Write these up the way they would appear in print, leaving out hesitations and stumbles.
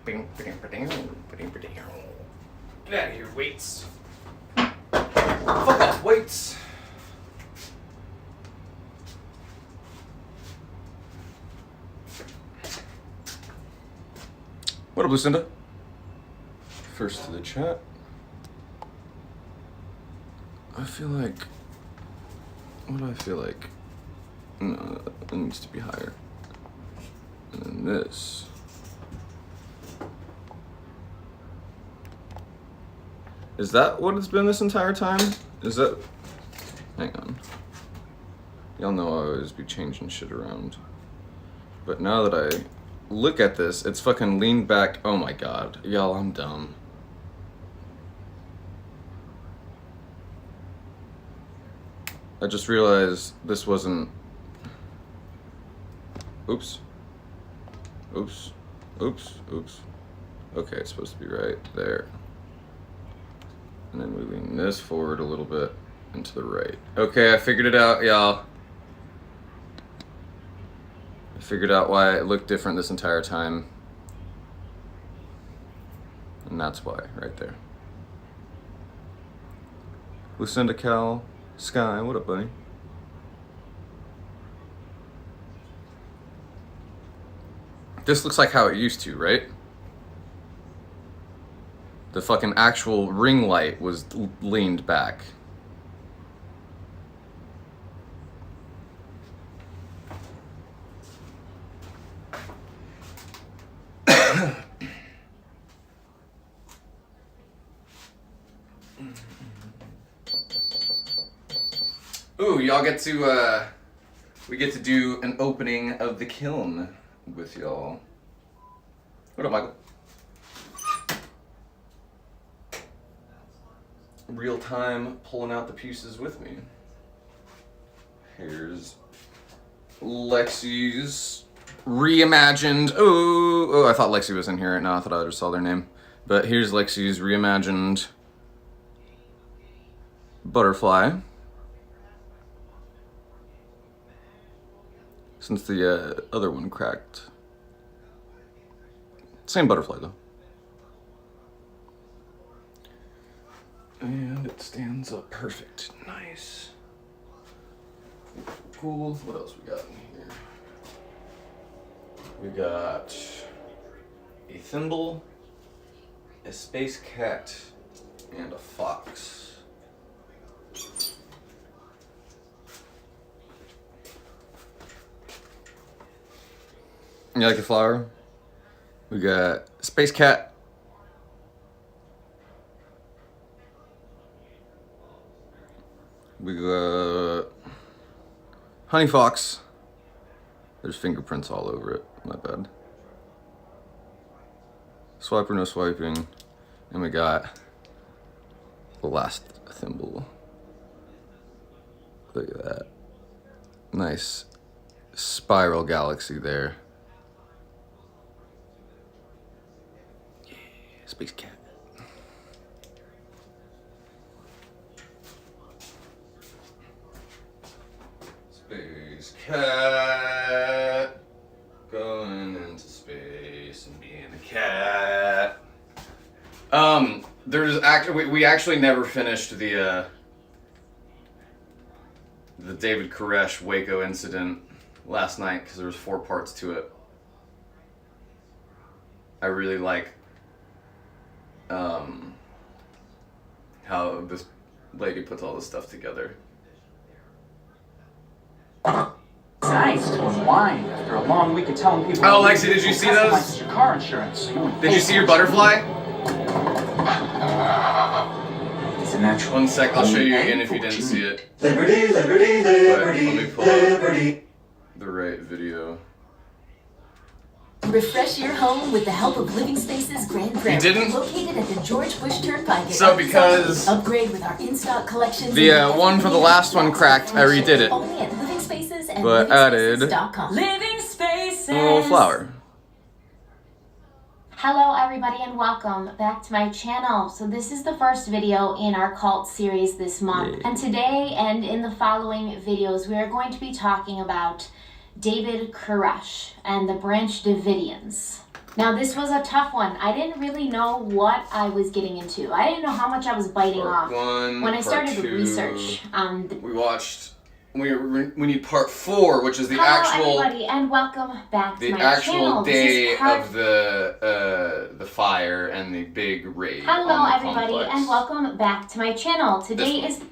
Get out of here, weights. Fuck off, weights. What up, Lucinda? First to the chat. I feel like... What do I feel like? No, it needs to be higher. And then this. Is that what it's been this entire time? Is that... Hang on. Y'all know I always be changing shit around. But now that I look at this, it's fucking leaned back. Oh my god. Y'all, I'm dumb. I just realized this wasn't... Oops. Oops. Oops. Oops. Okay, it's supposed to be right there. And then we lean this forward a little bit and to the right. Okay, I figured it out, y'all. I figured out why it looked different this entire time. And that's why, right there. Lucinda, Cal, Sky, what up, buddy? This looks like how it used to, right? The fucking actual ring light was leaned back. Ooh, y'all get to, we get to do an opening of the kiln with y'all. What up, Michael? Real time pulling out the pieces with me. Here's Lexi's reimagined. Oh, I thought Lexi was in here right now. I thought I just saw their name. But here's Lexi's reimagined butterfly. Since the other one cracked. Same butterfly though. And it stands up perfect. Nice. Cool. What else we got in here? We got a thimble, a space cat, and a fox. You like the flower? We got space cat. We got honey fox. There's fingerprints all over it. My bad. Swiper, no swiping. And we got the last thimble. Look at that. Nice spiral galaxy there. Yeah, space cat. Space cat, going into space and being a cat. There's actually we actually never finished the David Koresh Waco incident last night because there was 4 parts to it. I really like how this lady puts all this stuff together. Nice to unwind after a long week of telling people. Oh, Lexi, did you see those? Your car insurance. Did you see your butterfly? It's a natural. One sec, I'll show you again if you didn't see it. Liberty, liberty, liberty, Let me pull liberty. up the right video. Refresh your home with the help of Living Spaces Grand Prairie. You didn't? Located at the George Bush Turnpike. So because upgrade with our in-stock collections. the one for the last one cracked, I redid it. Only at Living Spaces and But added Living Spaces. a little flower. Hello everybody and welcome back to my channel. So this is the first video in our cult series this month. Yeah. And today and in the following videos we are going to be talking about David Koresh and the Branch Davidians. Now this was a tough one. I didn't really know what I was getting into. I didn't know how much I was biting Part off. one, When I part started the two. research, We watched. We need part 4, which is the hello actual everybody and welcome back to the my actual channel. day This is part... of the fire and the big raid. Hello on the everybody complex. and welcome back to my channel. Today This is...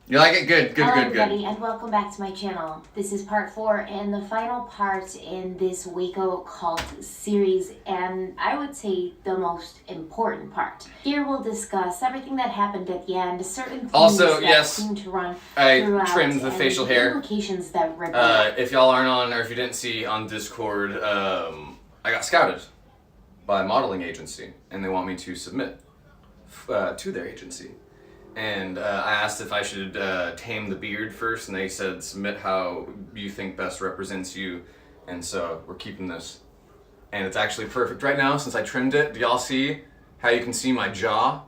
You like it? Good, good, Hello good, everybody good. and welcome back to my channel. This is part 4 and the final part in this Waco cult series, and I would say the most important part. Here we'll discuss everything that happened at the end, certain themes Also, that yes, seem to run I throughout, trimmed the and facial the hair. implications that ripple out. If y'all aren't on, or if you didn't see on Discord, I got scouted by a modeling agency, and they want me to submit to their agency. And I asked if I should tame the beard first, and they said submit how you think best represents you. And so we're keeping this. And it's actually perfect right now since I trimmed it. Do y'all see how you can see my jaw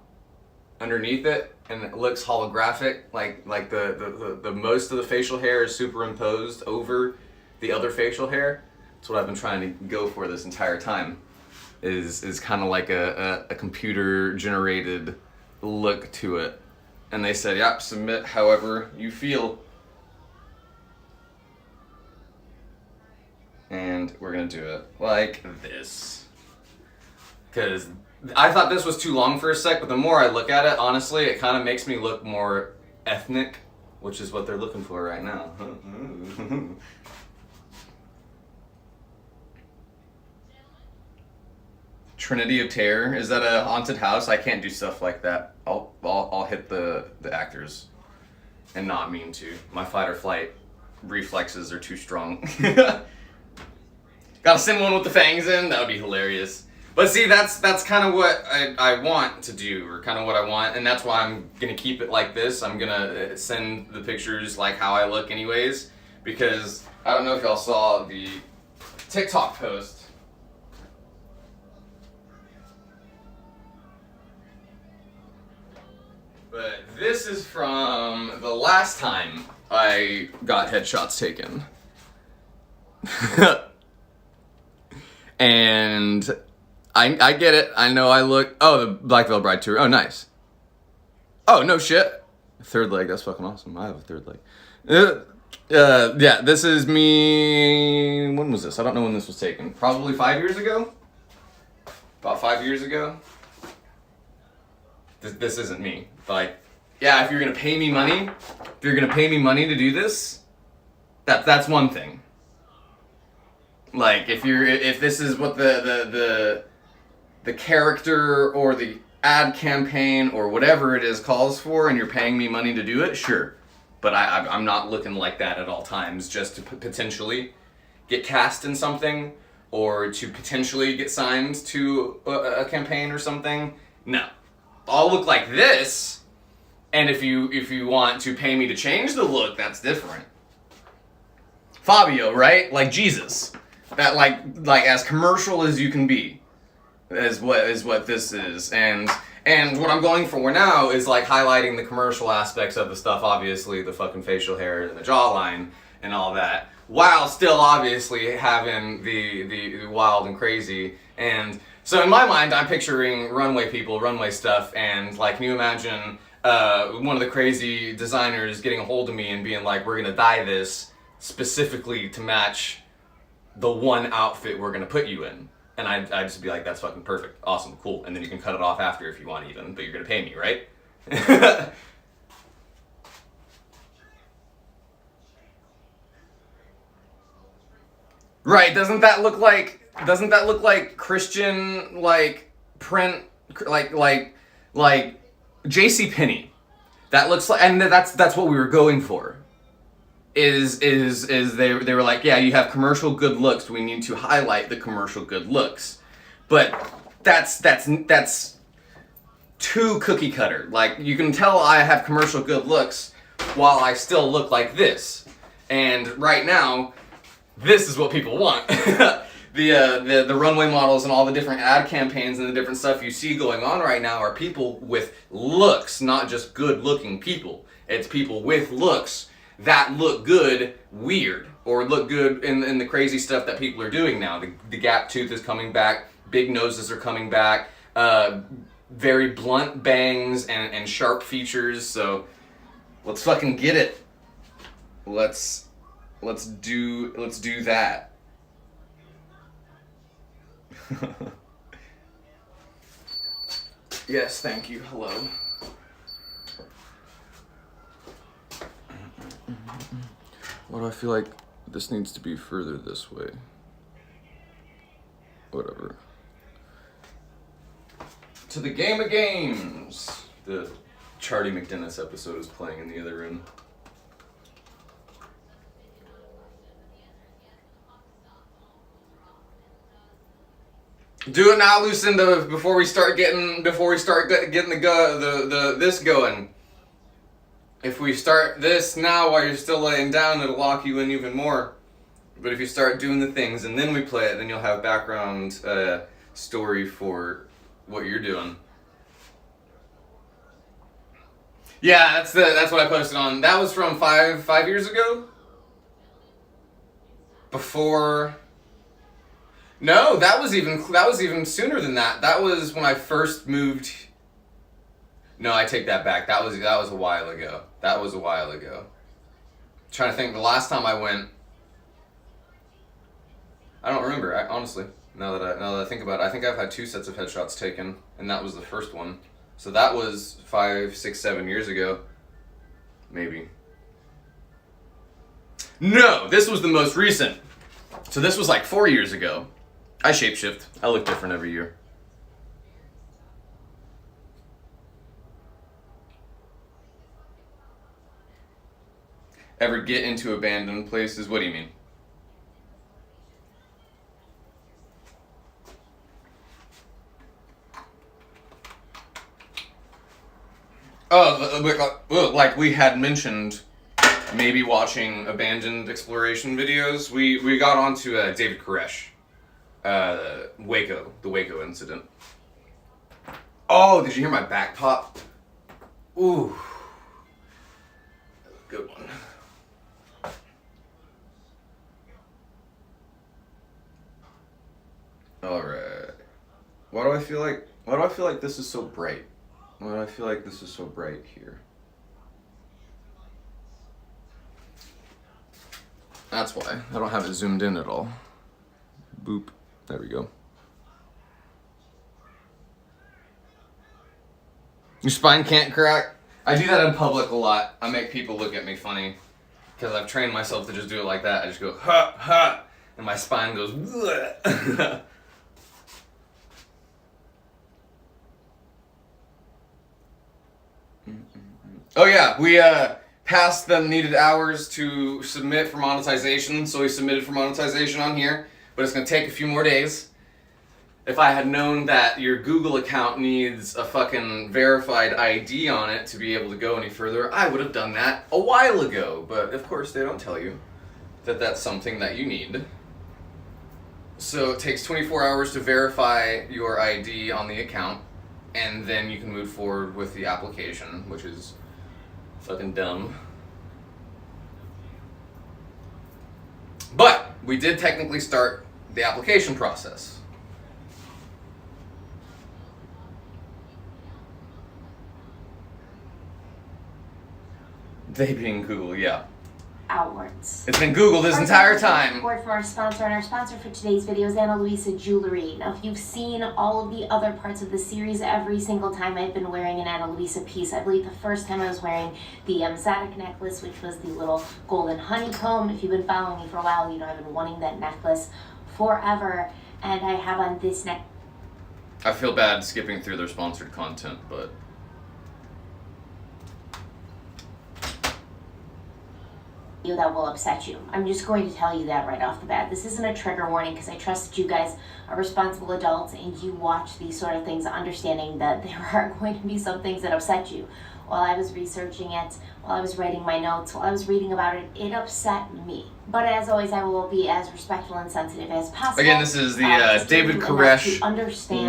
underneath it? And it looks holographic, like the most of the facial hair is superimposed over the other facial hair. That's what I've been trying to go for this entire time. Is kind of like a computer generated look to it. And they said, yep, submit however you feel. And we're gonna do it like this. Because I thought this was too long for a sec, but the more I look at it, honestly, it kind of makes me look more ethnic, which is what they're looking for right now. Trinity of Terror, is that a haunted house? I can't do stuff like that. I'll hit the actors and not mean to. My fight or flight reflexes are too strong. Gotta send one with the fangs in, that would be hilarious. But see, that's kind of what I want to do, or kind of what I want, and that's why I'm gonna keep it like this. I'm gonna send the pictures like how I look anyways, because I don't know if y'all saw the TikTok post. But this is from the last time I got headshots taken. And I get it. I know I look... Oh, the Black Veil Bride tour. Oh, nice. Oh, no shit. Third leg. That's fucking awesome. I have a third leg. Yeah, this is me... When was this? I don't know when this was taken. Probably 5 years ago? About 5 years ago? This isn't me. Like, yeah, if you're gonna pay me money, to do this, that's one thing. Like, if this is what the character or the ad campaign or whatever it is calls for, and you're paying me money to do it, sure. But I'm not looking like that at all times, just to potentially get cast in something or to potentially get signed to a campaign or something. No. I'll look like this, and if you want to pay me to change the look, that's different. Fabio, right? Like Jesus. That like as commercial as you can be is what this is. And what I'm going for now is like highlighting the commercial aspects of the stuff, obviously the fucking facial hair and the jawline and all that, while still obviously having the wild and crazy. And so in my mind, I'm picturing runway people, runway stuff, and like, can you imagine one of the crazy designers getting a hold of me and being like, we're gonna dye this specifically to match the one outfit we're gonna put you in. And I'd just be like, that's fucking perfect, awesome, cool. And then you can cut it off after if you want even, but you're gonna pay me, right? Right, doesn't that look like Christian, like print, like JCPenney? That looks like, and that's what we were going for. Is they were like, yeah, you have commercial good looks, we need to highlight the commercial good looks. But that's too cookie cutter. Like, you can tell I have commercial good looks while I still look like this. And right now, this is what people want. The runway models and all the different ad campaigns and the different stuff you see going on right now are people with looks, not just good looking people. It's people with looks that look good weird, or look good in the crazy stuff that people are doing now. The gap tooth is coming back, big noses are coming back, very blunt bangs and sharp features. So let's fucking get it. Let's do that. Yes, thank you. Hello. Why do I feel like this needs to be further this way? Whatever. To the game of games! The Charlie McDennis episode is playing in the other room. Do it now, Lucinda, before we start getting the this going. If we start this now while you're still laying down, it'll lock you in even more. But if you start doing the things and then we play it, then you'll have background story for what you're doing. Yeah, that's what I posted on. That was from five years ago. Before. No, that was even sooner than that. That was when I first moved. No, I take that back. That was a while ago. That was a while ago. Trying to think, the last time I went, I don't remember. Honestly, now that I think about it, I think I've had 2 sets of headshots taken, and that was the first one. So that was 5, 6, 7 years ago, maybe. No, this was the most recent. So this was like 4 years ago. I shapeshift. I look different every year. Ever get into abandoned places? What do you mean? Oh, like we had mentioned, maybe watching abandoned exploration videos. We got onto David Koresh, the Waco incident. Oh, did you hear my back pop? Ooh, good one. All right. Why do I feel like this is so bright? Why do I feel like this is so bright here? That's why. I don't have it zoomed in at all. Boop. There we go. Your spine can't crack? I do that in public a lot. I make people look at me funny. Because I've trained myself to just do it like that. I just go, ha, ha, and my spine goes, bleh. Oh yeah, we passed the needed hours to submit for monetization, so we submitted for monetization on here, but it's gonna take a few more days. If I had known that your Google account needs a fucking verified ID on it to be able to go any further, I would have done that a while ago, but of course they don't tell you that that's something that you need. So it takes 24 hours to verify your ID on the account, and then you can move forward with the application, which is fucking dumb. But we did technically start the application process. They being Google, yeah. Outwards. It's been Google this entire time. Word from our sponsor, and our sponsor for today's video is Ana Luisa Jewelry. Now, if you've seen all of the other parts of the series, every single time I've been wearing an Ana Luisa piece, I believe the first time I was wearing the Zadig necklace, which was the little golden honeycomb. If you've been following me for a while, you know I've been wanting that necklace forever, and I have on this neck. I feel bad skipping through their sponsored content, but that will upset you. I'm just going to tell you that right off the bat. This isn't a trigger warning because I trust that you guys are responsible adults and you watch these sort of things understanding that there are going to be some things that upset you. While I was researching it, while I was writing my notes, while I was reading about it, it upset me. But as always, I will be as respectful and sensitive as possible. Again, this is the David Koresh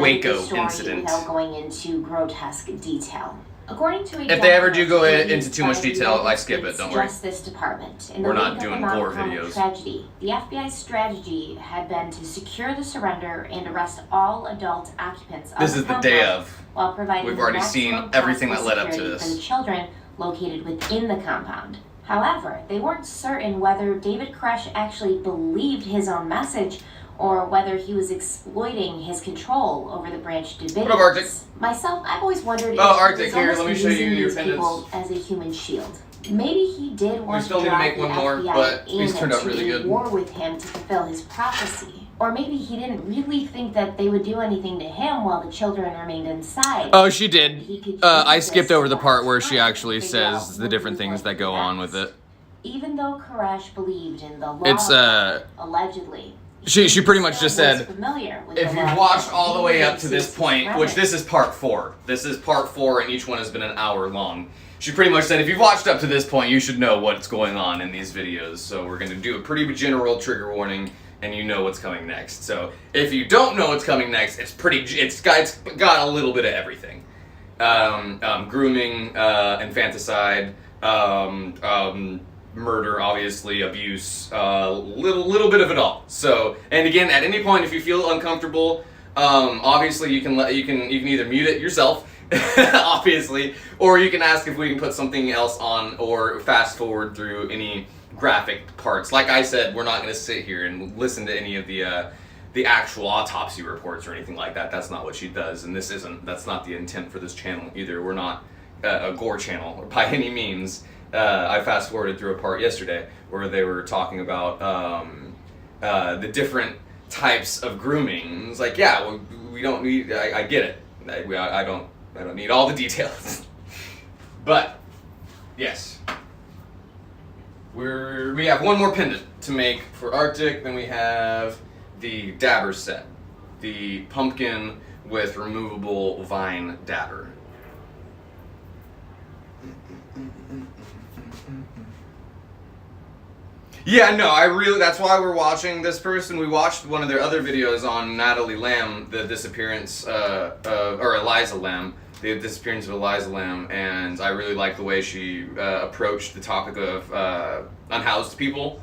Waco incident. Without going into grotesque detail. According to a If they ever do document go released into too much by the detail, United I skip it, States don't worry. Justice Department, in the We're not wake of doing the gore Mount Carmel videos. tragedy, the FBI's strategy had been to secure the surrender and arrest all adult occupants of This the is the day compound, of. while providing We've the already maximum seen everything that possible led up to security this. for the children located within the compound. However, they weren't certain whether David Koresh actually believed his own message or whether he was exploiting his control over the Branch Davidians. What up, Arctic? Myself, I've always wondered if Arctic, he was here, almost let me show you using your these people pendants. as a human shield. Maybe he did want still to need to drive make the one more, FBI but in these turned out to really a good. war with him to fulfill his prophecy. Or maybe he didn't really think that they would do anything to him while the children remained inside. Oh, she did. He could I use skipped this over the to part where she figure actually out says the what different he things that wanted go on with next. it. Even though Koresh believed in the law, It's, allegedly, She pretty much just was said, familiar with if the you've law watched that all the way up to David this point, surrendered. which this is part 4. This is part 4 and each one has been an hour long. She pretty much said, if you've watched up to this point, you should know what's going on in these videos. So we're going to do a pretty general trigger warning and you know what's coming next. So if you don't know what's coming next, it's got a little bit of everything. Grooming, infanticide, murder, obviously, abuse, little bit of it all. So, and again, at any point, if you feel uncomfortable, obviously you can either mute it yourself, obviously, or you can ask if we can put something else on or fast forward through any graphic parts. Like I said, we're not going to sit here and listen to any of the actual autopsy reports or anything like that. That's not what she does, and that's not the intent for this channel either. We're not a gore channel by any means. I fast forwarded through a part yesterday where they were talking about the different types of grooming. It's like, yeah, well, we don't need. I get it. I don't need all the details. But yes, we have one more pendant to make for Arctic. Then we have the dabber set, the pumpkin with removable vine dabber. Yeah, no, that's why we're watching this person. We watched one of their other videos on Natalie Lamb, the disappearance or Eliza Lamb, the disappearance of Eliza Lamb, and I really like the way she approached the topic of unhoused people,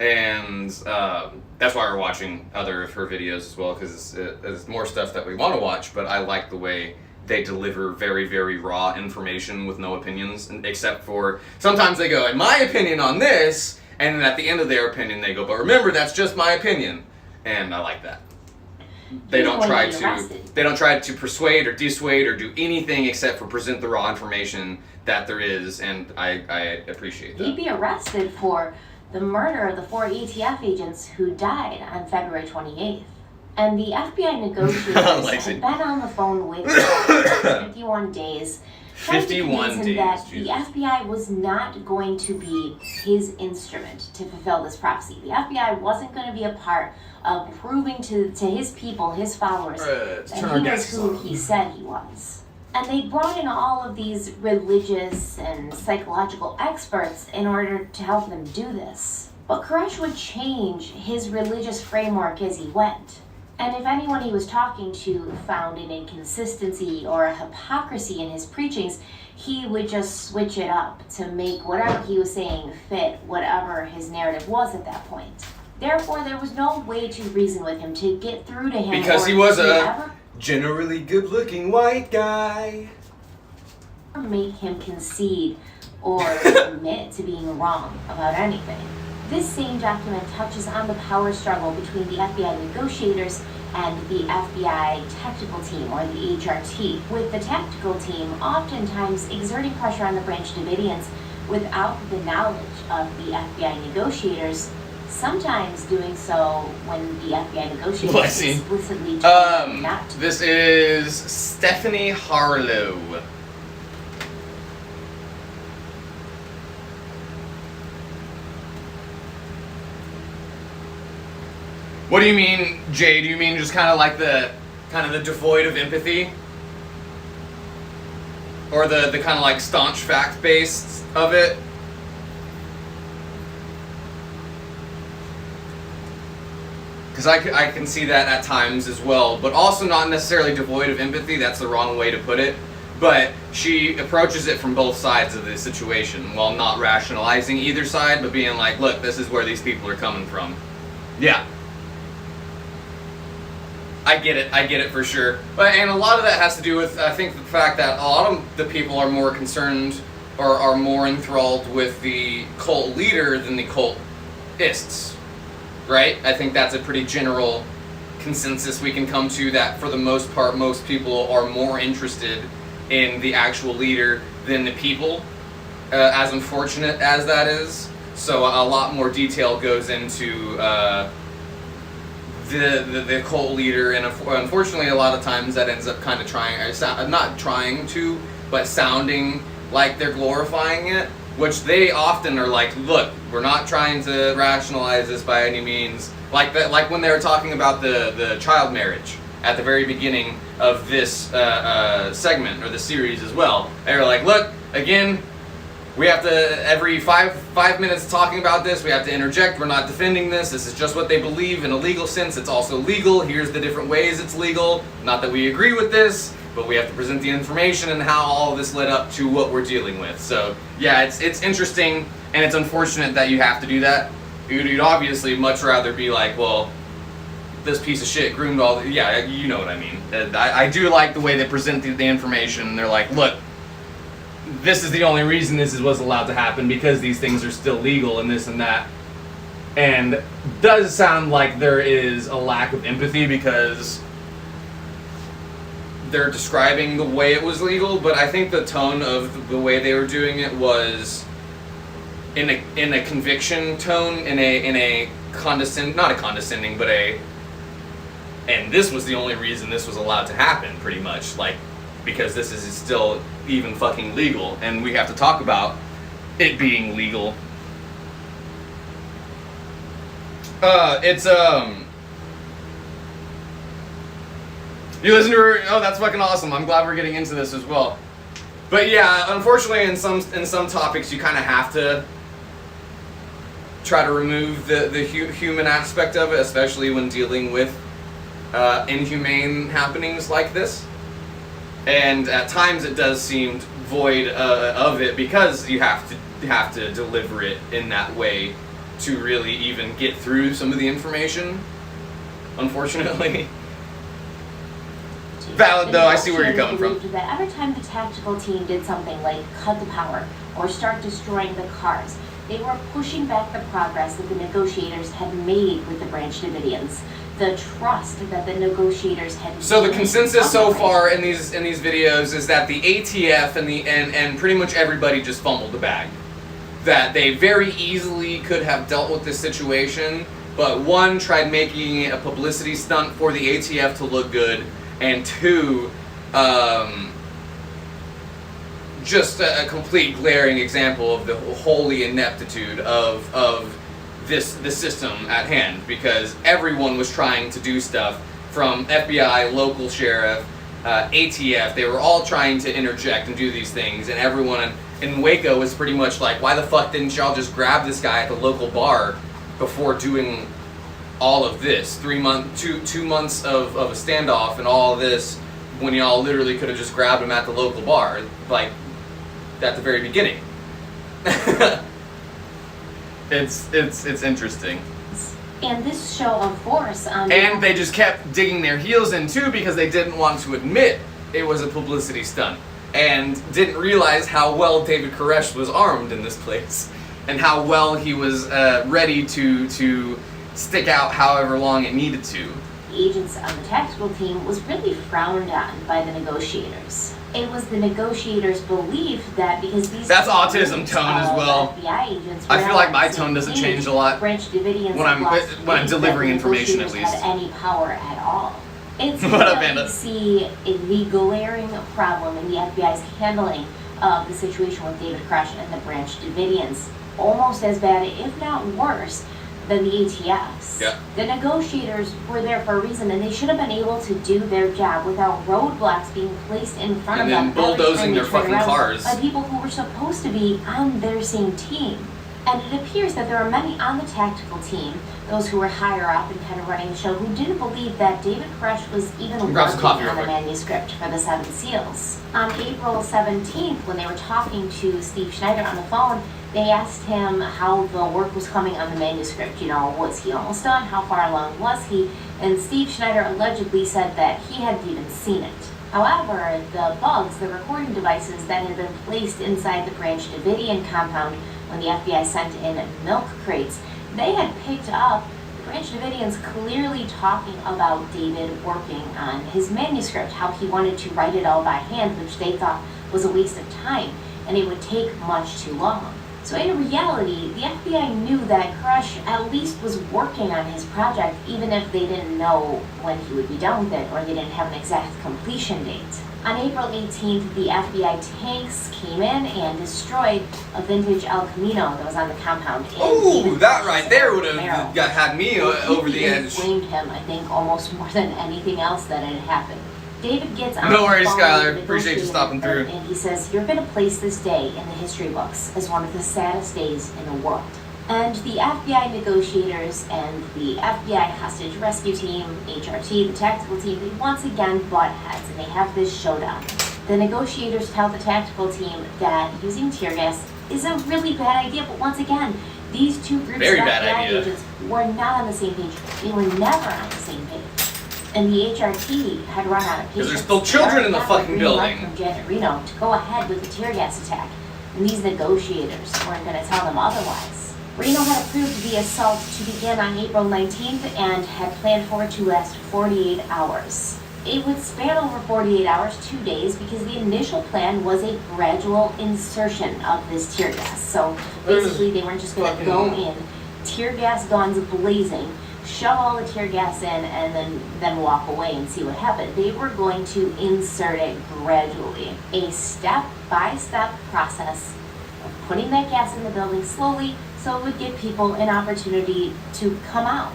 and that's why we're watching other of her videos as well, because there's more stuff that we want to watch, but I like the way they deliver very, very raw information with no opinions, except for sometimes they go, in my opinion on this, and then at the end of their opinion they go, but remember, that's just my opinion, and I like that. They don't try to persuade or dissuade or do anything except for present the raw information that there is, and I appreciate that. He'd be arrested for the murder of the 4 ATF agents who died on February 28th. And the FBI negotiators had been on the phone with him for 51 days, trying to 51 convince him days, that Jesus. the FBI was not going to be his instrument to fulfill this prophecy. The FBI wasn't going to be a part of proving to his people, his followers, that he was who he said he was. And they brought in all of these religious and psychological experts in order to help them do this. But Koresh would change his religious framework as he went. And if anyone he was talking to found an inconsistency or a hypocrisy in his preachings, he would just switch it up to make whatever he was saying fit whatever his narrative was at that point. Therefore, there was no way to reason with him, to get through to him. Because or he was to a ever generally good-looking white guy. make him concede or admit to being wrong about anything. This same document touches on the power struggle between the FBI negotiators and the FBI tactical team, or the HRT, with the tactical team oftentimes exerting pressure on the Branch Davidians without the knowledge of the FBI negotiators, sometimes doing so when the FBI negotiators explicitly told them not to. This is Stephanie Harlow. What do you mean, Jay? Do you mean just kind of the devoid of empathy? Or the kind of like staunch fact-based of it? Because I can see that at times as well, but also not necessarily devoid of empathy, that's the wrong way to put it. but she approaches it from both sides of the situation while not rationalizing either side, but being like, look, this is where these people are coming from. Yeah. I get it for sure. But and a lot of that has to do with, I think, the fact that a lot of the people are more concerned or are more enthralled with the cult leader than the cultists. Right? I think that's a pretty general consensus we can come to, that for the most part, most people are more interested in the actual leader than the people, as unfortunate as that is. So a lot more detail goes into the cult leader, and unfortunately a lot of times that ends up kind of not trying to, but sounding like they're glorifying it, which they often are like, look, we're not trying to rationalize this by any means. Like that, like when they were talking about the child marriage at the very beginning of this segment or the series as well. They were like, look, again, we have to, every five minutes talking about this, we have to interject. We're not defending this. This is just what they believe in a legal sense. It's also legal. Here's the different ways it's legal. Not that we agree with this, but we have to present the information and how all of this led up to what we're dealing with. So yeah, it's interesting, and it's unfortunate that you have to do that. You'd obviously much rather be like, well, this piece of shit groomed all the, yeah, you know what I mean. I do like the way they present the information. They're like, look, this is the only reason this is what's allowed to happen, because these things are still legal and this and that. And does sound like there is a lack of empathy because they're describing the way it was legal, but I think the tone of the way they were doing it was in a conviction tone, in a not a condescending, but and this was the only reason this was allowed to happen, pretty much, like, because this is still even fucking legal, and we have to talk about it being legal. You listen to her. Oh, that's fucking awesome. I'm glad we're getting into this as well. But yeah, unfortunately, in some topics, you kind of have to try to remove the human aspect of it, especially when dealing with inhumane happenings like this. And at times, it does seem void of it, because you have to deliver it in that way to really even get through some of the information. Unfortunately. Valid though, I see where you're coming from. That every time the tactical team did something like cut the power or start destroying the cars, they were pushing back the progress that the negotiators had made with the Branch Davidians. The trust that the negotiators had. So the consensus so far in these videos is that the ATF and pretty much everybody just fumbled the bag. That they very easily could have dealt with this situation, but one, tried making it a publicity stunt for the ATF to look good, and two, just a complete glaring example of the holy ineptitude of the system at hand, because everyone was trying to do stuff, from FBI, local sheriff, ATF. They were all trying to interject and do these things, and everyone in Waco was pretty much like, why the fuck didn't y'all just grab this guy at the local bar before doing all of this? 2 months of a standoff and all of this, when y'all literally could have just grabbed him at the local bar, like, at the very beginning. It's interesting. And this show of force on... And they just kept digging their heels in too, because they didn't want to admit it was a publicity stunt, and didn't realize how well David Koresh was armed in this place, and how well he was ready to stick out however long it needed to. Agents on the tactical team was really frowned on by the negotiators. It was the negotiators' belief that because these... That's autism tone as well. FBI agents, I feel like my tone doesn't change a lot Branch Davidians when I'm delivering information, at least. Had any power at all. It's What up, Amanda? We see a glaring problem in the FBI's handling of the situation with David Koresh and the Branch Davidians, almost as bad, if not worse, than the ATFs. Yeah. The negotiators were there for a reason, and they should have been able to do their job without roadblocks being placed in front of them. And then bulldozing their fucking cars. By people who were supposed to be on their same team. And it appears that there are many on the tactical team, those who were higher up and kind of running the show, who didn't believe that David Koresh was even Grab some working coffee real on the quick. manuscript for the Seven Seals. On April 17th, when they were talking to Steve Schneider on the phone, they asked him how the work was coming on the manuscript. You know, was he almost done? How far along was he? And Steve Schneider allegedly said that he hadn't even seen it. However, the bugs, the recording devices that had been placed inside the Branch Davidian compound when the FBI sent in milk crates, they had picked up the Branch Davidians clearly talking about David working on his manuscript, how he wanted to write it all by hand, which they thought was a waste of time, and it would take much too long. So in reality, the FBI knew that Koresh at least was working on his project, even if they didn't know when he would be done with it, or they didn't have an exact completion date. On April 18th, the FBI tanks came in and destroyed a vintage El Camino that was on the compound. Ooh, that right there would have had me over the edge. Blamed him, I think, almost more than anything else that had happened. David gets on No worries, the phone Skylar. with Appreciate you stopping through. And he says, "You're going to place this day in the history books as one of the saddest days in the world." And the FBI negotiators and the FBI hostage rescue team, HRT, the tactical team, they once again butt heads and they have this showdown. The negotiators tell the tactical team that using tear gas is a really bad idea, but once again, these two groups Very of bad FBI idea. agents were not on the same page. They were never on the same page. And the HRT had run out of patience. Because there's still children in the fucking building. From Janet Reno to go ahead with the tear gas attack, and these negotiators weren't going to tell them otherwise. Reno had approved the assault to begin on April 19th and had planned for it to last 48 hours. It would span over 48 hours, 2 days, because the initial plan was a gradual insertion of this tear gas. So basically, they weren't just going to go in, tear gas guns blazing, shove all the tear gas in, and then walk away and see what happened. They were going to insert it gradually. A step-by-step process of putting that gas in the building slowly so it would give people an opportunity to come out.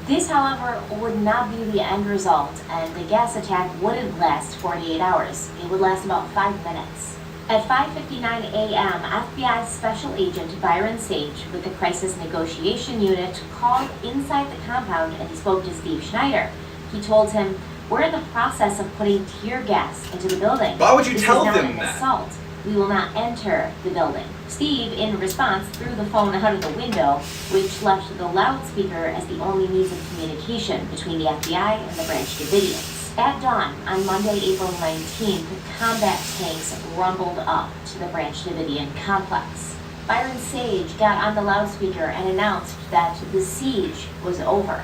This, however, would not be the end result, and the gas attack wouldn't last 48 hours. It would last about 5 minutes. At 5:59 a.m., FBI Special Agent Byron Sage with the Crisis Negotiation Unit called inside the compound and he spoke to Steve Schneider. He told him, "We're in the process of putting tear gas into the building. Why would you This tell is not them an that?" assault. We will not enter the building." Steve, in response, threw the phone out of the window, which left the loudspeaker as the only means of communication between the FBI and the Branch Davidians. At dawn on Monday, April 19th, combat tanks rumbled up to the Branch Davidian complex. Byron Sage got on the loudspeaker and announced that the siege was over,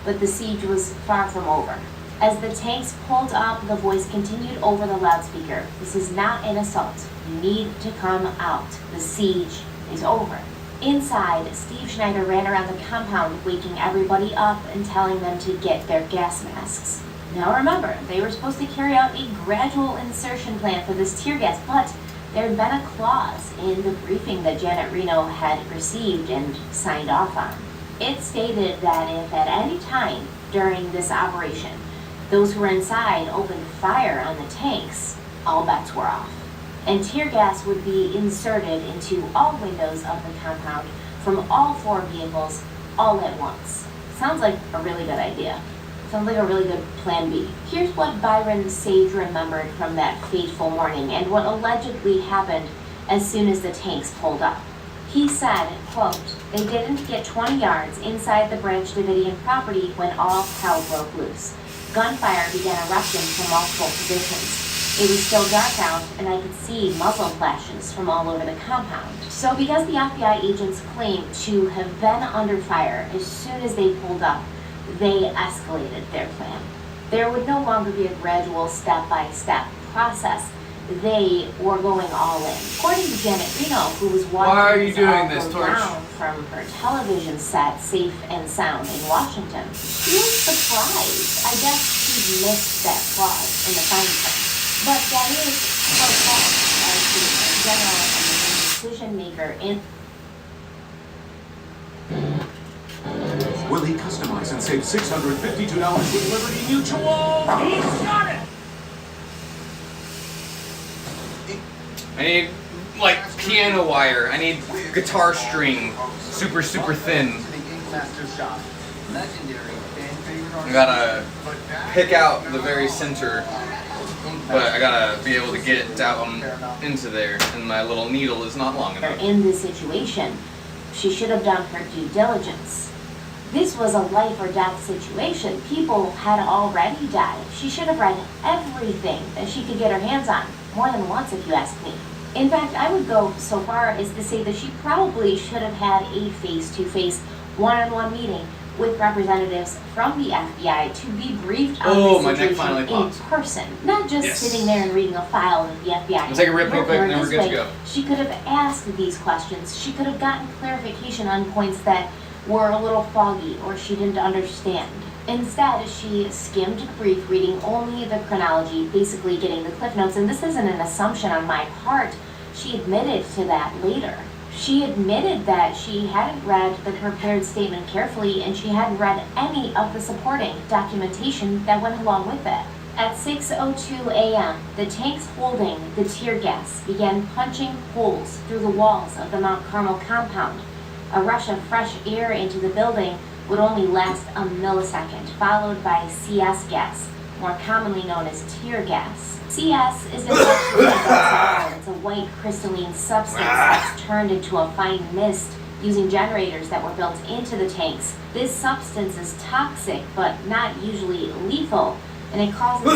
but the siege was far from over. As the tanks pulled up, the voice continued over the loudspeaker. "This is not an assault. You need to come out. The siege is over." Inside, Steve Schneider ran around the compound, waking everybody up and telling them to get their gas masks. Now remember, they were supposed to carry out a gradual insertion plan for this tear gas, but there had been a clause in the briefing that Janet Reno had received and signed off on. It stated that if at any time during this operation those who were inside opened fire on the tanks, all bets were off. And tear gas would be inserted into all windows of the compound from all 4 vehicles all at once. Sounds like a really good idea. Sounds like a really good plan B. Here's what Byron Sage remembered from that fateful morning and what allegedly happened as soon as the tanks pulled up. He said, quote, "They didn't get 20 yards inside the Branch Davidian property when all hell broke loose. Gunfire began erupting from multiple positions. It was still dark out, and I could see muzzle flashes from all over the compound." So because the FBI agents claim to have been under fire as soon as they pulled up, they escalated their plan. There would no longer be a gradual step-by-step process. They were going all in. According to Janet Reno, who was watching Why are you this all doing this, go Torch? down from her television set, safe and sound in Washington, she was surprised. I guess she missed that clause in the fine print. But that is her fault as the general and the main decision maker in. Will he customize and save $652 with Liberty Mutual? He's got it! I need like piano wire. I need guitar string, super thin. I gotta pick out the very center, but I gotta be able to get down into there, and my little needle is not long enough. In this situation, she should have done her due diligence. This was a life or death situation. People had already died. She should have read everything that she could get her hands on, more than once if you ask me. In fact, I would go so far as to say that she probably should have had a face-to-face, one-on-one meeting with representatives from the FBI to be briefed on the situation in person, not just sitting there and reading a file that the FBI. We'll take a rip real quick and then we're good to go. She could have asked these questions. She could have gotten clarification on points that were a little foggy or she didn't understand. Instead, she skimmed the brief, reading only the chronology, basically getting the cliff notes, and this isn't an assumption on my part. She admitted to that later. She admitted that she hadn't read the prepared statement carefully and she hadn't read any of the supporting documentation that went along with it. At 6:02 a.m., the tanks holding the tear gas began punching holes through the walls of the Mount Carmel compound. A rush of fresh air into the building would only last a millisecond, followed by CS gas, more commonly known as tear gas. CS isn't actually a gas at all. It's a white crystalline substance that's turned into a fine mist using generators that were built into the tanks. This substance is toxic, but not usually lethal, and it causes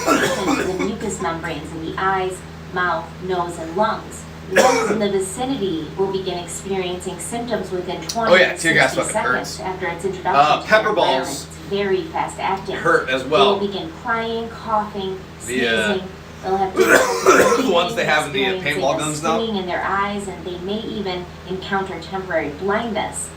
irritation to the mucous membranes in the eyes, mouth, nose, and lungs. Those in the vicinity will begin experiencing symptoms within 20 to 60 seconds after its introduction. Pepper balls. It's very fast acting. Hurt as well. They will begin crying, coughing, sneezing. They'll have the ones they have in the paintball guns now. Stinging in their eyes, and they may even encounter temporary blindness.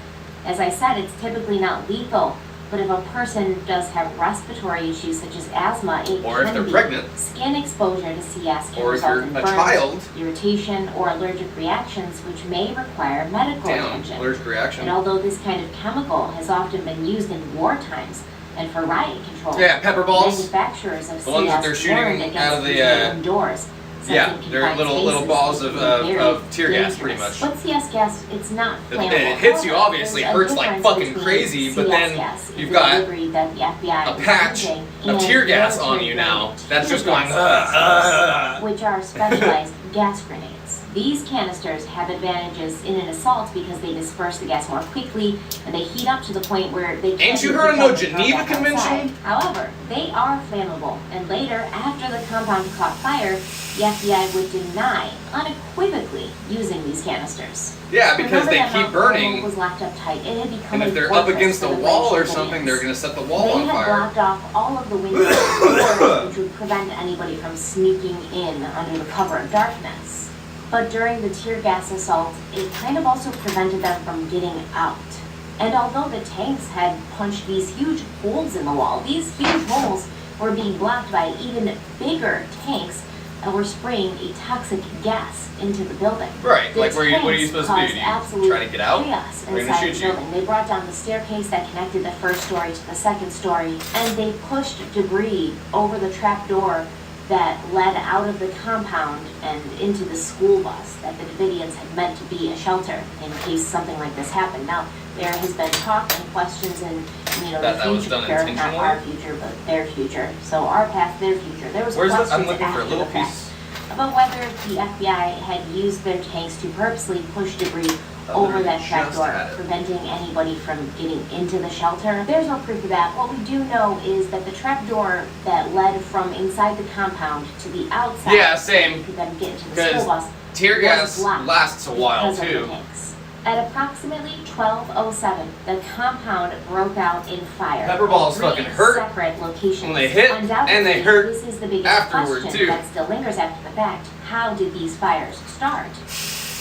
As I said, it's typically not lethal. But if a person does have respiratory issues such as asthma, it or if can they're be. pregnant, Skin exposure to CS can or if result you're in a burns, child, irritation, or allergic reactions, which may require medical attention. Allergic reaction. And although this kind of chemical has often been used in war times and for riot control, pepper balls, manufacturers of the ones that they're CS shooting warned against out of using the indoors. yeah, they're little balls of tear gas, pretty much. But CS gas, it's not flammable. It hits you, However, obviously, there's a hurts like difference fucking between crazy, but CS then gas, you've the got delivery that the FBI a is patch using, of and tear gas on you military now. grade That's just tear going, gas, which are specialized gas grenades. These canisters have advantages in an assault because they disperse the gas more quickly and they heat up to the point where they can't. Ain't you heard of no Geneva Convention? However, they are flammable, and later, after the compound caught fire, the FBI would deny unequivocally using these canisters. Yeah, because Remember they that keep Mount Carmel burning, was locked up tight. It had become and if a they're up fortress against for a the wall or British something, they're Canadians. gonna set the wall on They had fire. blocked off all of the windows and doors, which would prevent anybody from sneaking in under the cover of darkness. But during the tear gas assault, it kind of also prevented them from getting out. And although the tanks had punched these huge holes in the wall, these huge holes were being blocked by even bigger tanks that were spraying a toxic gas into the building. Right, The like what are you supposed to do? caused Do you absolute try to get out? chaos They're gonna inside shoot the you. building. They brought down the staircase that connected the first story to the second story, and they pushed debris over the trap door that led out of the compound and into the school bus that the Davidians had meant to be a shelter in case something like this happened. Now, there has been talk and questions in That the was future, done not intentionally? our future, but their future. So our past, their future. There was Where's it? questions I'm looking for a after little the fact piece. about whether the FBI had used their tanks to purposely push debris over that just trap door, had it. preventing anybody from getting into the shelter. There's no proof of that. What we do know is that the trap door that led from inside the compound to the outside, Yeah, same. to then get into the Because school bus, tear was gas blocked lasts a while because of the too. tanks. At approximately 12:07, the compound broke out in fire. Pepper balls at 3 fucking hurt separate locations. when they hit, Undoubtedly, and they hurt this is the biggest afterward, question too. that still lingers after the fact. How did these fires start?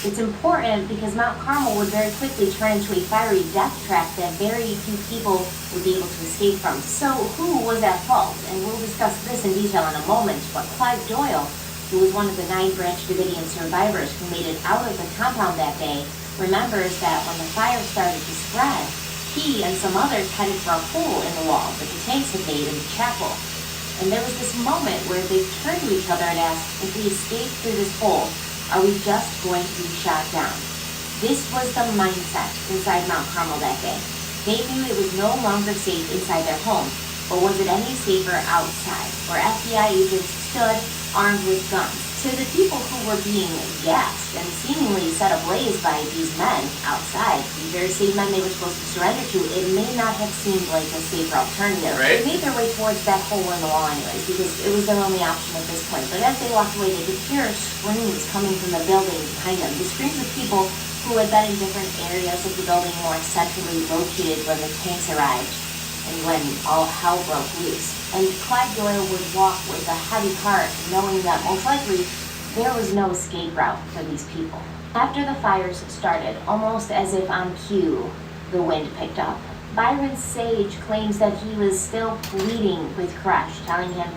It's important because Mount Carmel would very quickly turn into a fiery death trap that very few people would be able to escape from. So who was at fault? And we'll discuss this in detail in a moment, but Clive Doyle, who was one of the 9 Branch Davidian survivors who made it out of the compound that day, remembers that when the fire started to spread, he and some others headed for a hole in the wall that the tanks had made in the chapel. And there was this moment where they turned to each other and asked, if we escape through this hole, Are we just going to be shot down? This was the mindset inside Mount Carmel that day. They knew it was no longer safe inside their home, but was it any safer outside, where FBI agents stood armed with guns? To the people who were being gassed and seemingly set ablaze by these men outside, the very same men they were supposed to surrender to, it may not have seemed like a safer alternative. Right. They made their way towards that hole in the wall anyways, because it was their only option at this point. But as they walked away, they could hear screams coming from the building behind them. The screams of people who had been in different areas of the building more centrally located when the tanks arrived and when all hell broke loose. And Clyde Doyle would walk with a heavy heart, knowing that most likely there was no escape route for these people. After the fires started, almost as if on cue, the wind picked up. Byron Sage claims that he was still pleading with Koresh, telling him,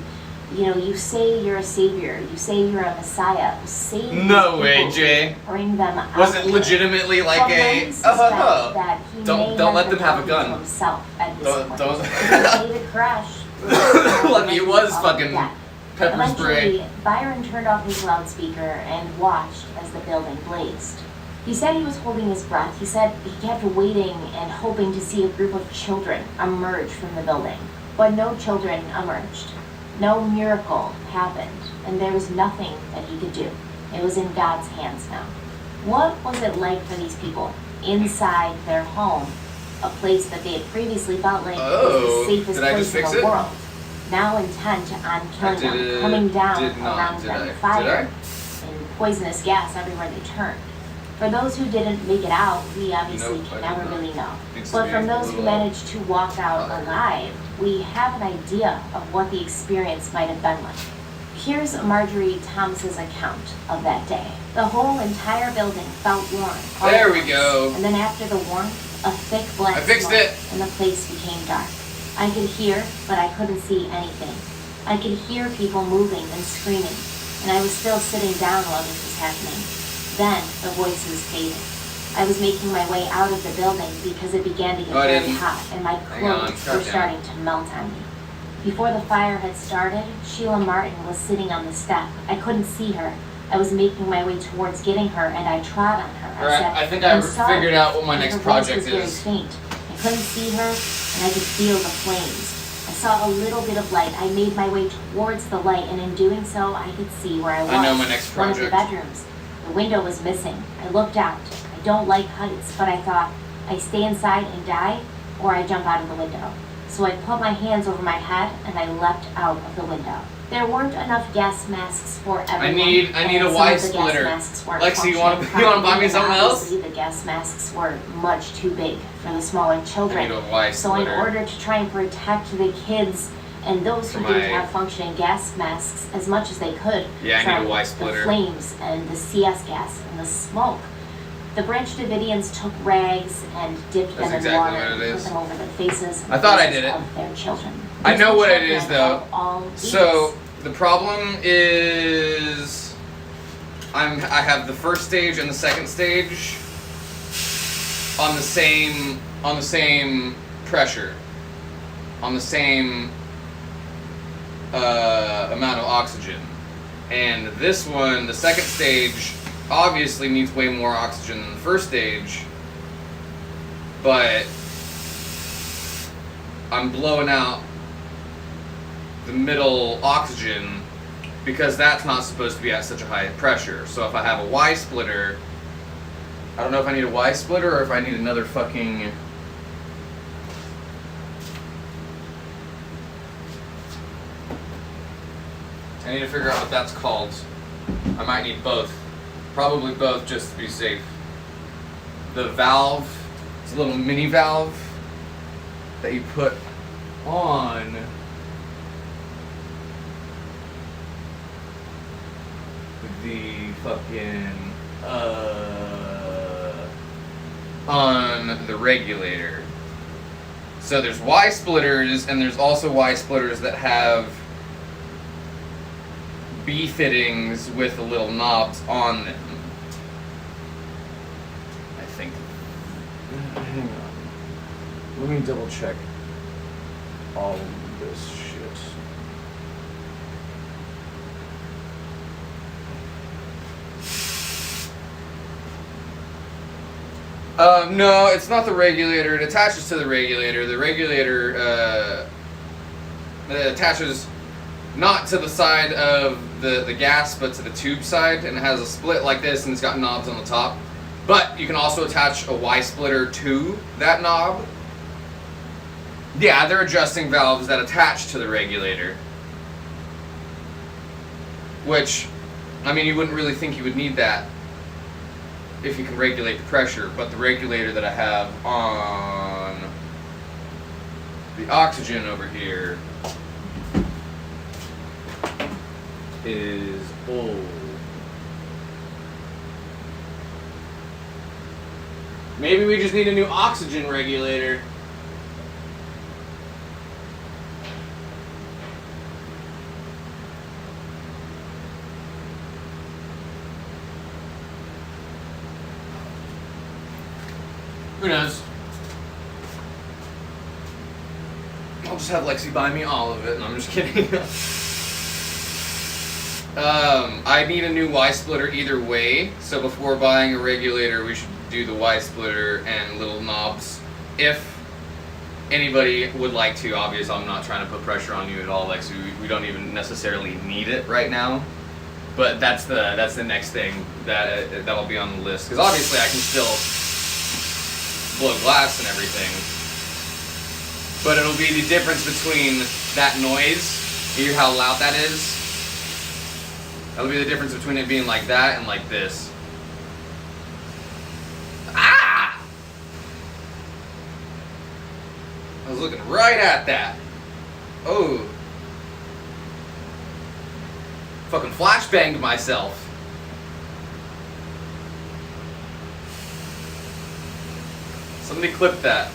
you know, you say you're a savior, you say you're a messiah, save these No way, people, Jay. bring them out. Was it here." legitimately like But a many suspect that he Don't- may don't let have them been have a talking to gun. himself at this Don't- point. don't- Because David Koresh Lucky it was fucking that. pepper Eventually, spray. Byron turned off his loudspeaker and watched as the building blazed. He said he was holding his breath. He said he kept waiting and hoping to see a group of children emerge from the building. But no children emerged. No miracle happened, and there was nothing that he could do. It was in God's hands now. What was it like for these people inside their home, a place that they had previously felt like Oh, was the safest did I place just in fix the it? world? Now intent on killing them, coming down did not, around did them, I? fire, Did and poisonous gas everywhere they turned. For those who didn't make it out, we obviously Nope, can I did never not. really know. Needs to But be from a those who little managed to walk out higher. alive, we have an idea of what the experience might have been like. Here's Marjorie Thomas's account of that day. The whole entire building felt warm. all There at we once. go. And then after the warmth, a thick black I fixed smoke, it. and the place became dark. I could hear, but I couldn't see anything. I could hear people moving and screaming, and I was still sitting down while this was happening. Then the voices faded. I was making my way out of the building because it began to get Oh, I very didn't. hot, and my Hang on, clothes calm were down. starting to melt on me. Before the fire had started, Sheila Martin was sitting on the step. I couldn't see her. I was making my way towards getting her, and I trod on her. Alright, said, I think "I'm I sorry," figured out what my and next her voice project was very is. faint. I couldn't see her, and I could feel the flames. I saw a little bit of light. I made my way towards the light, and in doing so, I could see where I was. I know my next One of the project. bedrooms. The window was missing. I looked out. I don't like heights, but I thought, I stay inside and die, or I jump out of the window. So I put my hands over my head, and I leapt out of the window. There weren't enough gas masks for everyone. need a and some Y of the gas splitter. masks weren't Lexi, you wanna functioning buy me properly, something and else? obviously the gas masks were much too big for the smaller children. I need a Y So in splitter. order to try and protect the kids and those who For didn't my- have functioning gas masks as much as they could Yeah, I need from a Y the splitter. flames and the CS gas and the smoke, the Branch Davidians took rags and dipped That's them in exactly water what and it put is. them over the faces and I thought I faces did it. of their children. I These know what it children is, though. of all So ages. the problem is, I have the first stage and the second stage on the same pressure, on the same amount of oxygen, and this one, the second stage, obviously needs way more oxygen than the first stage, but I'm blowing out the middle oxygen because that's not supposed to be at such a high pressure. So if I have a Y splitter, I don't know if I need a Y splitter or if I need another fucking... I need to figure out what that's called. I might need both. Probably both just to be safe. The valve, it's a little mini valve that you put on the fucking on the regulator. So there's Y splitters and there's also Y splitters that have B fittings with the little knobs on them. I think. Hang on. Let me double check all of this shit. No, it's not the regulator. It attaches to the regulator. The regulator attaches not to the side of the gas, but to the tube side, and it has a split like this, and it's got knobs on the top. But you can also attach a Y splitter to that knob. Yeah, they're adjusting valves that attach to the regulator. Which, I mean, you wouldn't really think you would need that if you can regulate the pressure, but the regulator that I have on the oxygen over here is old. Maybe we just need a new oxygen regulator. Who knows? I'll just have Lexi buy me all of it, and I'm just kidding. I need a new Y splitter either way, so before buying a regulator, we should do the Y splitter and little knobs. If anybody would like to, obviously I'm not trying to put pressure on you at all, Lexi. We don't even necessarily need it right now. But that's the next thing that'll be on the list. Because obviously I can still blow glass and everything. But it'll be the difference between that noise, you hear how loud that is? That'll be the difference between it being like that and like this. Ah! I was looking right at that. Oh. Fucking flashbanged myself. Somebody clip that.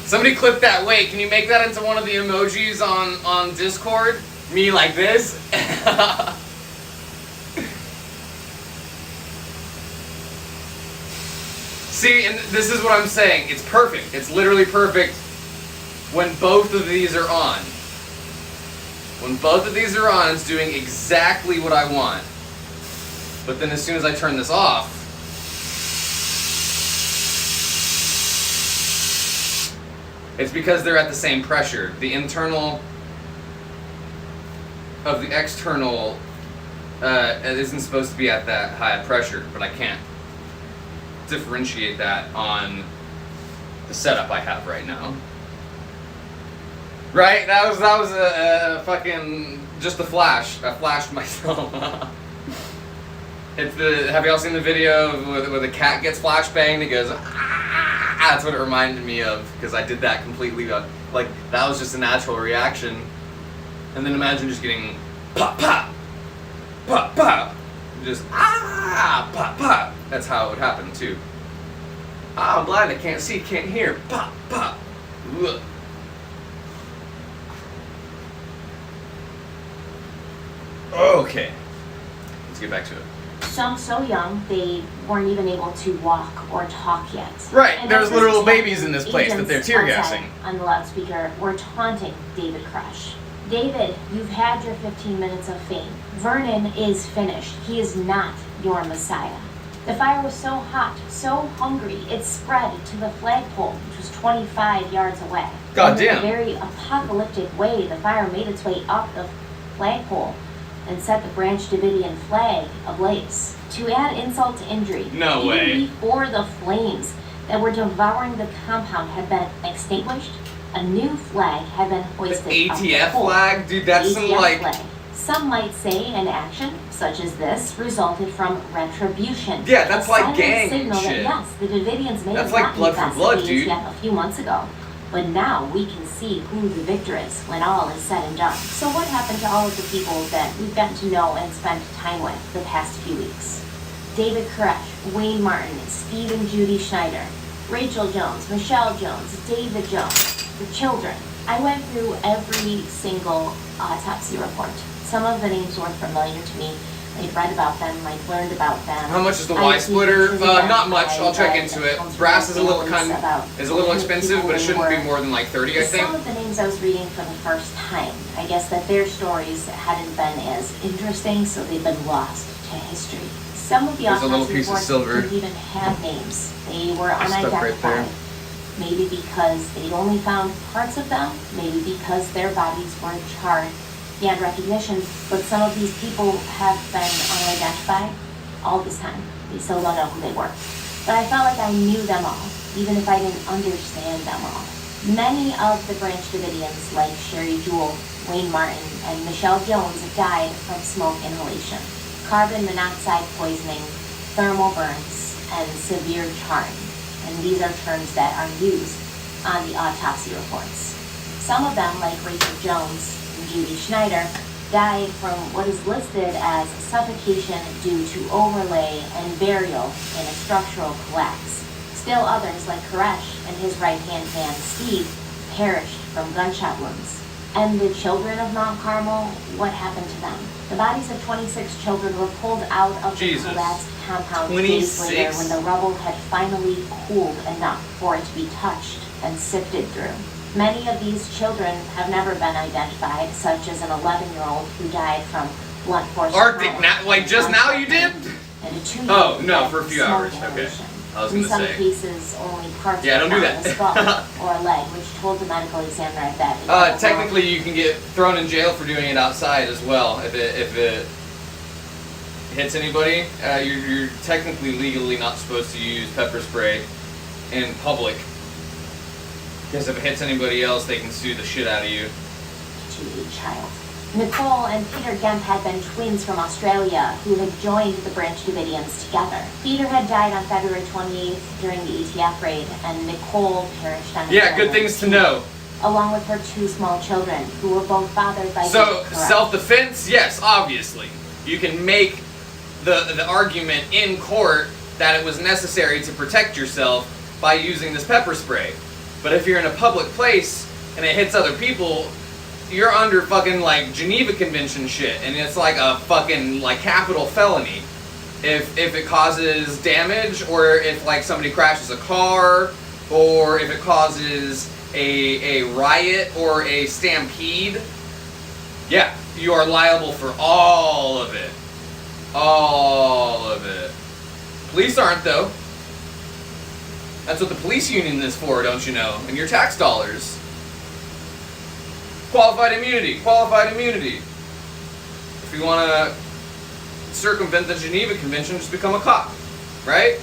Somebody clip that. Wait, can you make that into one of the emojis on Discord? Me like this? See, and this is what I'm saying. It's perfect. It's literally perfect when both of these are on. When both of these are on, it's doing exactly what I want. But then as soon as I turn this off, it's because they're at the same pressure. The internal of the external it isn't supposed to be at that high a pressure, but I can't differentiate that on the setup I have right now. Right? That was a fucking just a flash. I flashed myself. It's the. Have y'all seen the video where the cat gets flashbanged? It goes. Ah! That's what it reminded me of, because I did that completely. Like that was just a natural reaction. And then imagine just getting pop pop, pop pop, just ah pop pop. That's how it would happen too. Ah, I'm blind. I can't see, can't hear. Pop pop. Ugh. Okay, let's get back to it. Some so young they weren't even able to walk or talk yet. Right, And there's as literal this babies in this place that they're agents tear outside gassing. on the loudspeaker were taunting David Crush. David, you've had your 15 minutes of fame. Vernon is finished. He is not your messiah. The fire was so hot, so hungry, it spread to the flagpole, which was 25 yards away. Goddamn. In a very apocalyptic way, the fire made its way up the flagpole and set the Branch Davidian flag ablaze. To add insult to injury, No even way. before the flames that were devouring the compound had been extinguished, a new flag had been The hoisted up the ATF pole. flag? Dude, that's some ATF like... flag. Some might say an action such as this resulted from retribution. Yeah, that's A like silent gang signal shit. That, yes, the Davidians may That's have like not blood for blood, investigated dude. yet a few months ago. But now we can see who the victor is when all is said and done. So what happened to all of the people that we've gotten to know and spent time with the past few weeks? David Koresh, Wayne Martin, Steve and Judy Schneider, Rachel Jones, Michelle Jones, David Jones, the children. I went through every single autopsy report. Some of the names were familiar to me. I'd read about them, I'd learned about them. How much is the I'd Y seen splitter? pictures of them. Not much. I'll check I into read it. accounts Brass from is a little families about expensive, who but it they shouldn't be were. more than like 30, I think. Some of the names I was reading for the first time, I guess that their stories hadn't been as interesting, so they've been lost to history. Some of the There's a little autopsy piece of reports silver. didn't even have names. They were Stuck right unidentified. there. Maybe because they'd only found parts of them, maybe because their bodies were charred beyond recognition, but some of these people have been unidentified all this time. We still don't know who they were. But I felt like I knew them all, even if I didn't understand them all. Many of the Branch Davidians, like Sherry Jewell, Wayne Martin, and Michelle Jones, died from smoke inhalation, carbon monoxide poisoning, thermal burns, and severe charring. And these are terms that are used on the autopsy reports. Some of them, like Rachel Jones and Judy Schneider, died from what is listed as suffocation due to overlay and burial in a structural collapse. Still others, like Koresh and his right-hand man, Steve, perished from gunshot wounds. And the children of Mount Carmel, what happened to them? The bodies of 26 children were pulled out of the collapsed compound days later when the rubble had finally cooled enough for it to be touched and sifted through. Many of these children have never been identified, such as an 11-year-old who died from blunt force Arctic, trauma like just now you did? and a 2-year-old Oh, who no, died for a from few smoke hours, okay. inhalation. I was In gonna some say. cases, only parts Yeah, were don't do found, that. a skull or a leg, which told the medical examiner that it had Technically, you can get thrown in jail for doing it outside as well. If it hits anybody, you're technically legally not supposed to use pepper spray in public. Because if it hits anybody else, they can sue the shit out of you. to a child. Nicole and Peter Gemp had been twins from Australia who had joined the Branch Davidians together. Peter had died on February 28th during the ATF raid, and Nicole perished on Yeah, good things to know. along with her 2 small children, who were both fathered by So, David Koresh. self-defense, yes, obviously. You can make the argument in court that it was necessary to protect yourself by using this pepper spray. But if you're in a public place and it hits other people, you're under fucking like Geneva Convention shit, and it's like a fucking like capital felony. If it causes damage, or if like somebody crashes a car, or if it causes a riot or a stampede, yeah, you are liable for all of it. All of it. Police aren't though. That's what the police union is for, don't you know? And your tax dollars. Qualified immunity, qualified immunity. If you want to circumvent the Geneva Convention, just become a cop, right?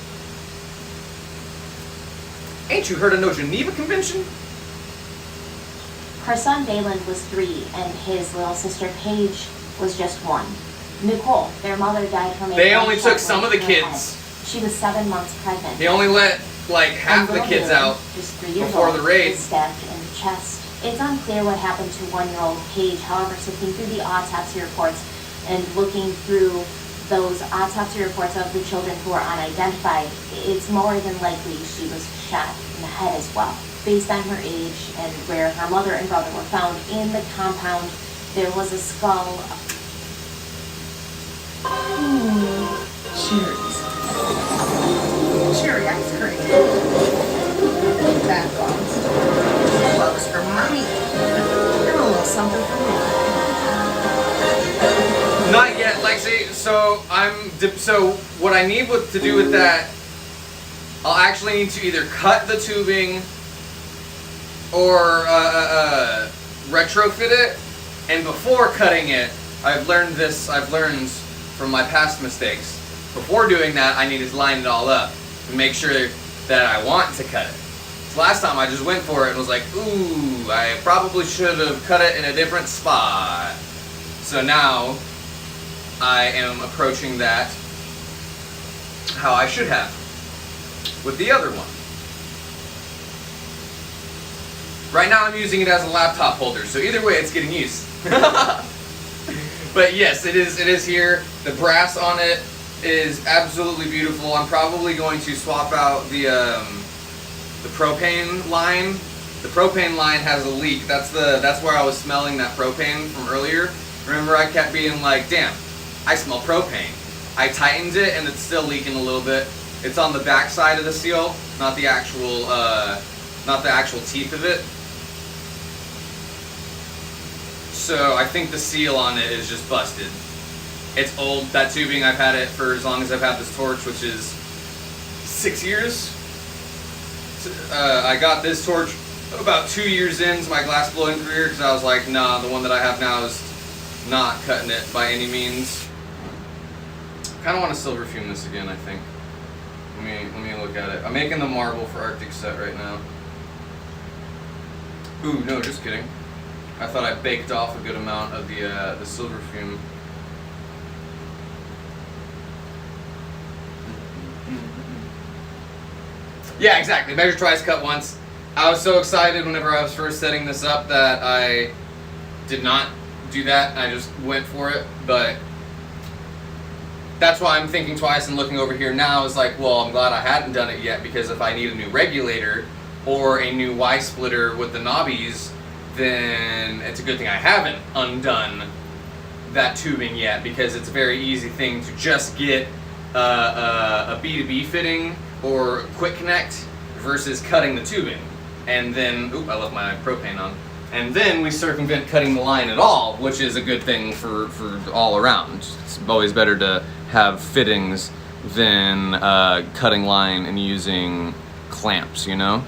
Ain't you heard of no Geneva Convention? Her son Dayland was 3, and his little sister Paige was just 1. Nicole, their mother, died from a They only gunshot took some wound of the to her head. kids. She was 7 months pregnant. They only let like half And the little kids Dylan, out just 3 years before old, the raid. was stabbed in the chest. It's unclear what happened to 1-year-old Paige. However, sifting through the autopsy reports and looking through those autopsy reports of the children who are unidentified, it's more than likely she was shot in the head as well. Based on her age and where her mother and brother were found in the compound, there was a skull. Cherries. Cherry ice cream. That box. Bugs for mommy. And a little something for me. Not yet, Lexi. So so what I need to do with that, I'll actually need to either cut the tubing or retrofit it. And before cutting it, I've learned from my past mistakes. Before doing that, I need to line it all up and make sure that I want to cut it. So last time I just went for it and was like, ooh, I probably should have cut it in a different spot. So now I am approaching that how I should have with the other one. Right now I'm using it as a laptop holder, so either way it's getting used. But yes, it is here. The brass on it is absolutely beautiful. I'm probably going to swap out the propane line. The propane line has a leak. That's where I was smelling that propane from earlier. Remember, I kept being like, damn, I smell propane. I tightened it and it's still leaking a little bit. It's on the back side of the seal, not the actual teeth of it. So I think the seal on it is just busted. It's old. That tubing, I've had it for as long as I've had this torch, which is 6 years. I got this torch about 2 years into my glass blowing career because I was like, nah, the one that I have now is not cutting it by any means. Kind of want to silver fume this again, I think. Let me look at it. I'm making the marble for Arctic set right now. Ooh, no, just kidding. I thought I baked off a good amount of the silver fume. Yeah, exactly. Measure twice, cut once. I was so excited whenever I was first setting this up that I did not do that. I just went for it, but that's why I'm thinking twice and looking over here now is like, well, I'm glad I hadn't done it yet, because if I need a new regulator or a new Y splitter with the knobbies, then it's a good thing I haven't undone that tubing yet, because it's a very easy thing to just get a B2B fitting or quick connect versus cutting the tubing. And then, oop, I left my propane on. And then we circumvent cutting the line at all, which is a good thing for all around. It's always better to have fittings than cutting line and using clamps, you know?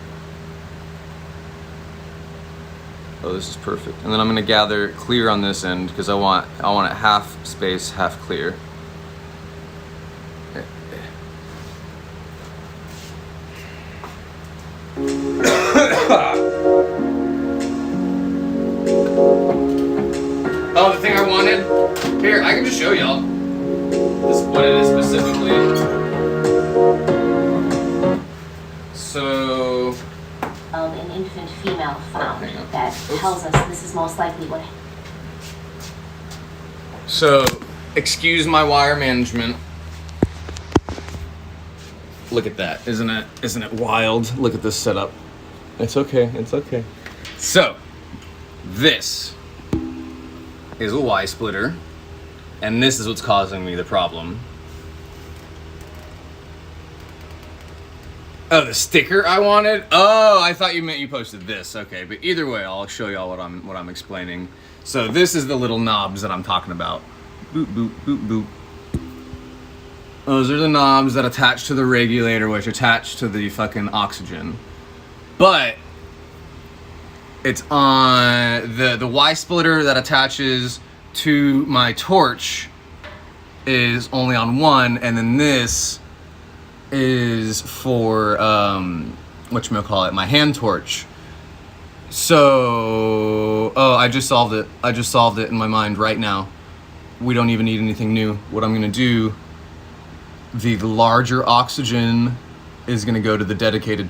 Oh, this is perfect. And then I'm gonna gather clear on this end because I want it half space, half clear. Oh, the thing I wanted? Here, I can just show y'all. This what it is specifically. So An infant female found hang on. that Oops. tells us this is most likely what. So, excuse my wire management. Look at that. Isn't it wild? Look at this setup. It's okay. It's okay. So, this is a Y splitter, and this is what's causing me the problem. Oh, the sticker I wanted? Oh, I thought you meant you posted this. Okay, but either way, I'll show y'all what I'm explaining. So this is the little knobs that I'm talking about. Boop, boop, boop, boop. Those are the knobs that attach to the regulator, which attach to the fucking oxygen. But it's on the Y splitter that attaches to my torch is only on one, and then this is for whatchamacallit, my hand torch. So I just solved it in my mind right now. We don't even need anything new. What I'm gonna do, the larger oxygen is gonna go to the dedicated,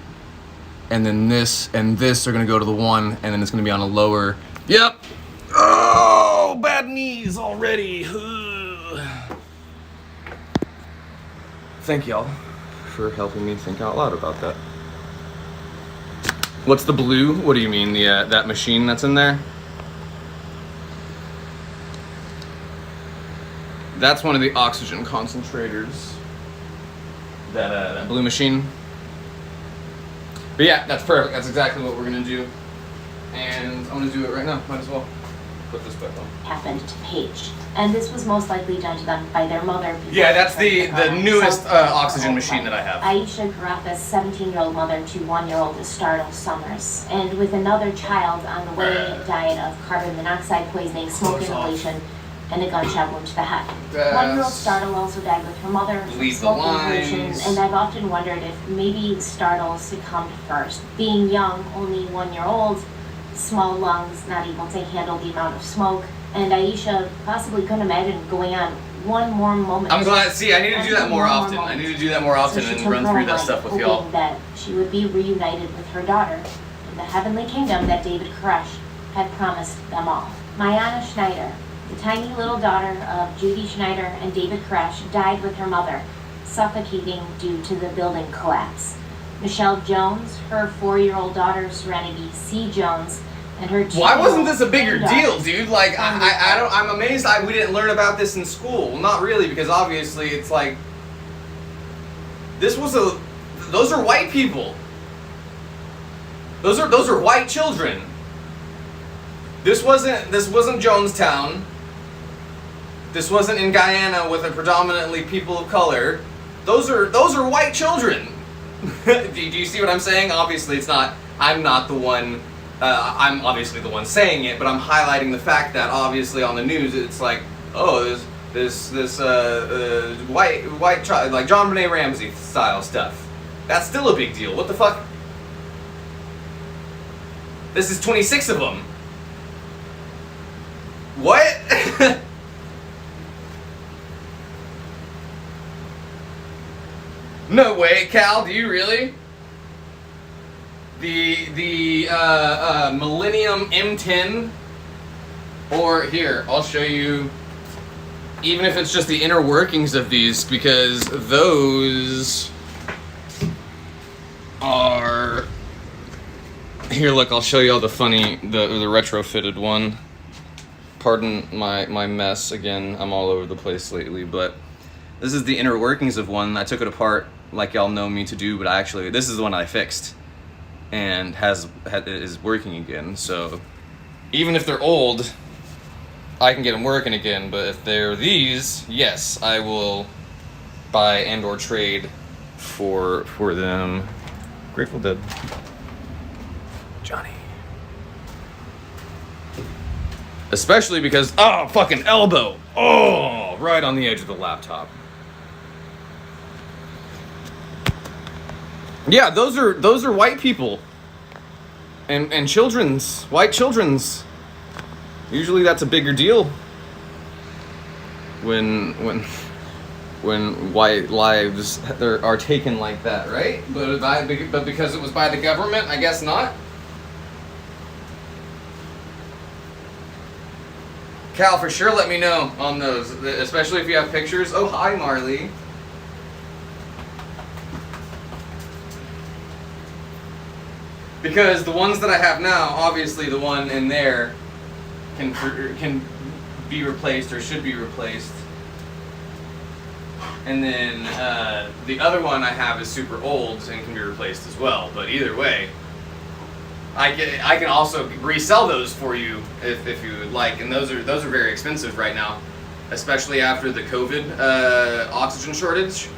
and then this and this are gonna go to the one, and then it's gonna be on a lower. Yep. Oh, bad knees already. Thank y'all for helping me think out loud about that. What's the blue? What do you mean? That machine that's in there? That's one of the oxygen concentrators. That blue machine. But yeah, that's perfect. That's exactly what we're gonna do. And I'm gonna do it right now. Might as well put this back on. Happened to Paige, and this was most likely done to them by their mother. Yeah, that's the newest oxygen machine that I have. Aisha grew up as 17-year-old mother to 1-year-old Startle Summers, and with another child on the way, died of carbon monoxide poisoning, smoke inhalation, and a gunshot wound to the head. 1-year-old Startle also died with her mother from Leave the smoke inhalation, lines. and I've often wondered if maybe Startle succumbed first. Being young, only 1-year-old, small lungs, not able to handle the amount of smoke, and Aisha possibly couldn't imagine going on one more moment. I'm glad. See, I need to do that more often. I need to do that more often So she and took run her through own that life, stuff with hoping y'all. that she would be reunited with her daughter in the heavenly kingdom that David Koresh had promised them all. Mayana Schneider, the tiny little daughter of Judy Schneider and David Koresh, died with her mother, suffocating due to the building collapse. Michelle Jones, her 4-year-old daughter Serenity C. Jones, and her Why wasn't this a bigger granddaughter, deal, dude? Like, I'm amazed we didn't learn about this in school. Well, not really, because obviously it's like, those are white people. Those are white children. This wasn't Jonestown. This wasn't in Guyana with a predominantly people of color. Those are white children. do you see what I'm saying? Obviously, it's not. I'm not the one. I'm obviously the one saying it, but I'm highlighting the fact that obviously on the news it's like, oh, this white child, like John Benet Ramsey style stuff. That's still a big deal. What the fuck? This is 26 of them. What? No way, Cal. Do you really? The Millennium M10, or here, I'll show you. Even if it's just the inner workings of these, because those are. Here, look. I'll show you all the funny, the retrofitted one. Pardon my mess again. I'm all over the place lately, but this is the inner workings of one. I took it apart, like y'all know me to do, but this is the one I fixed, and is working again. So even if they're old, I can get them working again. But if they're these, yes, I will buy and/or trade for them. Grateful Dead. Johnny. Especially because, oh, fucking elbow. Oh, right on the edge of the laptop. Yeah, those are white people. And white children's. Usually that's a bigger deal when white lives are taken like that, right? But because it was by the government, I guess not. Cal, for sure let me know on those, especially if you have pictures. Oh, hi, Marley. Because the ones that I have now, obviously the one in there can be replaced or should be replaced. And then the other one I have is super old and can be replaced as well. But either way, I can also resell those for you if you would like, and those are very expensive right now, especially after the COVID oxygen shortage.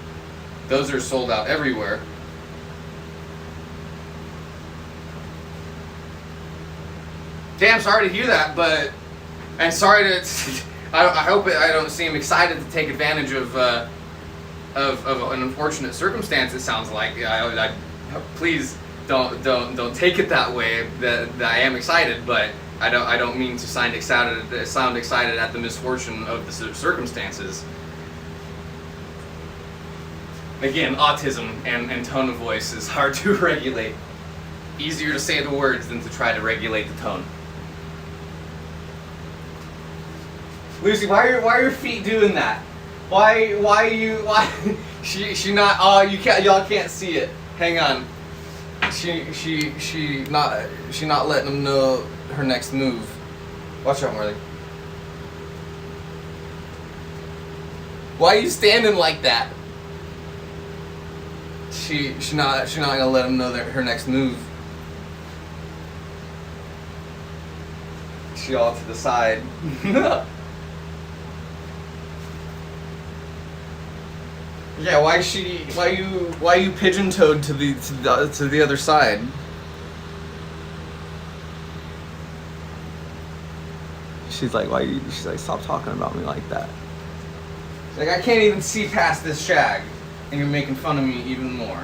Those are sold out everywhere. Damn, sorry to hear that, and sorry to. I hope I don't seem excited to take advantage of an unfortunate circumstance. It sounds like I please. Don't take it that way. That I am excited, but I don't mean to sound excited at the misfortune of the circumstances. Again, autism and tone of voice is hard to regulate. Easier to say the words than to try to regulate the tone. Lucy, why are your feet doing that? Why she not? Oh, y'all can't see it. Hang on. She not letting them know her next move. Watch out, Marley. Why are you standing like that? She not gonna let them know her next move. She all to the side. Yeah, why you pigeon-toed to the other side? She's like, she's like, stop talking about me like that. She's like, I can't even see past this shag, and you're making fun of me even more.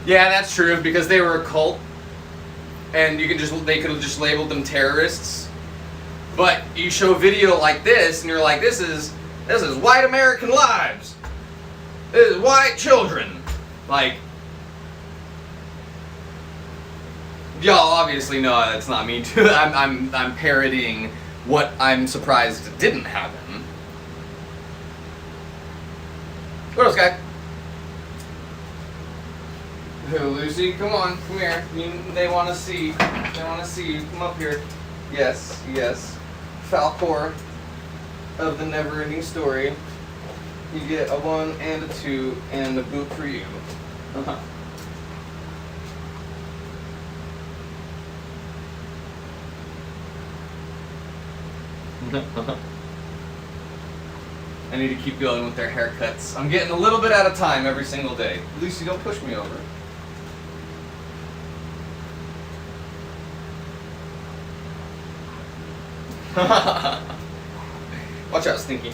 Yeah, that's true, because they were a cult. And they could have just labeled them terrorists. But you show video like this, and you're like, this is white American lives. This is white children. Like, y'all obviously know that's not me too. I'm parodying what I'm surprised didn't happen. What else, guy? Who, Lucy? Come on, come here. They want to see. They want to see you. Come up here. Yes, yes. Falcor of the never-ending story. You get a 1 and a 2 and a boot for you. I need to keep going with their haircuts. I'm getting a little bit at a time every single day. At least you don't push me over. Watch out, Stinky.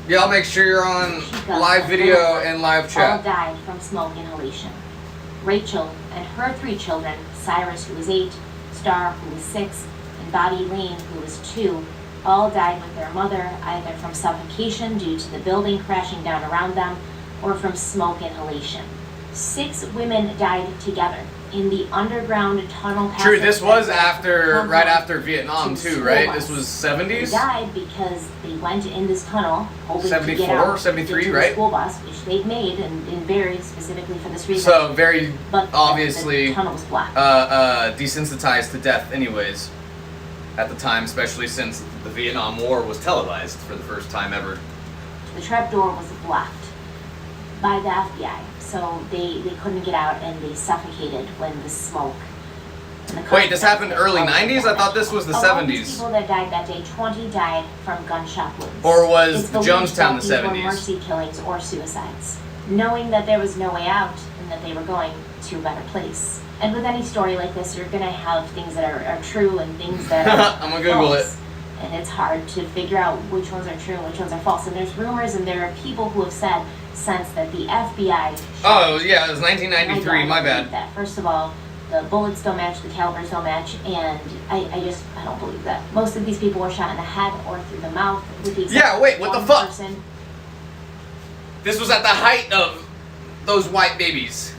Yeah, I'll make sure you're on live video and live all chat. died from smoke inhalation. Rachel and her 3 children, Cyrus, who was 8, Star, who was 6, and Bobby Lane, who was 2, all died with their mother, either from suffocation due to the building crashing down around them, or from smoke inhalation. 6 women died together in the underground tunnel passage. True, this was that right after Vietnam to too, school right? bus. This was They 70s? died because they went in this tunnel hoping to 74, get out 73, into right? a school bus, which they'd made and very specifically for this reason. So very But obviously the tunnel was blocked. desensitized to death anyways at the time, especially since the Vietnam War was televised for the first time ever. The trapdoor was blocked by the FBI, so they couldn't get out and they suffocated when the smoke. And the Wait, this happened early carbon 90s? I thought this was the Of all these 70s. people that died that day, 20 died from gunshot wounds. Or was It's believed Jonestown that the these were 70s? mercy killings or suicides, knowing that there was no way out and that they were going to a better place. And with any story like this, you're gonna have things that are true and things that are I'm gonna Google false. And it's hard to figure out which ones are true and which ones are false. And there's rumors and there are people who have said since that the FBI Oh, yeah, it was 1993, my bad. That. First of all, the bullets don't match, the calibers don't match, and I don't believe that. Most of these people were shot in the head or through the mouth with the exception Yeah, wait, of what the one fuck? person. This was at the height of those white babies.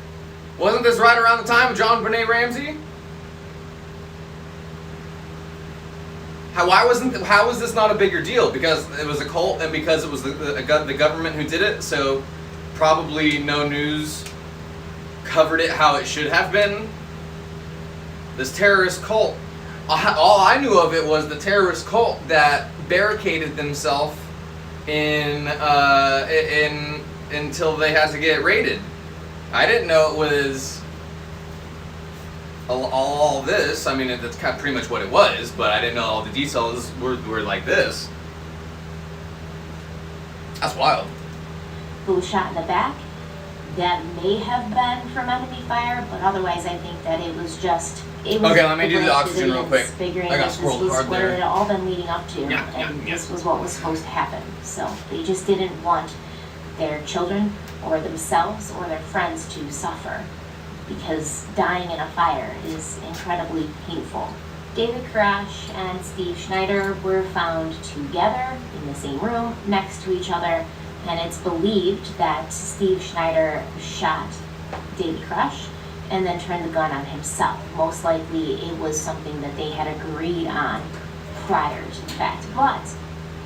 Wasn't this right around the time of John Benet Ramsey? How was this not a bigger deal? Because it was a cult and because it was the government who did it, so probably no news covered it how it should have been. This terrorist cult, all I knew of it was the terrorist cult that barricaded themselves in until they had to get raided. I didn't know it was all this. I mean, that's kind of pretty much what it was, but I didn't know all the details were like this. That's wild. Who was shot in the back. That may have been from enemy fire, but otherwise I think that it was just... It was Okay, let me do the British oxygen real quick. Figuring I got that this squirreled was hard what there. it had all been leading up to, Yeah, and yeah. this was what was supposed to happen. So they just didn't want their children or themselves or their friends to suffer, because dying in a fire is incredibly painful. David Koresh and Steve Schneider were found together in the same room next to each other, and it's believed that Steve Schneider shot David Koresh and then turned the gun on himself. Most likely it was something that they had agreed on prior to the fact. But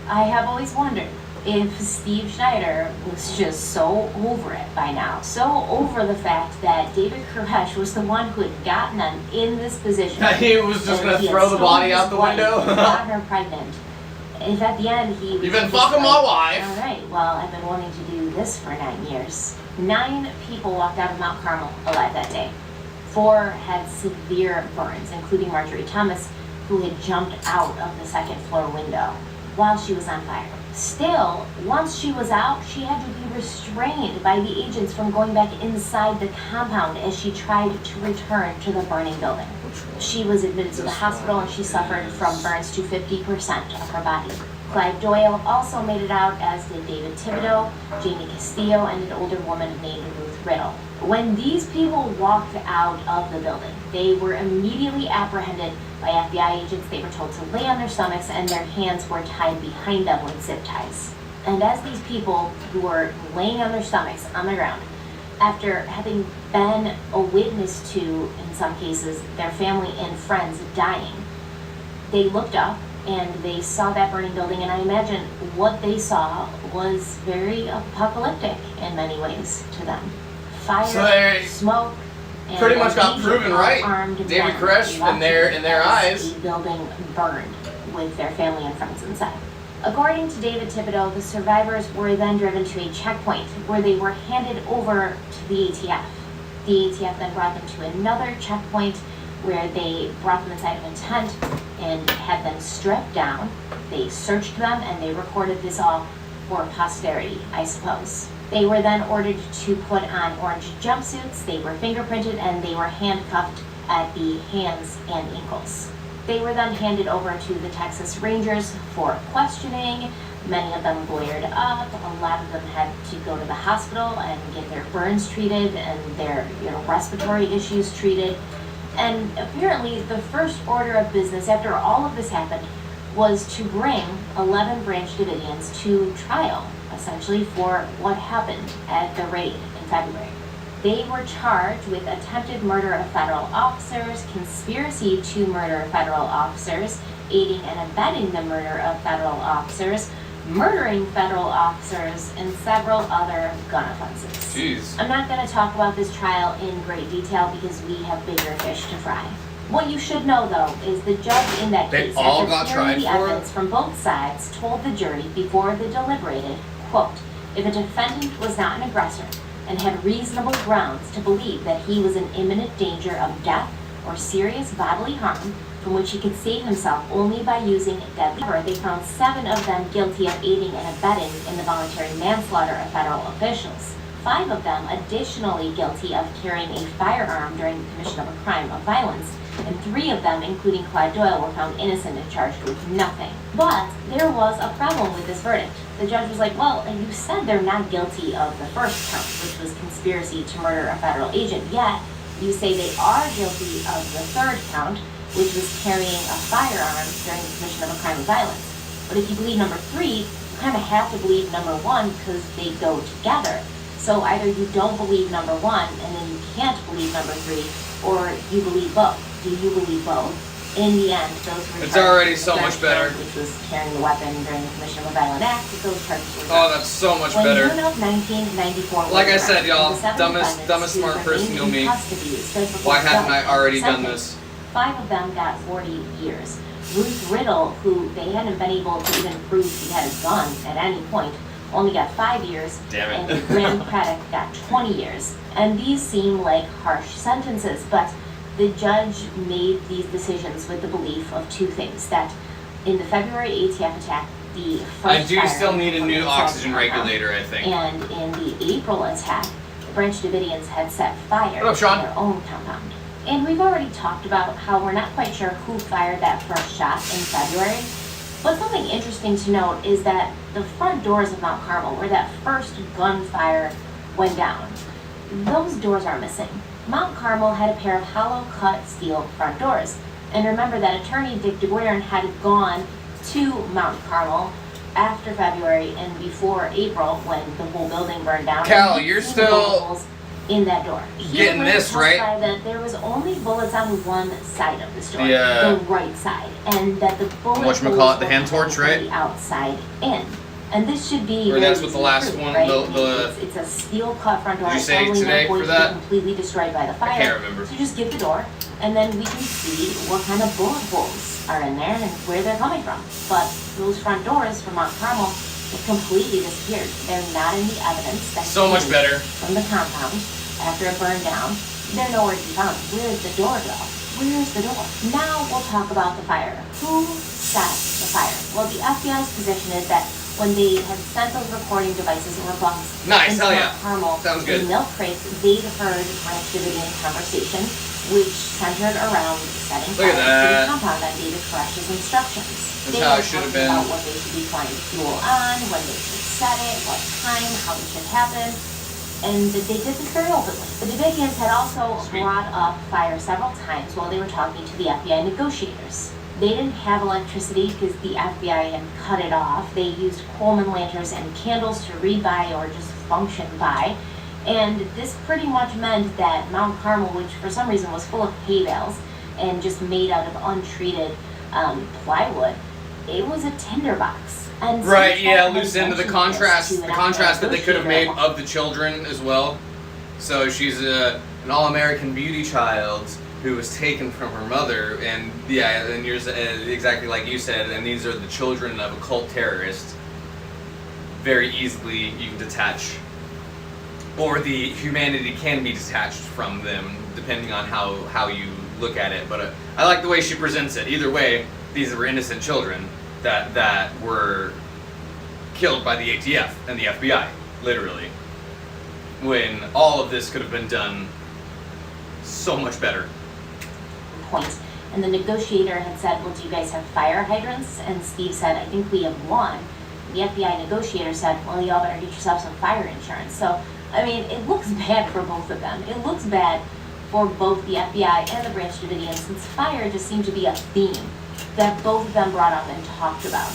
I have always wondered if Steve Schneider was just so over it by now, so over the fact that David Koresh was the one who had gotten them in this position. He was just and gonna he had throw the stolen body his out the wife, window. got her pregnant. If at the end he was You've been just fucking my like, wife. all right, well, I've been wanting to do this for 9 years. 9 people walked out of Mount Carmel alive that day. 4 had severe burns, including Marjorie Thomas, who had jumped out of the second floor window while she was on fire. Still, once she was out, she had to be restrained by the agents from going back inside the compound as she tried to return to the burning building. She was admitted to the hospital and she suffered from burns to 50% of her body. Clive Doyle also made it out, as did David Thibodeau, Jamie Castillo, and an older woman named Ruth Riddle. When these people walked out of the building, they were immediately apprehended by FBI agents. They were told to lay on their stomachs and their hands were tied behind them with zip ties. And as these people who were laying on their stomachs on the ground, after having been a witness to, in some cases, their family and friends dying, they looked up and they saw that burning building, and I imagine what they saw was very apocalyptic in many ways to them. Fire, So they smoke, and pretty much got a proven legion of right. armed David men Koresh walked in their as eyes. The building burned with their family and friends inside. According to David Thibodeau, the survivors were then driven to a checkpoint where they were handed over to the ATF. The ATF then brought them to another checkpoint where they brought them inside of a tent and had them stripped down. They searched them and they recorded this all for posterity, I suppose. They were then ordered to put on orange jumpsuits, they were fingerprinted, and they were handcuffed at the hands and ankles. They were then handed over to the Texas Rangers for questioning. Many of them lawyered up. A lot of them had to go to the hospital and get their burns treated and their respiratory issues treated. And apparently the first order of business after all of this happened was to bring 11 Branch Davidians to trial, essentially for what happened at the raid in February. They were charged with attempted murder of federal officers, conspiracy to murder federal officers, aiding and abetting the murder of federal officers, murdering federal officers, and several other gun offenses. Jeez. I'm not going to talk about this trial in great detail because we have bigger fish to fry. What you should know, though, is the judge in that They case, all after got hearing the tried for it? evidence from both sides, told the jury before they deliberated, quote, if a defendant was not an aggressor and had reasonable grounds to believe that he was in imminent danger of death or serious bodily harm from which he could save himself only by using deadly force, they found 7 of them guilty of aiding and abetting in the voluntary manslaughter of federal officials. 5 of them additionally guilty of carrying a firearm during the commission of a crime of violence, and 3 of them, including Clyde Doyle, were found innocent and charged with nothing. But there was a problem with this verdict. The judge was like, well, you said they're not guilty of the first count, which was conspiracy to murder a federal agent, yet you say they are guilty of the third count, which was carrying a firearm during the commission of a crime of violence. But if you believe number 3, you kind of have to believe number 1 because they go together. So either you don't believe number 1 and then you can't believe number 3, or you believe both. Do you believe both? In the end, those were It's already so much better. Which was carrying a weapon during the commission of a violent act. Those charges were Oh, that's so much when better. June of 1994 Like I was said, arrived, y'all, the 7 dumbest defendants who smart person remained knew in me. custody stood before Why hadn't judge I already and done sentenced. this? 5 of them got 40 years. Ruth Riddle, who they hadn't been able to even prove she had a gun at any point, only got 5 years. Damn it. And Graham Craddock got 20 years. And these seem like harsh sentences, but the judge made these decisions with the belief of 2 things: that in the February ATF attack, the first I do fire still need a from new the oxygen South compound, regulator, I think. and in the April attack, the Branch Davidians had set fire What up, Sean? to their own compound. And we've already talked about how we're not quite sure who fired that first shot in February. But something interesting to note is that the front doors of Mount Carmel, where that first gunfire went down, those doors are missing. Mount Carmel had a pair of hollow-cut steel front doors. And remember that attorney Dick DeGuerin had gone to Mount Carmel after February and before April when the whole building burned down. Cal, And he'd you're seen still bullet holes in that door. He getting agreed to this, right? testify that there was only bullets on one side of this door, Yeah. the right side, and that the bullet Whatchamacallit, holes the were hand torch, from right? the outside in. And this should be Or very that's what easy the last to prove, one- right? the- It's a steel cut front door. Did you It's say probably not today going for to that? be completely destroyed by the fire. I can't remember. So just get the door, and then we can see what kind of bullet holes are in there and where they're coming from. But those front doors from Mount Carmel have completely disappeared. They're not in the evidence. That So much came better. from the compound after it burned down. They're nowhere to be found. Where's the door go? Where's the door? Now we'll talk about the fire. Who set the fire? Well, the FBI's position is that when they had sent those recording devices or bugs Nice, into hell yeah. Mount Carmel Sounds good. in milk crates, they'd heard Branch Davidian conversation, which centered around setting Look at fire to that. the compound on David Koresh's instructions. That's They how it were should have talking been. about what they should be flying fuel on, when they should set it, what time, how it should happen. And they did this very openly. The Davidians had also Sweet. brought up fire several times while they were talking to the FBI negotiators. They didn't have electricity because the FBI had cut it off. They used Coleman lanterns and candles to read by or just function by. And this pretty much meant that Mount Carmel, which for some reason was full of hay bales and just made out of untreated plywood, it was a tinderbox. And Right, since yeah, that loose end of the had contrast, mentioned the this to an contrast that they could have made negotiator, of the children as well. So she's an all-American beauty child who was taken from her mother, and yeah, and yours exactly like you said, and these are the children of a cult terrorist. Very easily you can detach or the humanity can be detached from them, depending on how you look at it. But I like the way she presents it. Either way, these were innocent children that were killed by the ATF and the FBI, literally. When all of this could have been done so much better. Point. And the negotiator had said, well, do you guys have fire hydrants? And Steve said, I think we have one. The FBI negotiator said, well, y'all better get yourself some fire insurance. So, I mean, it looks bad for both of them. It looks bad for both the FBI and the Branch Davidians, since fire just seemed to be a theme that both of them brought up and talked about.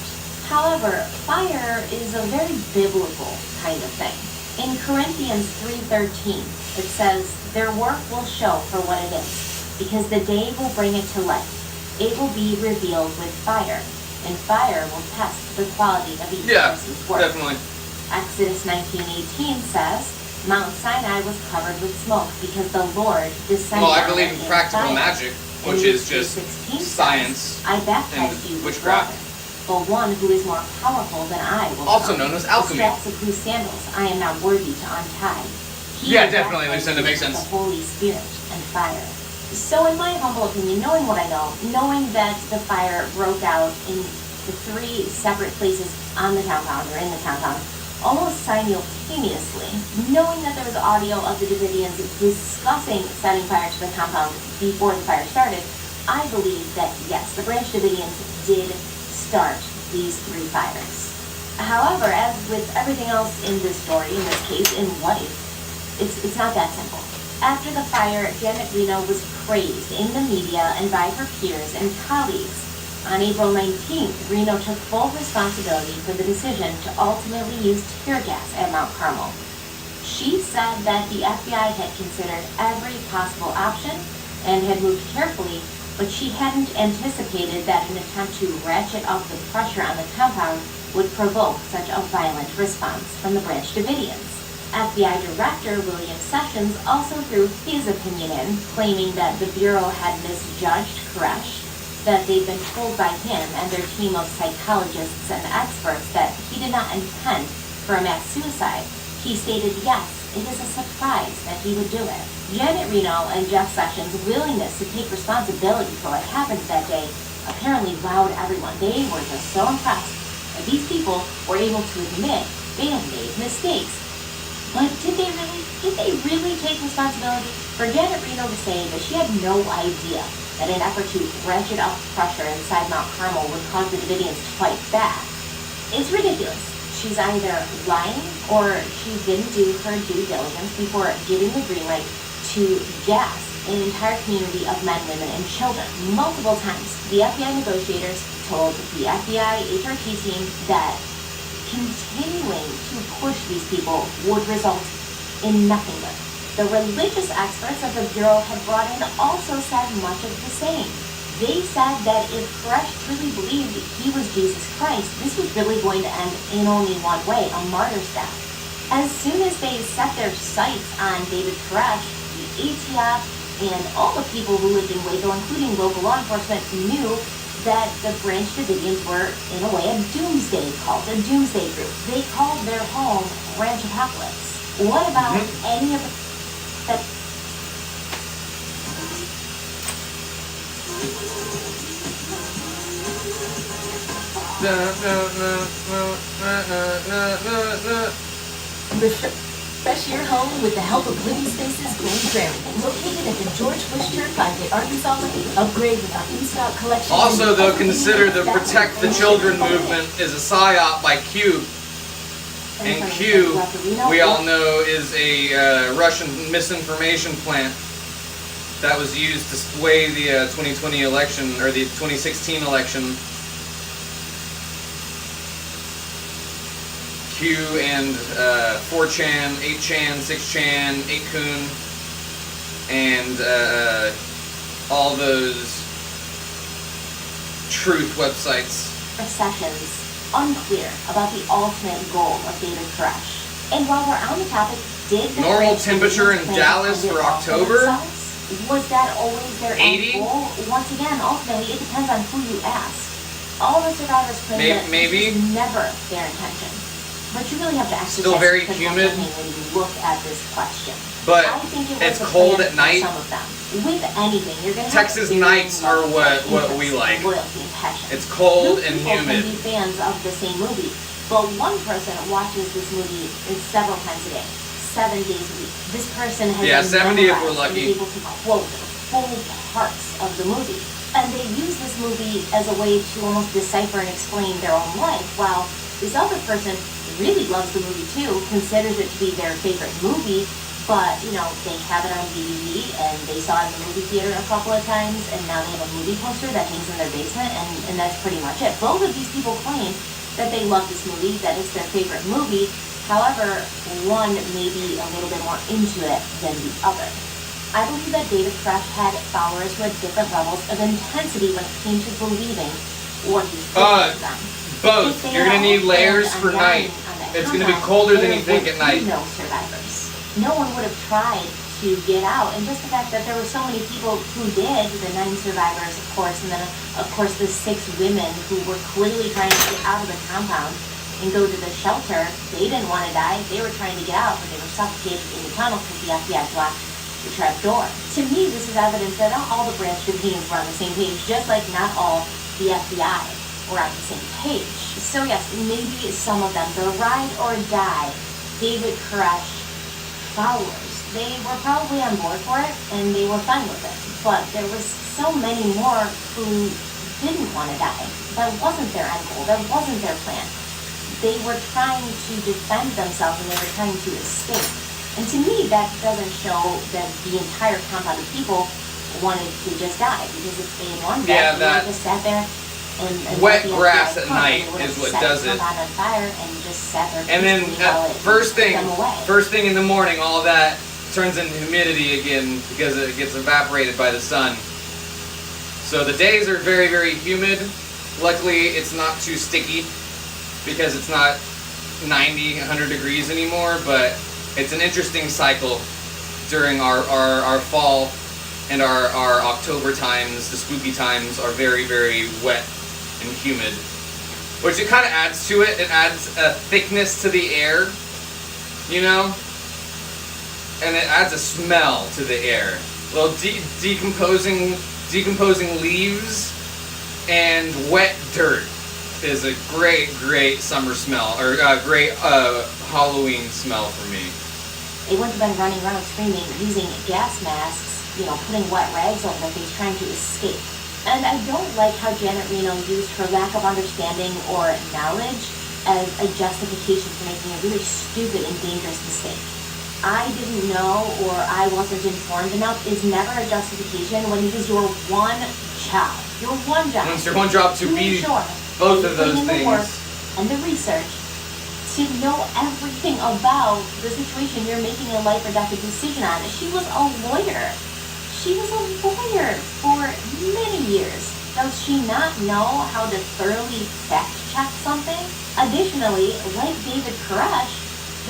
However, fire is a very biblical kind of thing. In Corinthians 3:13, it says, their work will show for what it is, because the day will bring it to light. It will be revealed with fire, and fire will test the quality of each person's work. Definitely. Exodus 19:18 says, Mount Sinai was covered with smoke because the Lord descended Well, I on believe it in practical fire. magic, And which is Luke just 3:16 science says, I baptize and you with witchcraft. water, but one who is more powerful than I will Also come. known as The alchemy. straps of whose sandals I am not worthy to untie. He Yeah, will definitely, baptize Lucinda, you makes with sense. The Holy Spirit and fire. So in my humble opinion, knowing what I know, knowing that the fire broke out in the 3 separate places on the compound, or in the compound, almost simultaneously, knowing that there was audio of the Davidians discussing setting fire to the compound before the fire started, I believe that yes, the Branch Davidians did start these 3 fires. However, as with everything else in this story, in this case, in life, it's not that simple. After the fire, Janet Reno was praised in the media and by her peers and colleagues. On April 19th, Reno took full responsibility for the decision to ultimately use tear gas at Mount Carmel. She said that the FBI had considered every possible option and had moved carefully, but she hadn't anticipated that an attempt to ratchet up the pressure on the compound would provoke such a violent response from the Branch Davidians. FBI Director William Sessions also threw his opinion in, claiming that the Bureau had misjudged Koresh, that they'd been told by him and their team of psychologists and experts that he did not intend for a mass suicide. He stated, yes, it is a surprise that he would do it. Janet Reno and Jeff Sessions' willingness to take responsibility for what happened that day apparently wowed everyone. They were just so impressed that these people were able to admit they had made mistakes. But did they really take responsibility? For Janet Reno to say that she had no idea that an effort to ratchet up pressure inside Mount Carmel would cause the Davidians to fight back, it's ridiculous. She's either lying or she didn't do her due diligence before giving the green light to gas an entire community of men, women, and children. Multiple times, the FBI negotiators told the FBI HRT team that continuing to push these people would result in nothing good. The religious experts of the Bureau had brought in also said much of the same. They said that if Koresh truly believed he was Jesus Christ, this was really going to end in only one way, a martyr's death. As soon as they set their sights on David Koresh, the ATF and all the people who lived in Waco, including local law enforcement, knew that the Branch Davidians were, in a way, a doomsday cult, a doomsday group. They called their home Ranch Apocalypse. What about any of the... Refresh your home with the help of Living Spaces Grand Prairie, located at the George Bush Turnpike at Arkansas Lake. Upgrade with our in-stock collection. Also, though, consider the Protect the Children movement is a psyop by Q. And Q, we all know, is a Russian misinformation plant that was used to sway the 2020 election, or the 2016 election. Q and 4chan, 8chan, 6chan, 8kun, and all those truth websites. Sessions unclear about the ultimate goal of David Koresh. And while we're on the topic, did the Normal Branch temperature in Davidians plan Dallas to for end it all for October? themselves? Was that always their 80? end goal? Once again, ultimately, it depends on who you ask. All the survivors claim that Maybe. this was never their intention. But you really have to exercise Still very critical humid. thinking when you look at this question. But I think it was it's the cold plan at for night. Some of them. With anything, you're gonna Texas have very nights are low what we interest, like. Loyalty and passion. It's cold Two and people humid. can be fans of the same movie, but one person watches this movie several times a day, 7 days a week. This person has Yeah, 70 if we're memorized and lucky. is able to quote full parts of the movie. And they use this movie as a way to almost decipher and explain their own life, while this other person really loves the movie too, considers it to be their favorite movie, but, you know, they have it on DVD and they saw it in the movie theater a couple of times, and now they have a movie poster that hangs in their basement, and that's pretty much it. Both of these people claim that they love this movie, that it's their favorite movie. However, one may be a little bit more into it than the other. I believe that David Koresh had followers who had different levels of intensity when it came to believing what he told them. Both. If they You're gonna all need layers planned for on dying night. on that It's gonna be compound, colder than there you think would at night. be no survivors. No one would have tried to get out, and just the fact that there were so many people who did, the 9 survivors, of course, and then of course the 6 women who were clearly trying to get out of the compound and go to the shelter. They didn't want to die. They were trying to get out, but they were suffocated in the tunnel because the FBI blocked the trap door. To me, this is evidence that not all the Branch Davidians were on the same page, just like not all the FBI were on the same page. So yes, maybe some of them, the ride or die David Koresh followers, they were probably on board for it and they were fine with it. But there was so many more who didn't want to die. That wasn't their end goal. That wasn't their plan. They were trying to defend themselves and they were trying to escape. And to me, that doesn't show that the entire compound of people wanted to just die, because if they had wanted Yeah, that, they would that have just sat there and wet let the grass FBI at come, night and they would have is what set does the it. compound on fire and just sat there And then peacefully while it first took them away. thing in the morning, all that turns into humidity again because it gets evaporated by the sun. So the days are very, very humid. Luckily, it's not too sticky because it's not 90, 100 degrees anymore, but it's an interesting cycle during our fall and our October times. The spooky times are very, very wet and humid, which it kind of adds to it. It adds a thickness to the air, you know, and it adds a smell to the air. Little decomposing leaves and wet dirt is a great summer smell, or great Halloween smell for me. They wouldn't have been running around screaming, using gas masks, you know, putting wet rags over their face, trying to escape. And I don't like how Janet Reno used her lack of understanding or knowledge as a justification for making a really stupid and dangerous mistake. I didn't know, or I wasn't informed enough is never a justification when it is your one job. Your one job. It's your one job to be ensure both that of you're those putting in the work things. and the research to know everything about the situation you're making a life or death decision on. She was a lawyer. She was a lawyer for many years. Does she not know how to thoroughly fact check something? Additionally, like David Koresh,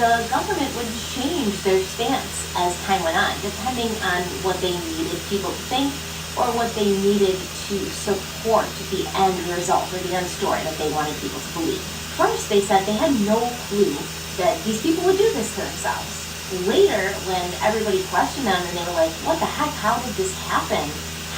the government would change their stance as time went on, depending on what they needed people to think or what they needed to support the end result or the end story that they wanted people to believe. First, they said they had no clue that these people would do this to themselves. Later, when everybody questioned them and they were like, what the heck, how did this happen?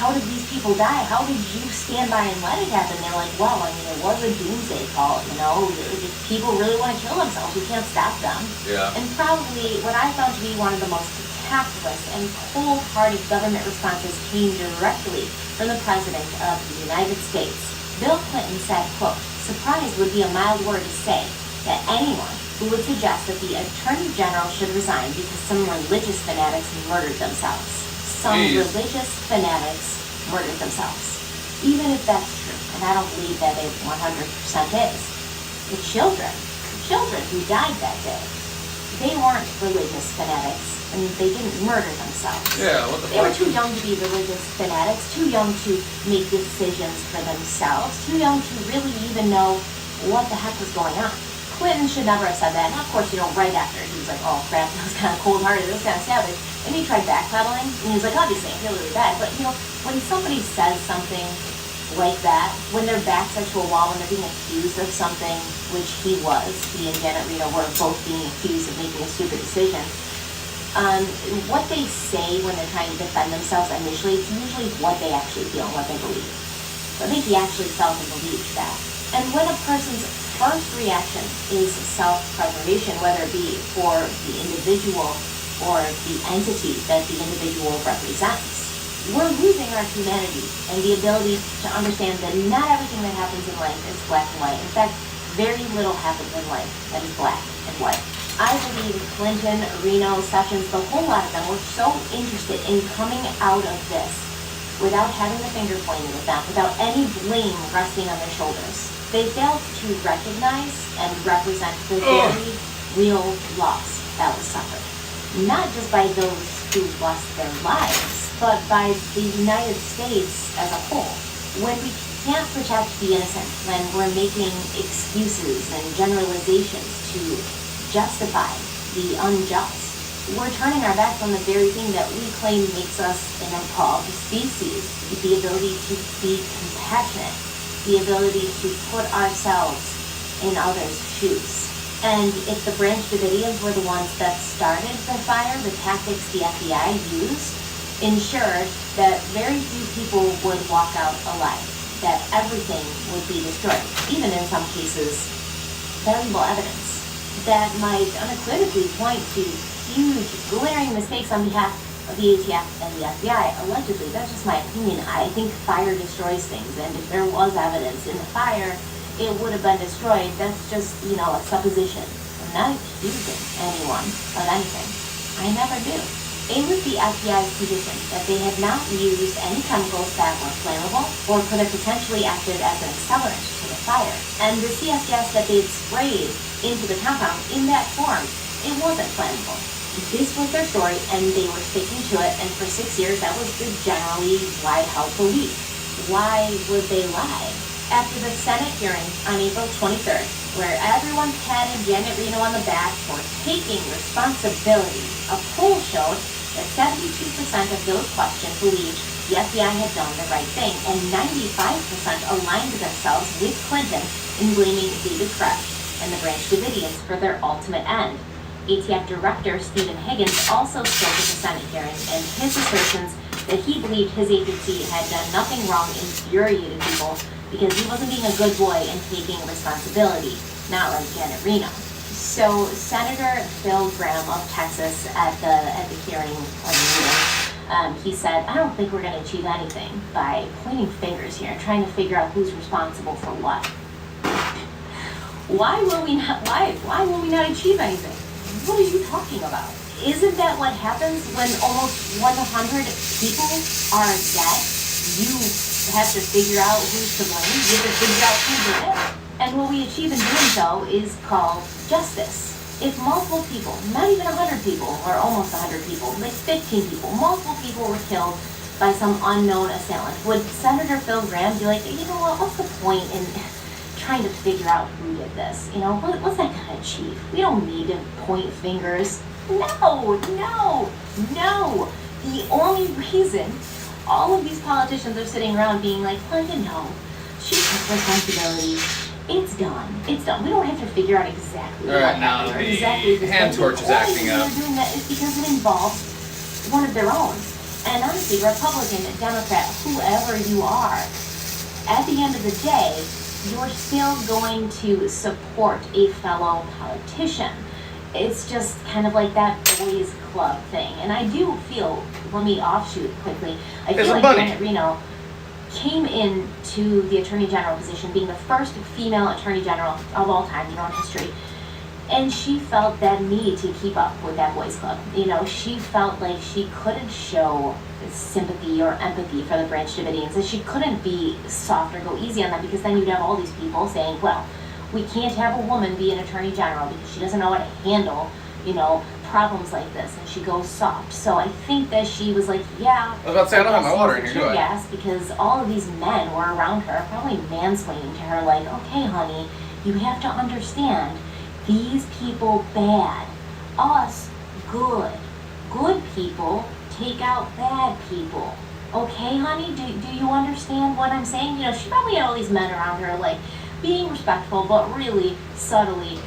How did these people die? How did you stand by and let it happen? They're like, well, I mean, it was a doomsday call, you know? If people really want to kill themselves, we can't stop them. Yeah. And probably what I found to be one of the most tactless and cold-hearted government responses came directly from the President of the United States. Bill Clinton said, quote, surprise would be a mild word to say that anyone who would suggest that the Attorney General should resign because some religious fanatics murdered themselves. Some religious fanatics murdered themselves. Even if that's true, and I don't believe that it 100% is, the children who died that day, they weren't religious fanatics, and they didn't murder themselves. Yeah, what the They were fuck? too young to be religious fanatics, too young to make decisions for themselves, too young to really even know what the heck was going on. Clinton should never have said that, and of course, you know, right after, he was like, oh crap, that was kind of cold-hearted, that was kind of savage, and he tried backpedaling, and he was like, obviously, I feel really bad, but you know, when somebody says something like that, when their backs are to a wall, when they're being accused of something, which he and Janet Reno were both being accused of making a stupid decision, what they say when they're trying to defend themselves initially, it's usually what they actually feel and what they believe. So I think he actually felt and believed that. And when a person's first reaction is self-preservation, whether it be for the individual or the entity that the individual represents, we're losing our humanity and the ability to understand that not everything that happens in life is black and white. In fact, very little happens in life that is black and white. I believe Clinton, Reno, Sessions, the whole lot of them were so interested in coming out of this without having the finger pointed at them, without any blame resting on their shoulders. They failed to recognize and represent the very real loss that was suffered. Not just by those who lost their lives, but by the United States as a whole. When we can't protect the innocent, when we're making excuses and generalizations to justify the unjust, we're turning our backs on the very thing that we claim makes us an evolved species, the ability to be compassionate, the ability to put ourselves in others' shoes. And if the Branch Davidians were the ones that started the fire, the tactics the FBI used ensured that very few people would walk out alive, that everything would be destroyed, even in some cases, valuable evidence that might unequivocally point to huge, glaring mistakes on behalf of the ATF and the FBI. Allegedly, that's just my opinion. I think fire destroys things, and if there was evidence in the fire, it would have been destroyed. That's just, a supposition. I'm not accusing anyone of anything. I never do. It was the FBI's position that they had not used any chemicals that were flammable or could have potentially acted as an accelerant to the fire. And the CS gas that they had sprayed into the compound in that form, it wasn't flammable. This was their story, and they were sticking to it, and for 6 years that was the generally wide-held belief. Why would they lie? After the Senate hearing on April 23rd, where everyone patted Janet Reno on the back for taking responsibility, a poll showed that 72% of those questioned believed the FBI had done the right thing, and 95% aligned themselves with Clinton in blaming David Koresh and the Branch Davidians for their ultimate end. ATF Director Stephen Higgins also spoke at the Senate hearing, and his assertions that he believed his agency had done nothing wrong infuriated people because he wasn't being a good boy and taking responsibility, not like Janet Reno. So Senator Phil Gramm of Texas at the hearing of the meeting, he said, "I don't think we're going to achieve anything by pointing fingers here, trying to figure out who's responsible for what. Why will we not achieve anything? What are you talking about? Isn't that what happens when almost 100 people are dead? You have to figure out who's to blame. You have to figure out who did it. And what we achieve in doing so is called justice. If multiple people, not even 100 people, or almost 100 people, like 15 people, multiple people were killed by some unknown assailant, would Senator Phil Gramm be like, you know what, what's the point in trying to figure out who did this? What's that going to achieve? We don't need to point fingers. No. The only reason all of these politicians are sitting around being like, well, she took responsibility. It's done. We don't have to figure out exactly what happened or exactly the hand torch is acting up. They're doing that is because it involves one of their own. And honestly, Republican, Democrat, whoever you are, at the end of the day, you're still going to support a fellow politician. It's just kind of like that boys club thing. And I do feel, let me offshoot quickly, I feel like Janet Reno came into the Attorney General position being the first female Attorney General of all time, in history. And she felt that need to keep up with that boys club. She felt like she couldn't show sympathy or empathy for the Branch Davidians, and she couldn't be soft or go easy on them, because then you'd have all these people saying, well, we can't have a woman be an Attorney General because she doesn't know how to handle, problems like this, and she goes soft. So I think that she was like, yeah. I was about to say, I don't have my water in here, do I? Yes, because all of these men were around her, probably mansplaining to her, like, okay, honey, you have to understand, these people bad, us good. Good people take out bad people. okay, honey, do you understand what I'm saying? You know, she probably had all these men around her, like, being respectful, but really subtly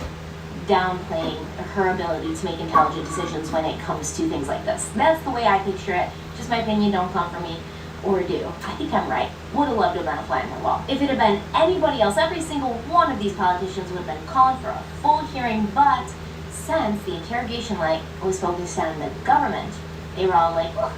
downplaying her ability to make intelligent decisions when it comes to things like this. That's the way I picture it. Just my opinion, don't come for me. Or do. I think I'm right. Would have loved to have been a fly on her wall. If it had been anybody else, every single one of these politicians would have been calling for a full hearing, but since the interrogation light was focused on the government, they were all like, well,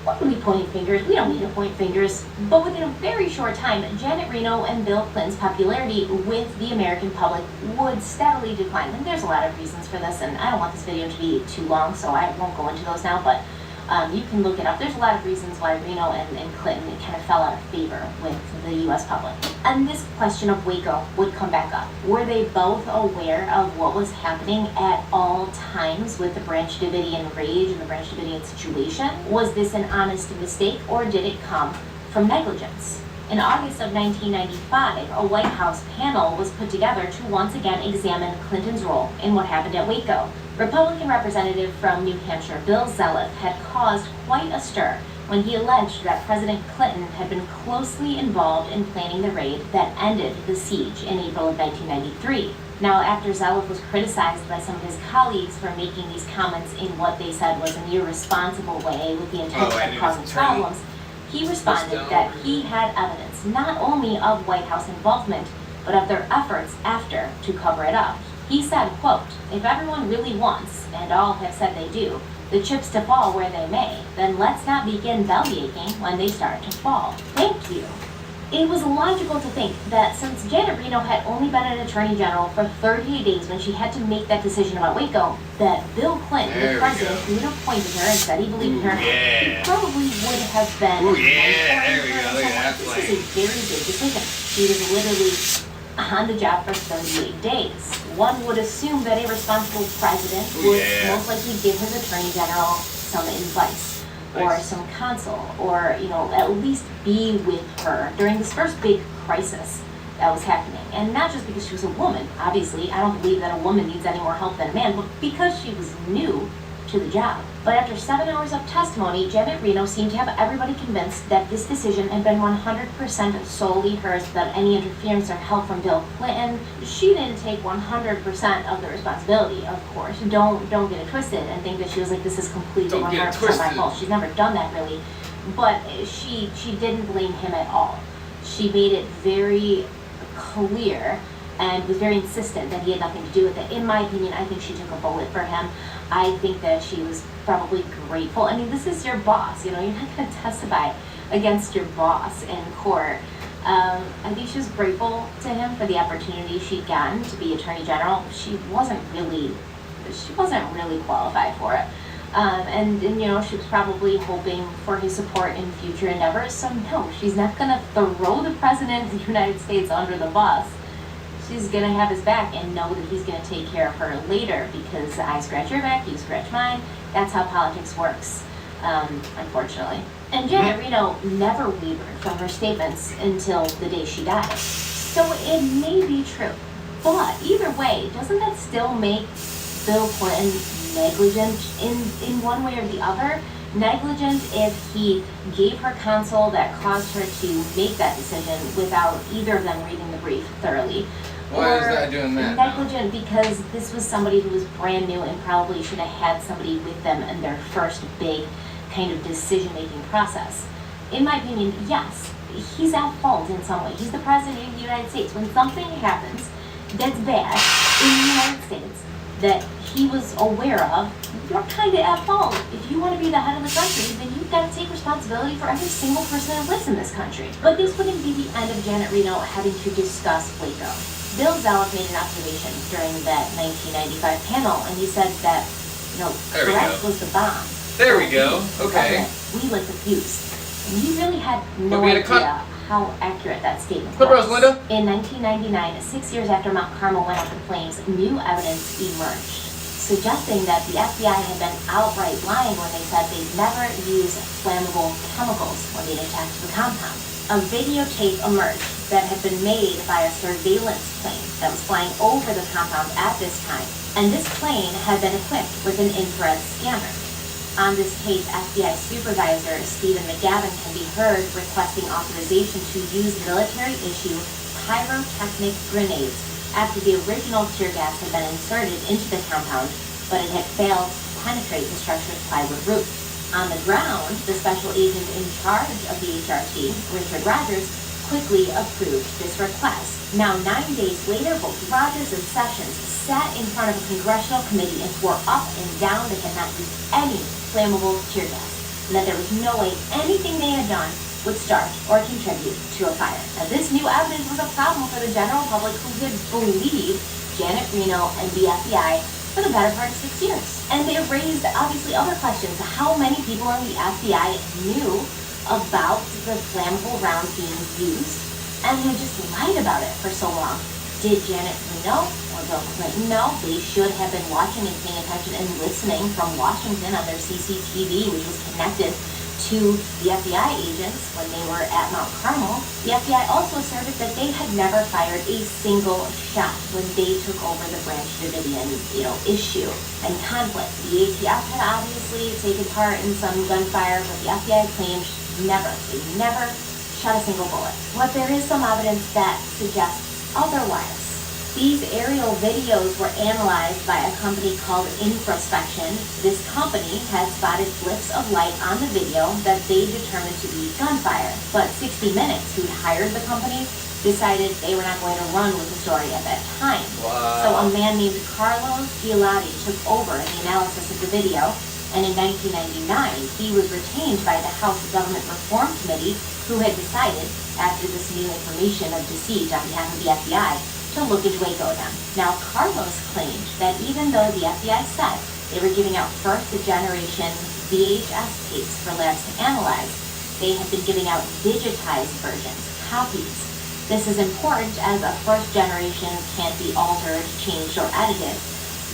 what are we pointing fingers? We don't need to point fingers. But within a very short time, Janet Reno and Bill Clinton's popularity with the American public would steadily decline. And there's a lot of reasons for this, and I don't want this video to be too long, so I won't go into those now, but you can look it up. There's a lot of reasons why Reno and Clinton kind of fell out of favor with the U.S. public. And this question of Waco would come back up. Were they both aware of what was happening at all times with the Branch Davidian rage and the Branch Davidian situation? Was this an honest mistake, or did it come from negligence? In August of 1995, a White House panel was put together to once again examine Clinton's role in what happened at Waco. Republican representative from New Hampshire, Bill Zeliff, had caused quite a stir when he alleged that President Clinton had been closely involved in planning the raid that ended the siege in April of 1993. Now, after Zeliff was criticized by some of his colleagues for making these comments in what they said was an irresponsible way with the intention of causing problems, he responded that he had evidence not only of White House involvement, but of their efforts after to cover it up. He said, quote, "If everyone really wants, and all have said they do, the chips to fall where they may, then let's not begin bellyaching when they start to fall. Thank you." It was logical to think that since Janet Reno had only been an attorney general for 38 days when she had to make that decision about Waco, that Bill Clinton, the president, who had appointed her and said he believed in her, he probably would have been. There we go. Look at that play. This is a very big decision. She was literally on the job for 38 days. One would assume that a responsible president would most likely give his attorney general some advice or some counsel, or, you know, at least be with her during this first big crisis that was happening. And not just because she was a woman, obviously. I don't believe that a woman needs any more help than a man, but because she was new to the job. But after 7 hours of testimony, Janet Reno seemed to have everybody convinced that this decision had been 100% solely hers without any interference or help from Bill Clinton. She didn't take 100% of the responsibility, of course. Don't get it twisted and think that she was like, this is completely 100% my fault. She's never done that, really. But she didn't blame him at all. She made it very clear and was very insistent that he had nothing to do with it. In my opinion, I think she took a bullet for him. I think that she was probably grateful. I mean, this is your boss, you know, you're not going to testify against your boss in court. I think she was grateful to him for the opportunity she'd gotten to be Attorney General. She wasn't really qualified for it. And you know, she was probably hoping for his support in future endeavors. So no, she's not going to throw the President of the United States under the bus. She's going to have his back and know that he's going to take care of her later, because I scratch your back, you scratch mine. That's how politics works, unfortunately. And Janet Reno never wavered from her statements until the day she died. So it may be true. But either way, doesn't that still make Bill Clinton negligent in one way or the other? Negligent if he gave her counsel that caused her to make that decision without either of them reading the brief thoroughly. Why is that doing that? Negligent because this was somebody who was brand new and probably should have had somebody with them in their first big kind of decision-making process. In my opinion, yes, he's at fault in some way. He's the president of the United States. When something happens that's bad in the United States that he was aware of, you're kind of at fault. If you want to be the head of the country, then you've got to take responsibility for every single person that lives in this country. But this wouldn't be the end of Janet Reno having to discuss Waco. Bill Zeliff made an observation during that 1995 panel, and he said that, you know, Brett was the bomb. There we go. Okay. We lit the fuse. And he really had no idea how accurate that statement was. Rosalinda. In 1999, 6 years after Mount Carmel went up in flames, new evidence emerged, suggesting that the FBI had been outright lying when they said they'd never use flammable chemicals when they attacked the compound. A videotape emerged that had been made by a surveillance plane that was flying over the compound at this time, and this plane had been equipped with an infrared scanner. On this tape, FBI Supervisor Stephen McGavin can be heard requesting authorization to use military-issue pyrotechnic grenades after the original tear gas had been inserted into the compound, but it had failed to penetrate the structure's plywood roof. On the ground, the special agent in charge of the HRT, Richard Rogers, quickly approved this request. Now, 9 days later, both Rogers and Sessions sat in front of a congressional committee and swore up and down they had not used any flammable tear gas, and that there was no way anything they had done would start or contribute to a fire. Now, this new evidence was a problem for the general public who had believed Janet Reno and the FBI for the better part of 6 years. And it raised, obviously, other questions. How many people in the FBI knew about the flammable rounds being used and had just lied about it for so long? Did Janet Reno or Bill Clinton know? They should have been watching and paying attention and listening from Washington on their CCTV, which was connected to the FBI agents when they were at Mount Carmel. The FBI also asserted that they had never fired a single shot when they took over the Branch Davidian, issue and conflict. The ATF had obviously taken part in some gunfire, but the FBI claimed they never shot a single bullet. But there is some evidence that suggests otherwise. These aerial videos were analyzed by a company called Infrospection. This company had spotted blips of light on the video that they determined to be gunfire. But 60 Minutes, who hired the company, decided they were not going to run with the story at that time. Wow. So a man named Carlos Gigliotti took over the analysis of the video, and in 1999, he was retained by the House Government Reform Committee, who had decided, after this new information of deceit on behalf of the FBI, to look into Waco again. Now, Carlos claimed that even though the FBI said they were giving out first-generation VHS tapes for labs to analyze, they had been giving out digitized versions, copies. This is important as a first generation can't be altered, changed, or edited,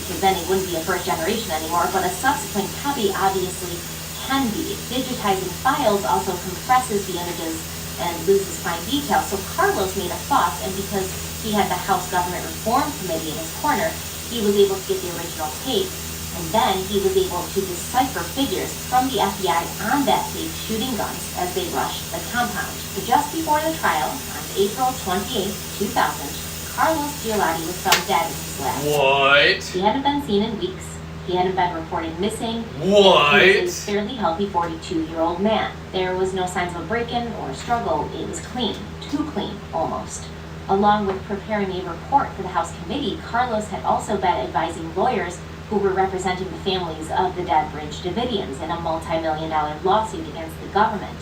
because then it wouldn't be a first generation anymore, but a subsequent copy obviously can be. Digitizing files also compresses the images and loses fine detail. So Carlos made a fuss, and because he had the House Government Reform Committee in his corner, he was able to get the original tape, and then he was able to decipher figures from the FBI on that tape shooting guns as they rushed the compound. So just before the trial, on April 28, 2000, Carlos Gigliotti was found dead in his lab. What? He hadn't been seen in weeks. He hadn't been reported missing. What? He was a fairly healthy 42-year-old man. There was no signs of a break-in or struggle. It was clean. Too clean, almost. Along with preparing a report for the House committee, Carlos had also been advising lawyers who were representing the families of the dead Branch Davidians in a multi-million-dollar lawsuit against the government.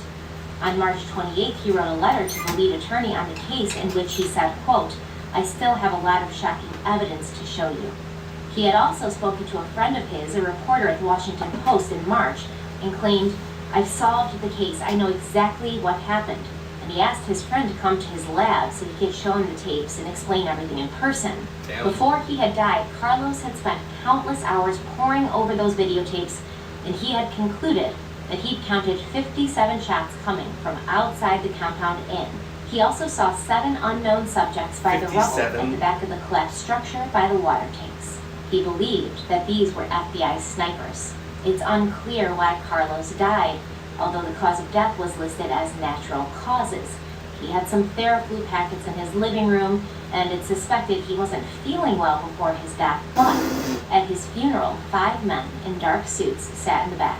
On March 28th, he wrote a letter to the lead attorney on the case in which he said, quote, "I still have a lot of shocking evidence to show you." He had also spoken to a friend of his, a reporter at the Washington Post in March, and claimed, "I've solved the case. I know exactly what happened." And he asked his friend to come to his lab so he could show him the tapes and explain everything in person. Damn. Before he had died, Carlos had spent countless hours poring over those videotapes, and he had concluded that he'd counted 57 shots coming from outside the compound in. He also saw 7 unknown subjects by the rubble 57? at the back of the collapsed structure by the water tanks. He believed that these were FBI snipers. It's unclear why Carlos died, although the cause of death was listed as natural causes. He had some Theraflu packets in his living room, and it's suspected he wasn't feeling well before his death, but at his funeral, 5 men in dark suits sat in the back.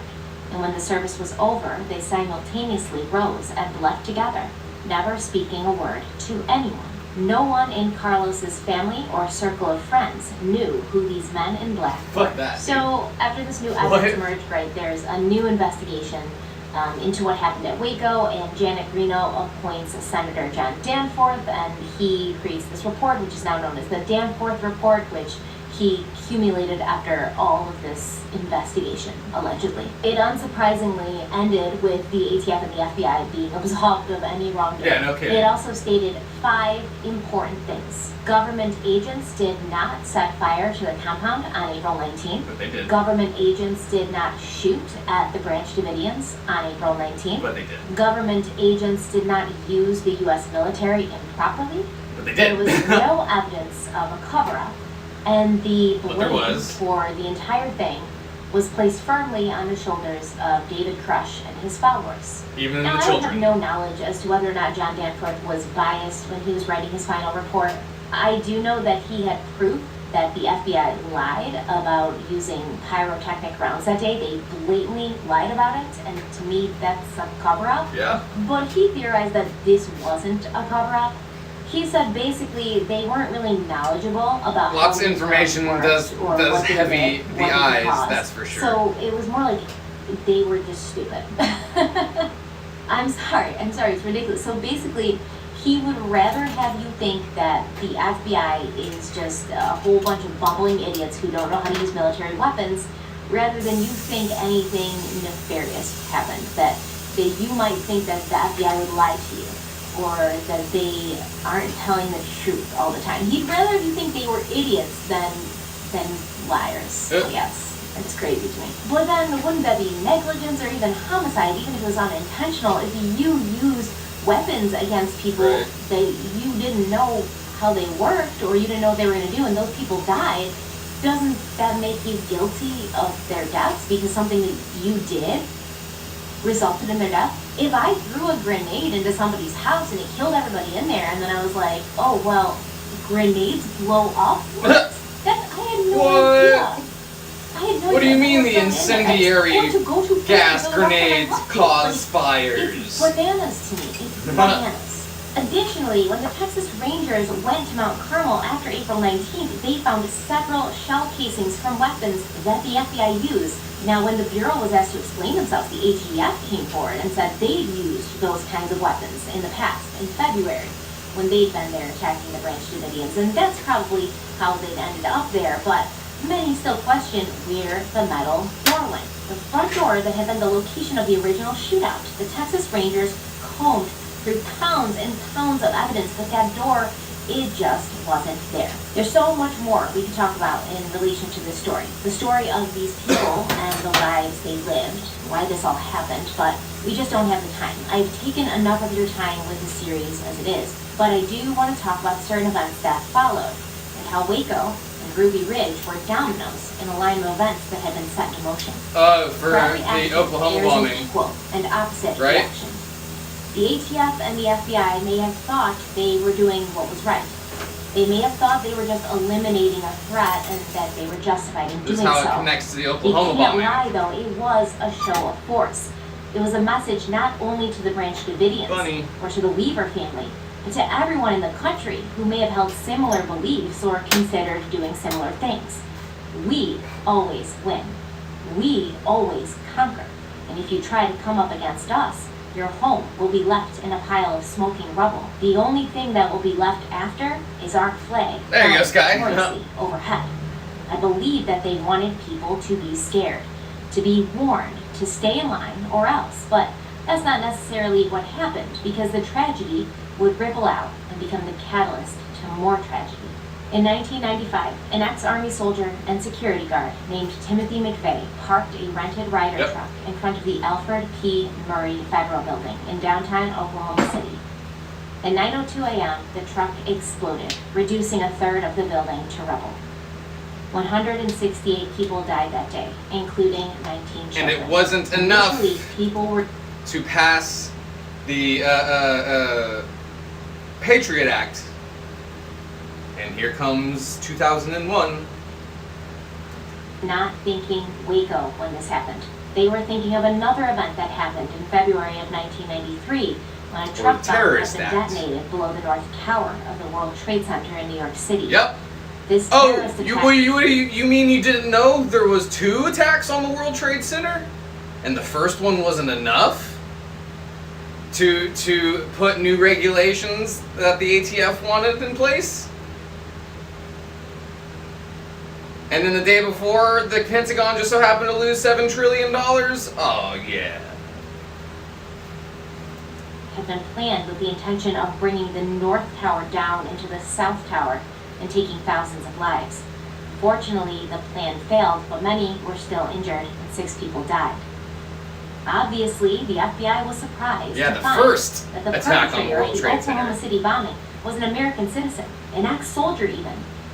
And when the service was over, they simultaneously rose and left together, never speaking a word to anyone. No one in Carlos's family or circle of friends knew who these men in black were. Fuck that, dude. So after this new evidence What? emerged, right, there's a new investigation into what happened at Waco, and Janet Reno appoints Senator John Danforth, and he creates this report, which is now known as the Danforth Report, which he accumulated after all of this investigation, allegedly. It unsurprisingly ended with the ATF and the FBI being absolved of any wrongdoing. Yeah, no kidding. It also stated 5 important things. Government agents did not set fire to the compound on April 19th. But they did. Government agents did not shoot at the Branch Davidians on April 19th. But they did. Government agents did not use the U.S. military improperly. But they There did. was no evidence of a cover-up, and the But there blame was. for the entire thing was placed firmly on the shoulders of David Crush and his followers. Even Now, the I children. have no knowledge as to whether or not John Danforth was biased when he was writing his final report. I do know that he had proof that the FBI lied about using pyrotechnic rounds that day. They blatantly lied about it, and to me, that's a cover-up. Yeah. But he theorized that this wasn't a cover-up. He said basically they weren't really knowledgeable about Lots how of these information rounds does worked or what they heavy did, the what they eyes, caused. that's for sure. So it was more like they were just stupid. I'm sorry, it's ridiculous. So basically, he would rather have you think that the FBI is just a whole bunch of bumbling idiots who don't know how to use military weapons, rather than you think anything nefarious happened, that you might think that the FBI would lie to you, or that they aren't telling the truth all the time. He'd rather you think they were idiots than liars, I guess. It's crazy to me. But then wouldn't that be negligence or even homicide, even if it was unintentional, if you used weapons against people Right. that you didn't know how they worked or you didn't know what they were going to do, and those people died? Doesn't that make you guilty of their deaths because something that you did resulted in their death? If I threw a grenade into somebody's house and it killed everybody in there, and then I was like, oh, well, grenades blow up? I had no idea. I had no What do you idea mean they the were from there. incendiary Or to go to gas Florida, grenades what the cause It's fires? bananas to me. It's bananas. Additionally, when the Texas Rangers went to Mount Carmel after April 19th, they found several shell casings from weapons that the FBI used. Now, when the Bureau was asked to explain themselves, the ATF came forward and said they'd used those kinds of weapons in the past, in February, when they'd been there attacking the Branch Davidians, and that's probably how they'd ended up there, but many still question where the metal door went. The front door that had been the location of the original shootout. The Texas Rangers combed through pounds and pounds of evidence, but that door, it just wasn't there. There's so much more we could talk about in relation to this story. The story of these people and the lives they lived, why this all happened, but we just don't have the time. I've taken enough of your time with the series as it is, but I do want to talk about certain events that followed, and how Waco and Ruby Ridge were dominoes in a line of events that had been set into motion. For Every the action, Oklahoma there is an bombing. equal and opposite Right? reaction. The ATF and the FBI may have thought they were doing what was right. They may have thought they were just eliminating a threat and that they were justified in This is doing how so. it connects to the You Oklahoma can't bombing. lie, though. It was a show of force. It was a message not only to the Branch Davidians Funny. or to the Weaver family, but to everyone in the country who may have held similar beliefs or considered doing similar things. We always win. We always conquer. And if you try to come up against us, your home will be left in a pile of smoking rubble. The only thing that will be left after is our flag. There you go, Sky. Gloriously overhead. I believe that they wanted people to be scared, to be warned, to stay in line or else. But that's not necessarily what happened, because the tragedy would ripple out and become the catalyst to more tragedy. In 1995, an ex-Army soldier and security guard named Timothy McVeigh parked a rented Ryder Yep. truck in front of the Alfred P. Murray Federal Building in downtown Oklahoma City. At 9:02 a.m., the truck exploded, reducing a third of the building to rubble. 168 people died that day, including 19 children. And it wasn't enough Initially, people were to pass the Patriot Act. And here comes 2001. not thinking Waco when this happened. They were thinking of another event that happened in February of 1993 when a truck bomb had terrorist been act. detonated below the North Tower of the World Trade Center in New York City. Yep. This Oh, terrorist you attack mean you didn't know there was 2 attacks on the World Trade Center, and the first one wasn't enough to put new regulations that the ATF wanted in place? And then the day before, the Pentagon just so happened to lose $7 trillion? Oh, yeah. had been planned with the intention of bringing the North Tower down into the South Tower and taking thousands of lives. Fortunately, the plan failed, but many were still injured and 6 people died. Obviously, the FBI was surprised Yeah, to the find first that the attack on the perpetrator World of the Trade Oklahoma Center. City bombing was an American citizen, an ex-soldier even,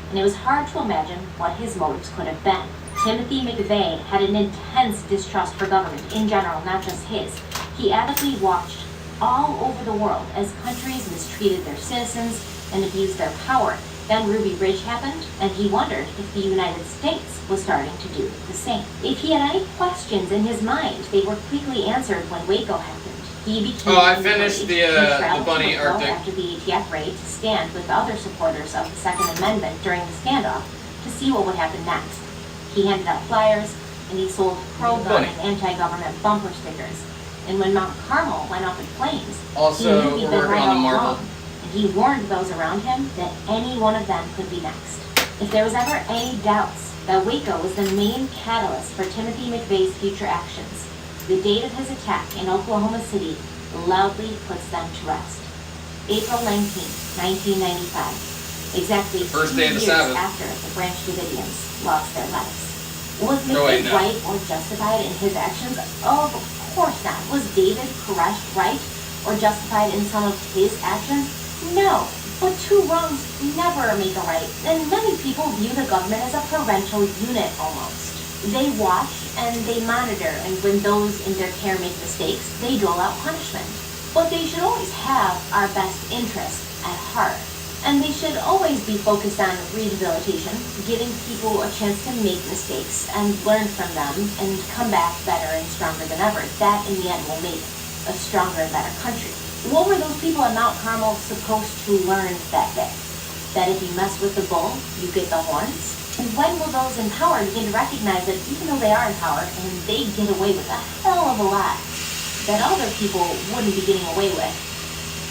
and it was hard to imagine what his motives could have been. Timothy McVeigh had an intense distrust for government in general, not just his. He avidly watched all over the world as countries mistreated their citizens and abused their power. Then Ruby Ridge happened, and he wondered if the United States was starting to do the same. If he had any questions in his mind, they were quickly answered when Waco happened. He became I finished the bunny Waco Arctic. after the ATF raid to stand with other supporters of the Second Amendment during the standoff to see what would happen next. He handed out flyers, and he sold pro-gun and anti-government bumper stickers. And when Mount Carmel went up in flames, Also, he knew he'd we're been working right on the all Marvel. along. And he warned those around him that any one of them could be next. If there was ever any doubts that Waco was the main catalyst for Timothy McVeigh's future actions, the date of his attack in Oklahoma City loudly puts them to rest. April 19, 1995, exactly First 2 day of the years Sabbath. after the Branch Davidians lost their lives. Was No, wait, McVeigh no. right or justified in his actions? Of course not. Was David Koresh right or justified in some of his actions? No. But two wrongs never make a right, and many people view the government as a parental unit almost. They watch and they monitor, and when those in their care make mistakes, they dole out punishment. But they should always have our best interests at heart. And they should always be focused on rehabilitation, giving people a chance to make mistakes and learn from them and come back better and stronger than ever. That, in the end, will make a stronger and better country. What were those people at Mount Carmel supposed to learn that day? That if you mess with the bull, you get the horns? And when will those in power begin to recognize that even though they are in power and they get away with a hell of a lot that other people wouldn't be getting away with,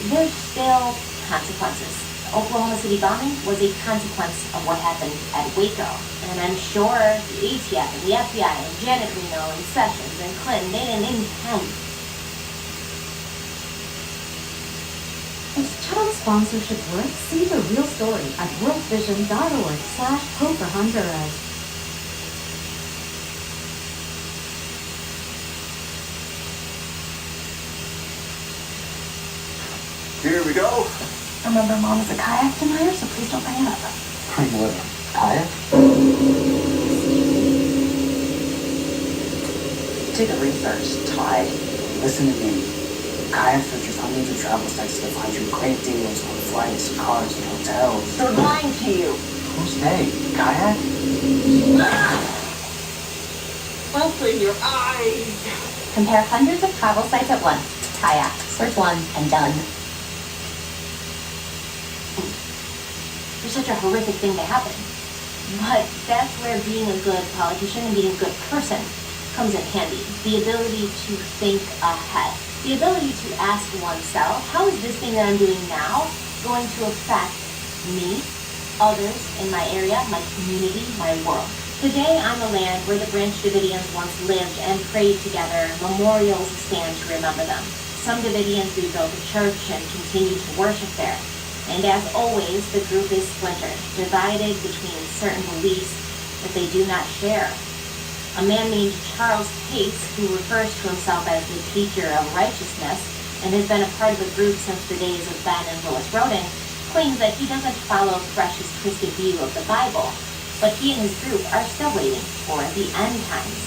there's still consequences. Oklahoma City bombing was a consequence of what happened at Waco. And I'm sure the ATF and the FBI and Janet Reno and Sessions and Clinton, they didn't intend. Does child sponsorship work? See the real story at worldvision.org/Hope for Honduras. Here we go. Remember, Mom is a kayak denier, so please don't bring it up. What? Kayak? Do the research, Todd. Listen to me. Kayak searches hundreds of travel sites to find you great deals on flights, cars, and hotels. They're lying to you. Who's they? Kayak? Open your eyes. Compare hundreds of travel sites at once to kayak. Search one and done. There's such a horrific thing to happen. But that's where being a good politician and being a good person comes in handy. The ability to think ahead. The ability to ask oneself, how is this thing that I'm doing now going to affect me, others in my area, my community, my world? Today on the land where the Branch Davidians once lived and prayed together, memorials stand to remember them. Some Davidians rebuilt a church and continue to worship there. And as always, the group is splintered, divided between certain beliefs that they do not share. A man named Charles Pace, who refers to himself as the teacher of righteousness and has been a part of the group since the days of Ben and Willis Roding, claims that he doesn't follow Koresh's twisted view of the Bible, but he and his group are still waiting for the end times.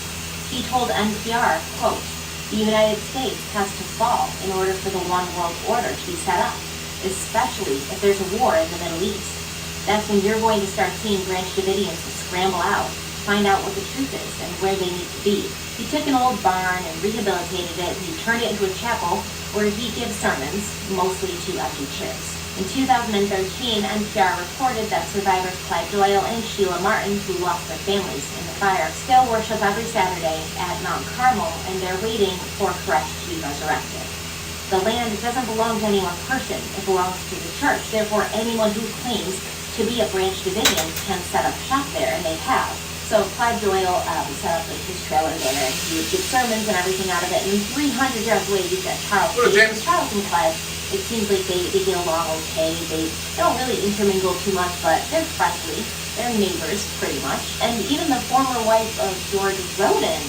He told NPR, quote, "The United States has to fall in order for the one world order to be set up, especially if there's a war in the Middle East. That's when you're going to start seeing Branch Davidians scramble out, find out what the truth is and where they need to be." He took an old barn and rehabilitated it, and he turned it into a chapel where he gives sermons, mostly to empty chairs. In 2013, NPR reported that survivors Clyde Doyle and Sheila Martin, who lost their families in the fire, still worship every Saturday at Mount Carmel, and they're waiting for Koresh to be resurrected. The land doesn't belong to any one person, it belongs to the church. Therefore, anyone who claims to be a Branch Davidian can set up shop there, and they have. So Clyde Doyle set up his trailer there, and he would get sermons and everything out of it. And 300 yards away, you've got Charles. What up, James? Charles and Clyde, it seems like they get along okay. They don't really intermingle too much, but they're friendly. They're neighbors, pretty much. And even the former wife of George Rodin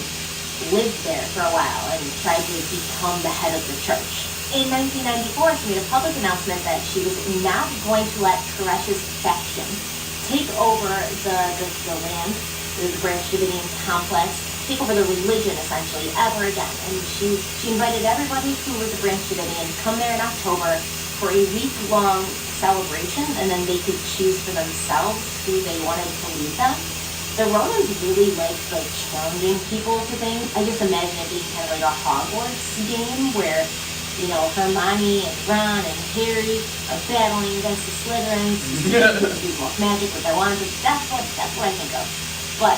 lived there for a while and tried to become the head of the church. In 1994, she made a public announcement that she was not going to let Koresh's faction take over the land the Branch Davidian complex, take over the religion essentially ever again. And she invited everybody who was a Branch Davidian to come there in October for a week-long celebration, and then they could choose for themselves who they wanted to lead them. The Romans really liked like challenging people to things. I just imagine it being kind of like a Hogwarts game where, you know, Hermione and Ron and Harry are battling against the Slytherins to do more magic with their wands. That's what I think of. But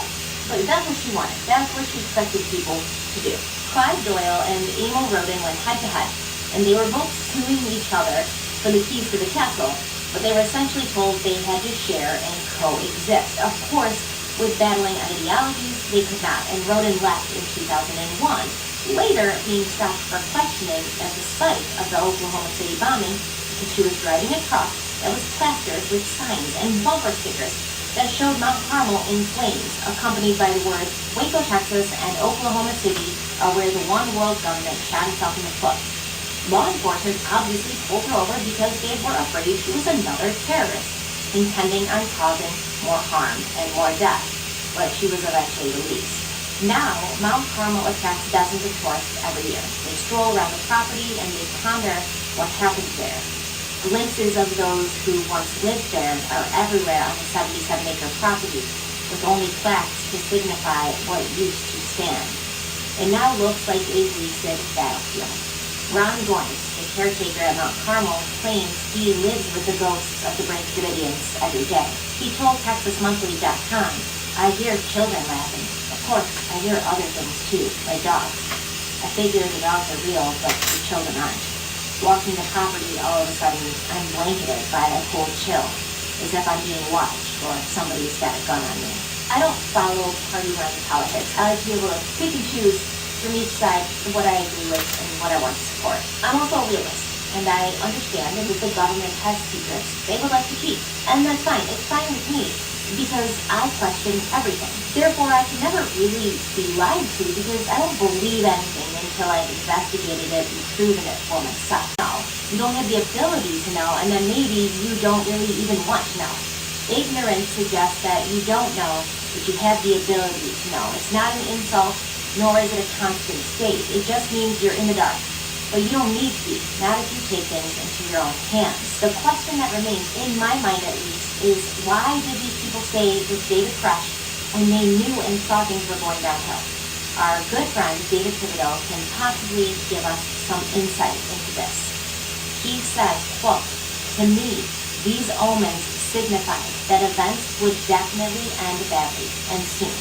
that's what she wanted. That's what she expected people to do. Clive Doyle and Emil Rodin went head to head, and they were both suing each other for the keys to the castle, but they were essentially told they had to share and coexist. Of course, with battling ideologies, they could not, and Rodin left in 2001, later being stopped for questioning at the site of the Oklahoma City bombing because she was driving a truck that was plastered with signs and bumper stickers that showed Mount Carmel in flames, accompanied by the words, Waco, Texas, and Oklahoma City are where the one world government shot itself in the foot. Law enforcement obviously pulled her over because they were afraid she was another terrorist, intending on causing more harm and more death, but she was eventually released. Now, Mount Carmel attracts dozens of tourists every year. They stroll around the property and they ponder what happened there. Glimpses of those who once lived there are everywhere on the 77-acre property, with only plaques to signify what used to stand. It now looks like a recent battlefield. Ron Goins, the caretaker at Mount Carmel, claims he lives with the ghosts of the Branch Davidians every day. He told TexasMonthly.com, I hear children laughing. Of course, I hear other things too, like dogs. I figure the dogs are real, but the children aren't. Walking the property, all of a sudden, I'm blanketed by a cold chill, as if I'm being watched or somebody's got a gun on me. I don't follow party-run politics. I like to be able to pick and choose from each side what I agree with and what I want to support. I'm also a realist, and I understand that if the government has secrets they would like to keep. And that's fine. It's fine with me, because I question everything. Therefore, I can never really be lied to because I don't believe anything until I've investigated it and proven it for myself. No, you don't have the ability to know, and then maybe you don't really even want to know. Ignorance suggests that you don't know, but you have the ability to know. It's not an insult, nor is it a constant state. It just means you're in the dark. But you don't need to be, not if you take things into your own hands. The question that remains, in my mind at least, is why did these people stay with David Koresh when they knew and saw things were going downhill? Our good friend, David Thibodeau, can possibly give us some insight into this. He says, quote, to me, these omens signified that events would definitely end badly, and soon.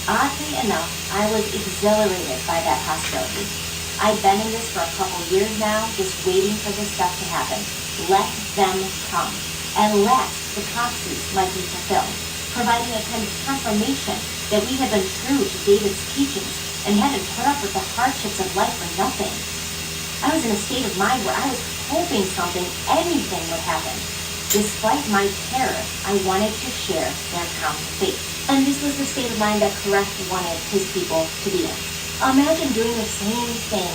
Oddly enough, I was exhilarated by that possibility. I've been in this for a couple years now, just waiting for this stuff to happen. Let them come. At last, the prophecies might be fulfilled, providing a kind of confirmation that we had been true to David's teachings and hadn't put up with the hardships of life for nothing. I was in a state of mind where I was hoping something, anything would happen. Despite my terror, I wanted to share their account of faith. And this was the state of mind that Koresh wanted his people to be in. Imagine doing the same thing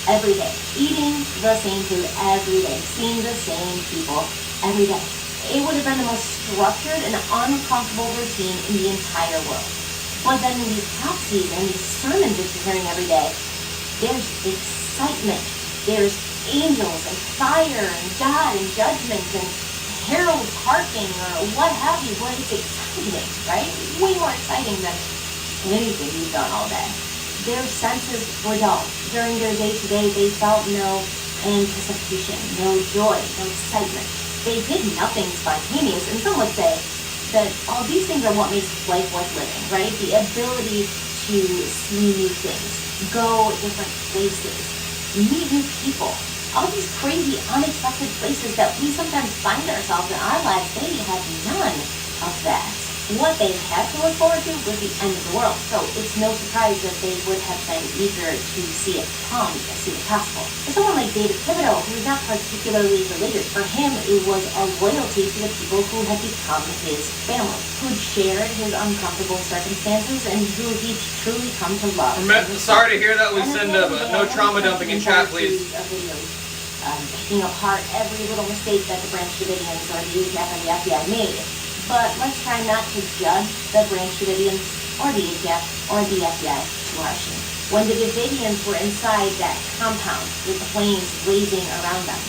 every day, eating the same food every day, seeing the same people every day. It would have been the most structured and uncomfortable routine in the entire world. But then in these prophecies and these sermons that you're hearing every day, there's excitement, there's angels and fire and God and judgment and heralds harking or what have you. Well, it's exciting, right? Way more exciting than anything you've done all day. Their senses were dull. During their day-to-day, they felt no anticipation, no joy, no excitement. They did nothing spontaneous, and some would say that all these things are what makes life worth living, right? The ability to see new things, go different places, meet new people. All these crazy, unexpected places that we sometimes find ourselves in our lives, they had none of that. What they had to look forward to was the end of the world. So it's no surprise that they would have been eager to see it come as soon as possible. For someone like David Thibodeau, who was not particularly religious, for him it was a loyalty to the people who had become his family, who'd shared his uncomfortable circumstances, and who he'd truly come to love. Sorry to hear that. We send no trauma dumping in chat, please. Picking apart every little mistake that the Branch Davidians or the UCAP and the FBI made. But let's try not to judge the Branch Davidians or the ATF, or the FBI too harshly. When the Davidians were inside that compound with the flames blazing around them,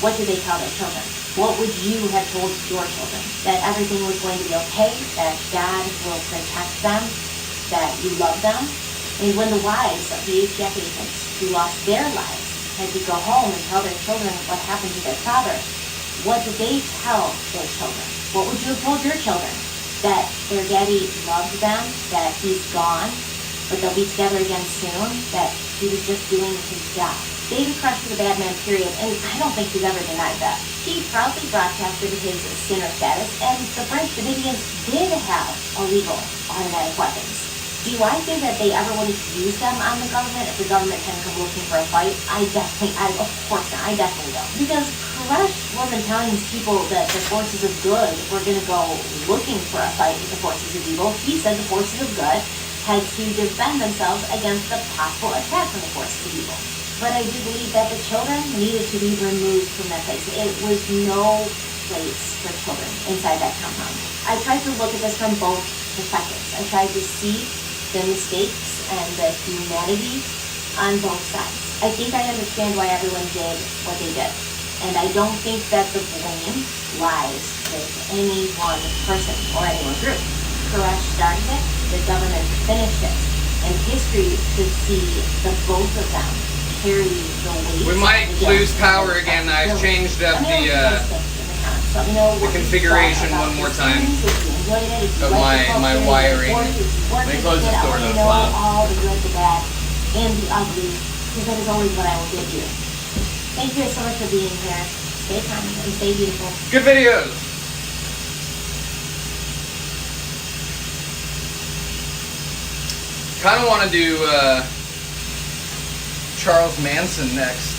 what did they tell their children? What would you have told your children? That everything was going to be okay, that God will protect them, that you love them? And when the wives of the ATF agents who lost their lives had to go home and tell their children what happened to their father, what did they tell their children? What would you have told your children? That their daddy loved them, that he's gone, but they'll be together again soon, that he was just doing his job. David Koresh was a bad man, period, and I don't think he's ever denied that. He proudly broadcasted his sinner status, and the French Davidians did have illegal automatic weapons. Do I think that they ever would have used them on the government if the government had come looking for a fight? Of course not, I definitely don't. Because Koresh wasn't telling his people that the forces of good were going to go looking for a fight with the forces of evil. He said the forces of good had to defend themselves against the possible attack from the forces of evil. But I do believe that the children needed to be removed from that place. It was no place for children inside that compound. I tried to look at this from both perspectives. I tried to see the mistakes and the humanity on both sides. I think I understand why everyone did what they did. And I don't think that the blame lies with any one person or any one group. Koresh started it, the government finished it, and history should see the both of them carry the weight. We might lose power again. I've changed up the configuration one more time of my wiring. Let me close this door though, it's loud. All the good, the bad, and the ugly, because that is always what I will give you. Thank you guys so much for being here. Stay kind and stay beautiful. Good videos. Kind of want to do Charles Manson next.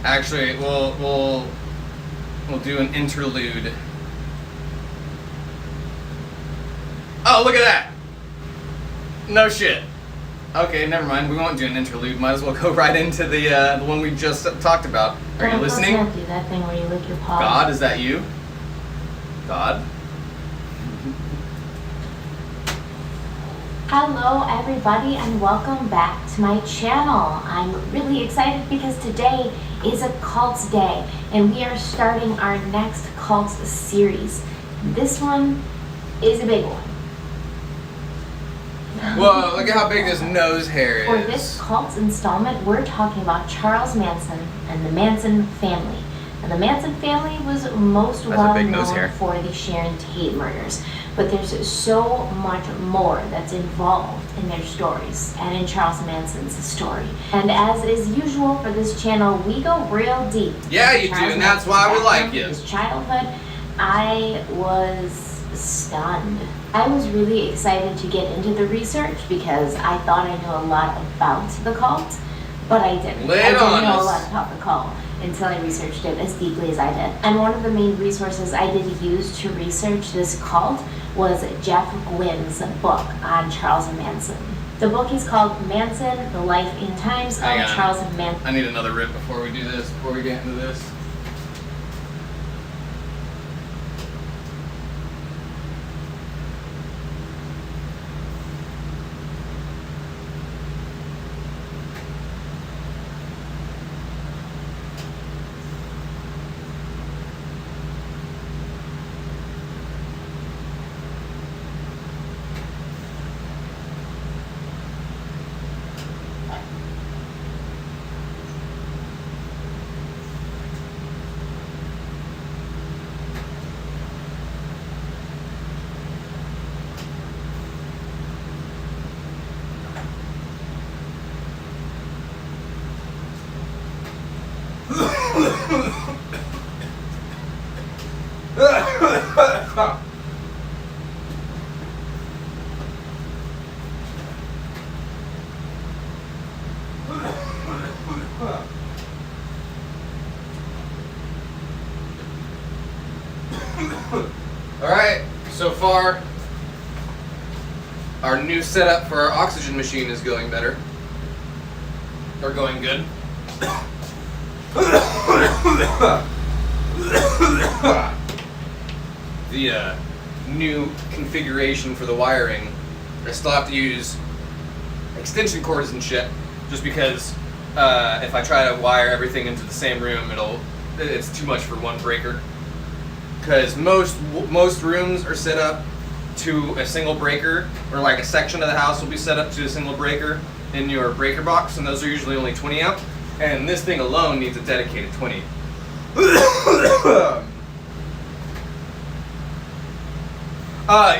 Actually, we'll do an interlude. Oh, look at that! No shit. Okay, never mind. We won't do an interlude. Might as well go right into the one we just talked about. Are you listening? Don't do that thing where you lick your paws. God, is that you? God? Hello everybody and welcome back to my channel. I'm really excited because today is a cults day and we are starting our next cults series. This one is a big one. Whoa, look at how big this nose hair is. For this cults installment, we're talking about Charles Manson and the Manson family. And the Manson family was most well known for the Sharon Tate murders. But there's so much more that's involved in their stories and in Charles Manson's story. And as is usual for this channel, we go real deep. Yeah, you do, and that's why we like you. His childhood, I was stunned. I was really excited to get into the research because I thought I knew a lot about the cult, but I didn't. I didn't know a lot about the cult until I researched it as deeply as I did. And one of the main resources I did use to research this cult was Jeff Gwynn's book on Charles Manson. The book is called Manson, The Life and Times of Charles Manson. I need another rip before we do this, before we get into this. far, our new setup for our oxygen machine is going better. Or going good. The new configuration for the wiring, I still have to use extension cords and shit, just because if I try to wire everything into the same room, it's too much for one breaker. Because most rooms are set up to a single breaker, or like a section of the house will be set up to a single breaker in your breaker box, and those are usually only 20 amp. And this thing alone needs a dedicated 20.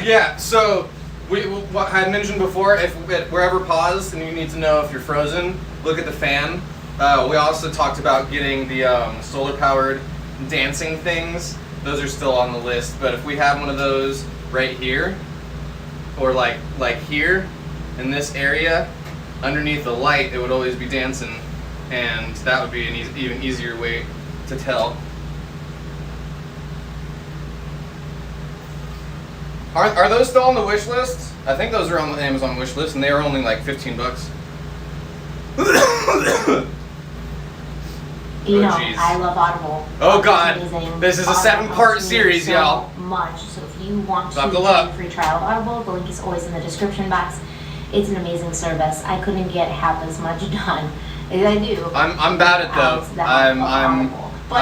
Yeah, so what I had mentioned before, if we're ever paused and you need to know if you're frozen, look at the fan. We also talked about getting the solar-powered dancing things. Those are still on the list, but if we have one of those right here, or like here, in this area, underneath the light, it would always be dancing, and that would be an even easier way to tell. Are those still on the wish list? I think those are on the Amazon wish list, and they are only like $15. You know, geez. I love Audible. Oh God, It's amazing. this is a Audible 7-part helps me series, so y'all. Much. So if you want to Buckle do up. a free trial of Audible, the link is always in the description box. It's an amazing service. I couldn't get half as much done as I do. I'm bad at though. I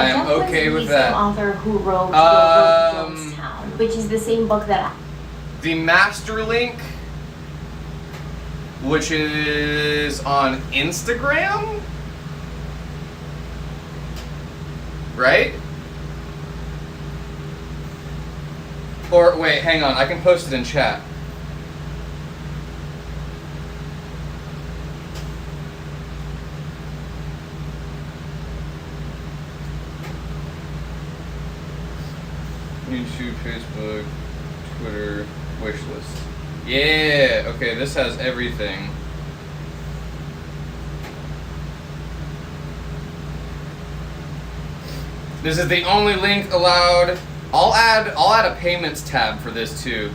am okay with that. The author who wrote the book Jonestown, which is the same book that The master link, which is on Instagram, right? Or wait, hang on, I can post it in chat. YouTube, Facebook, Twitter, wish list. Yeah, okay, this has everything. This is the only link allowed. I'll add a payments tab for this too.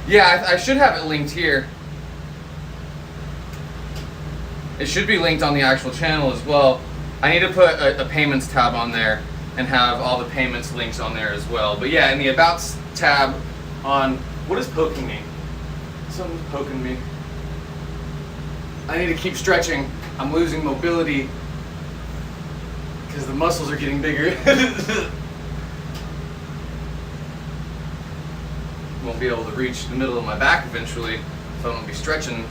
Yeah, I should have it linked here. It should be linked on the actual channel as well. I need to put a payments tab on there and have all the payments links on there as well. But yeah, in the About tab on... What is poking me? Something's poking me. I need to keep stretching. I'm losing mobility because the muscles are getting bigger. Won't be able to reach the middle of my back eventually, so I won't be stretching.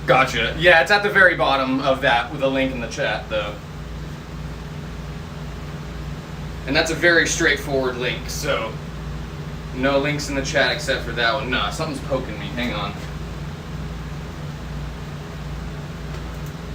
Gotcha. Yeah, it's at the very bottom of that with a link in the chat, though. And that's a very straightforward link, so no links in the chat except for that one. Nah, something's poking me. Hang on.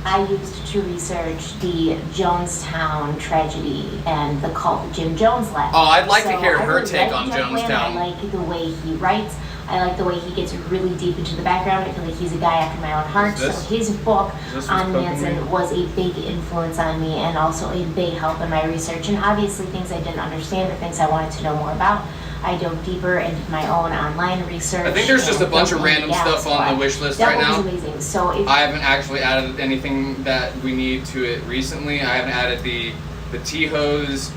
I used to research the Jonestown tragedy and the cult that Jim Jones left. Oh, I'd like to hear I her really take like on Jim Jones. Jonestown. I like the way he writes. I like the way he gets really deep into the background. I feel like he's a guy after my own heart. So his book on Manson was a big influence on me and also a big help in my research. And obviously things I didn't understand or things I wanted to know more about, I dove deeper and did my own online research. I think there's just a bunch of random stuff on the wish list right now. That was amazing. So if I haven't actually added anything that we need to it recently. I haven't added the T-hose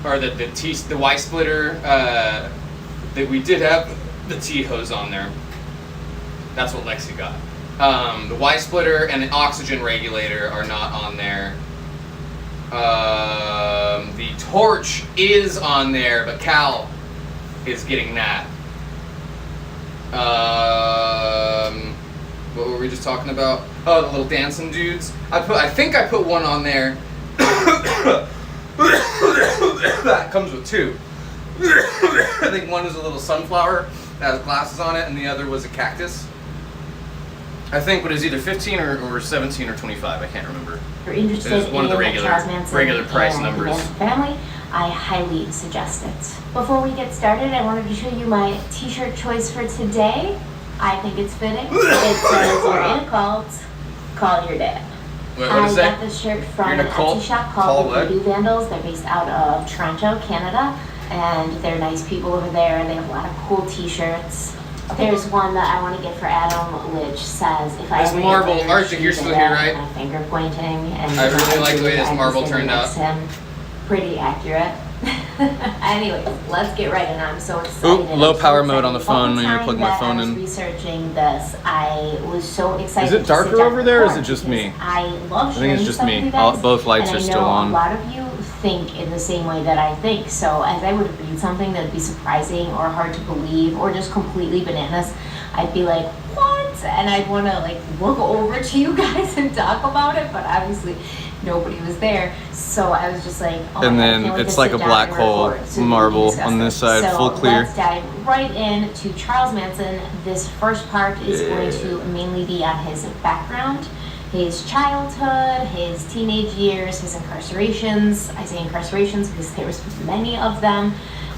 or the Y splitter. That we did have the T-hose on there. That's what Lexi got. The Y splitter and the oxygen regulator are not on there. The torch is on there, but Cal is getting that. What were we just talking about? Oh, the little dancing dudes. I think I put one on there. That comes with two. I think one is a little sunflower that has glasses on it, and the other was a cactus. I think it was either 15 or 17 or 25. I can't remember. If you're interested It was one of the in Charles Manson regular price and numbers. the Manson family, I highly suggest it. Before we get started, I wanted to show you my t-shirt choice for today. I think it's fitting. It says you're in a cult, call your dad. What I is got that? this shirt from You're in an a cult? Etsy shop Call called what? the Voodoo Vandals. They're based out of Toronto, Canada, and they're nice people over there, and they have a lot of cool t-shirts. There's one that I want to get for Adam, which says, if I This ever get marble married, art that you're she's still a here, dad, right? and my finger pointing, and I really like the way this I'm marble standing turned next out. to him. Pretty accurate. Anyways, let's get right in. I'm so excited. Oop, low I'm so power excited. mode on the phone when you're plugging my phone I was in. researching this, I was so excited. Is it to sit darker down over and there, or is record it just because me? I love I think sharing it's just stuff me. with you guys, Both lights and are I still know on. A lot of you think in the same way that I think. So as I would read something that would be surprising or hard to believe or just completely bananas, I'd be like, what? And I'd want to like look over to you guys and talk about it, but obviously nobody was there. So I was just like, oh And my God, I then can't wait it's to like sit a down black and hole record so we can marble discuss on this side, so full clear. Let's dive right into Charles Manson. This first part is going to mainly be on his background, his childhood, his teenage years, his incarcerations. I say incarcerations because there was many of them.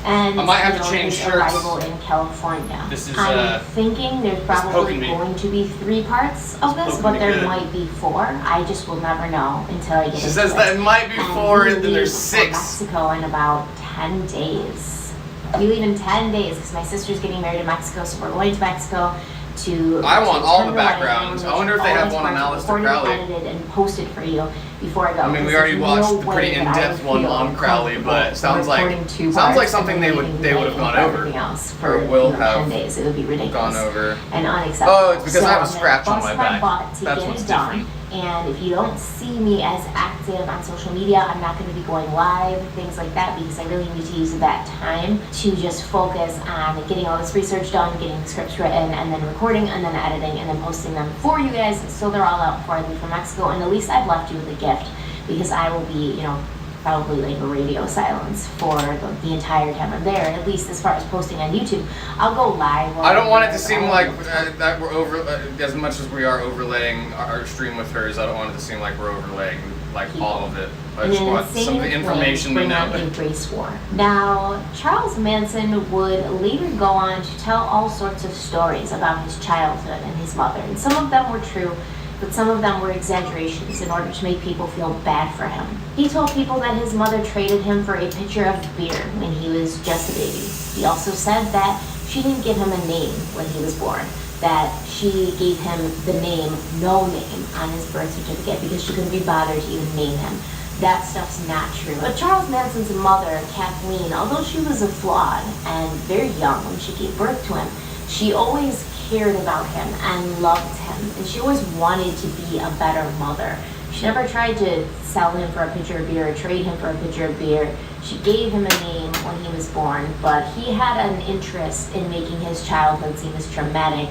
And I might have to change his shirts. arrival in California. This is, I'm thinking there's probably poking me. going to be 3 parts of this, poking but me there good. might be 4. I just will never know until I get She into says it. that it might be 4, We and then there's leave for 6. Mexico in about 10 days. We leave in 10 days because my sister's getting married in Mexico, so we're going to Mexico to. I want to all attend the wedding. backgrounds. I'm I wonder if they all have these one on parts Aleister recorded, Crowley. edited, and posted for you before I go. I mean, we because already there's watched no the pretty way that I in-depth would one feel on Crowley, but it sounds like recording 2 sounds like parts something and they then would leaving they would have the gone night for over, everything else for, or will 10 have days. It would be ridiculous. gone over. And unacceptable. Oh, it's because I have a So I'm scratch gonna on my bust back. butt to That's get what's it done. different. And if you don't see me as active on social media, I'm not going to be going live, things like that, because I really need to use that time to just focus on getting all this research done, getting the scripts written, and then recording, and then editing, and then posting them for you guys so they're all out before I leave for Mexico. And at least I've left you with a gift, because I will be, you know, probably like a radio silence for the entire time I'm there. At least as far as posting on YouTube, I'll go live. I don't want it to seem I'll- like that we're over as much as we are overlaying our stream with hers. I don't want it to seem like we're overlaying like all of it. I And just in want the some of the same information way, we bring on know. a race war. Now, Charles Manson would later go on to tell all sorts of stories about his childhood and his mother, and some of them were true, but some of them were exaggerations in order to make people feel bad for him. He told people that his mother traded him for a pitcher of beer when he was just a baby. He also said that she didn't give him a name when he was born, that she gave him the name No Name on his birth certificate because she couldn't be bothered to even name him. That stuff's not true. But Charles Manson's mother, Kathleen, although she was a flawed and very young when she gave birth to him, she always cared about him and loved him, and she always wanted to be a better mother. She never tried to sell him for a pitcher of beer or trade him for a pitcher of beer. She gave him a name when he was born, but he had an interest in making his childhood seem as traumatic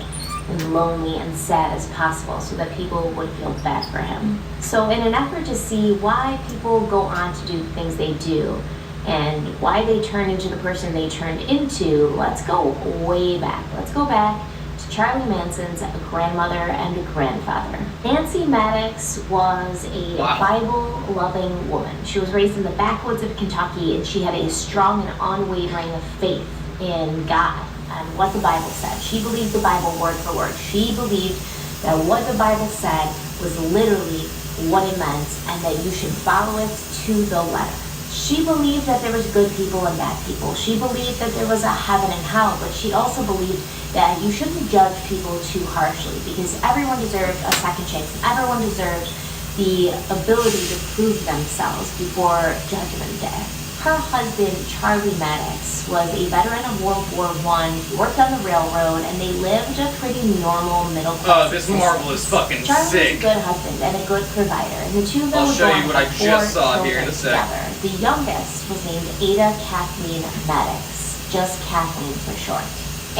and lonely and sad as possible so that people would feel bad for him. So in an effort to see why people go on to do things they do and why they turn into the person they turned into, let's go way back. Let's go back to Charlie Manson's grandmother and grandfather. Nancy Maddox was a Bible-loving woman. She was raised in the backwoods of Kentucky, and she had a strong and unwavering faith in God and what the Bible said. She believed the Bible word for word. She believed that what the Bible said was literally what it meant and that you should follow it to the letter. She believed that there was good people and bad people. She believed that there was a heaven and hell, but she also believed that you shouldn't judge people too harshly because everyone deserved a second chance. Everyone deserved the ability to prove themselves before Judgment Day. Her husband, Charlie Maddox, was a veteran of World War I. He worked on the railroad, and they lived a pretty normal middle-class This existence. marble is fucking Charlie sick. was a good husband and a good provider, and the two of them I'll would show go you on what I for just 4 saw here in a children sec. together. The youngest was named Ada Kathleen Maddox, just Kathleen for short.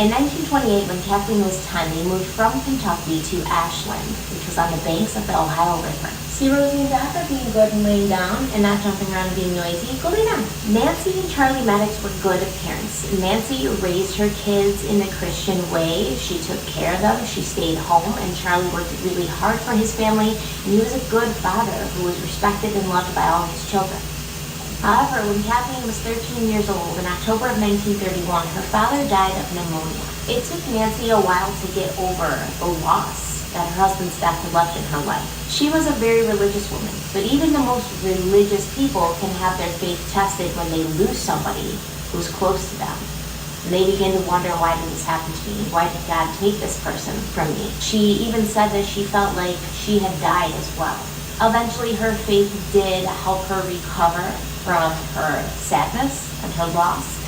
In 1928, when Kathleen was 10, they moved from Kentucky to Ashland, which was on the banks of the Ohio River. See, Rosie and Doc are being good and laying down and not jumping around and being noisy. Go lay down. Nancy and Charlie Maddox were good parents. Nancy raised her kids in the Christian way. She took care of them. She stayed home, and Charlie worked really hard for his family, and he was a good father who was respected and loved by all his children. However, when Kathleen was 13 years old, in October of 1931, her father died of pneumonia. It took Nancy a while to get over the loss that her husband's death had left in her life. She was a very religious woman, but even the most religious people can have their faith tested when they lose somebody who's close to them. And they begin to wonder, why did this happen to me? Why did God take this person from me? She even said that she felt like she had died as well. Eventually, her faith did help her recover from her sadness and her loss.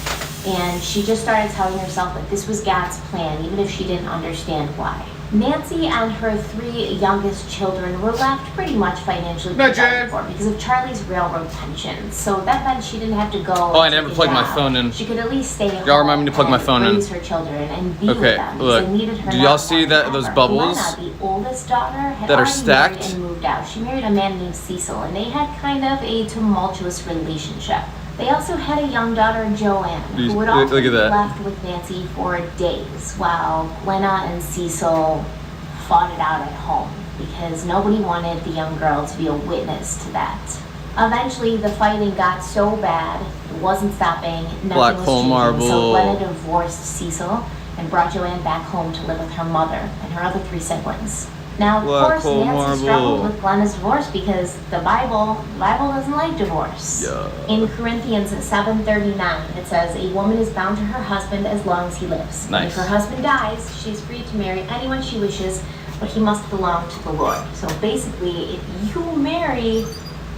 And she just started telling herself that this was God's plan, even if she didn't understand why. Nancy and her 3 youngest children were left pretty much financially provided for because of Charlie's railroad pension. So that meant she didn't have to go. Oh, I never plugged my phone in. She could at least stay home. Y'all remind me to plug my phone in. Raise her children and be with Okay, them. look. They needed her Do y'all now see more that than those ever. bubbles Glenna, the oldest daughter, had that are already stacked? married and moved out. She married a man named Cecil, and they had kind of a tumultuous relationship. They also had a young daughter, Joanne, who would often Look be at that. left with Nancy for days while Glenna and Cecil fought it out at home because nobody wanted the young girl to be a witness to that. Eventually, the fighting got so bad, it wasn't stopping, nothing Black was hole changing. marble. So Glenna divorced Cecil and brought Joanne back home to live with her mother and her other 3 siblings. Now, of Black course, hole Nancy struggled marble. with Glenna's divorce because the Bible doesn't like divorce. Yeah. In Corinthians 7:39, it says, "A woman is bound to her husband as long as he lives. And Nice. if her husband dies, she is free to marry anyone she wishes, but he must belong to the Lord." So basically, if you marry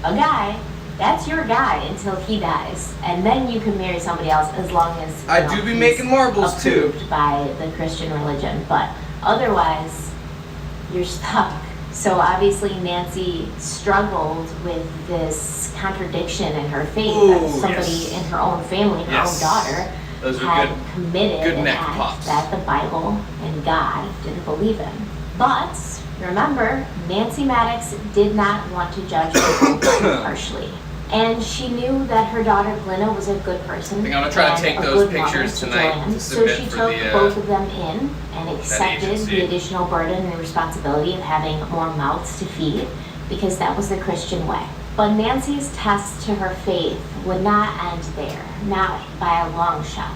a guy, that's your guy until he dies, and then you can marry somebody else as long as I do be he's making marbles, too. approved by the Christian religion. But otherwise, you're stuck. So obviously Nancy struggled with this contradiction in her faith that Ooh, somebody yes. in her own family, her Yes. own daughter, Those are had good. committed good an neck act pops. that the Bible and God didn't believe in. But remember, Nancy Maddox did not want to judge people too harshly. And she knew that her daughter Glenna was a good person. I think I'm gonna try to and take a those good mother pictures to tonight Joanne. to So submit she for took the, both of them in and accepted agency. the additional burden and responsibility of having more mouths to feed because that was the Christian way. But Nancy's test to her faith would not end there, not by a long shot.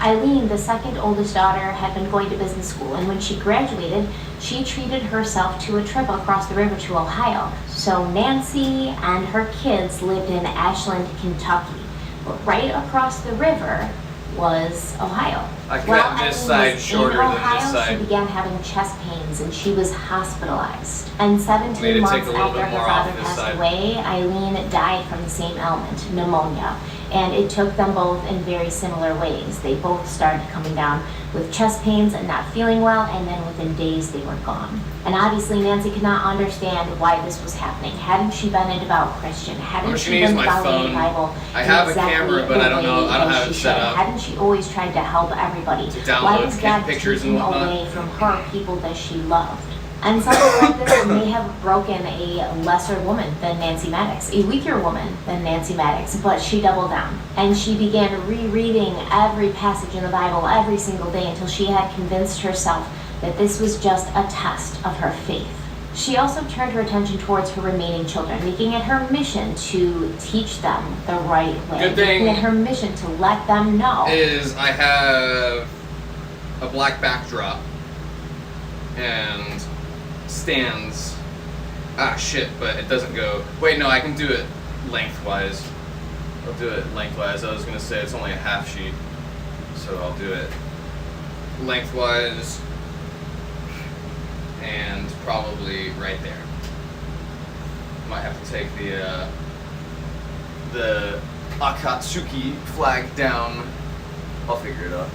Eileen, the second oldest daughter, had been going to business school, and when she graduated, she treated herself to a trip across the river to Ohio. So Nancy and her kids lived in Ashland, Kentucky. But right across the river was Ohio. I cut While this Eileen side was shorter in than Ohio, this side. She began having chest pains and she was hospitalized. And Made 17 it months take a little after bit her more father off this passed side. away, Eileen died from the same ailment, pneumonia. And it took them both in very similar ways. They both started coming down with chest pains and not feeling well, and then within days they were gone. And obviously Nancy could not understand why this was happening. Hadn't she been a devout Christian? Hadn't just she gonna use been my following the phone. Bible? I have a exactly camera, but the I don't know- way I don't that have it she set should? up. Hadn't she always tried to help everybody? To download Why was God pictures and taking whatnot? away from her people that she loved? And something like this may have broken a lesser woman than Nancy Maddox, a weaker woman than Nancy Maddox, but she doubled down. And she began rereading every passage in the Bible every single day until she had convinced herself that this was just a test of her faith. She also turned her attention towards her remaining children, making it her mission to teach them the right way. Good thing making it her mission to let them know. Is I have a black backdrop and stands. Ah, shit, but it doesn't go. Wait, no, I can do it lengthwise. I'll do it lengthwise. I was gonna say it's only a half sheet, so I'll do it lengthwise and probably right there. Might have to take the Akatsuki flag down. I'll figure it out.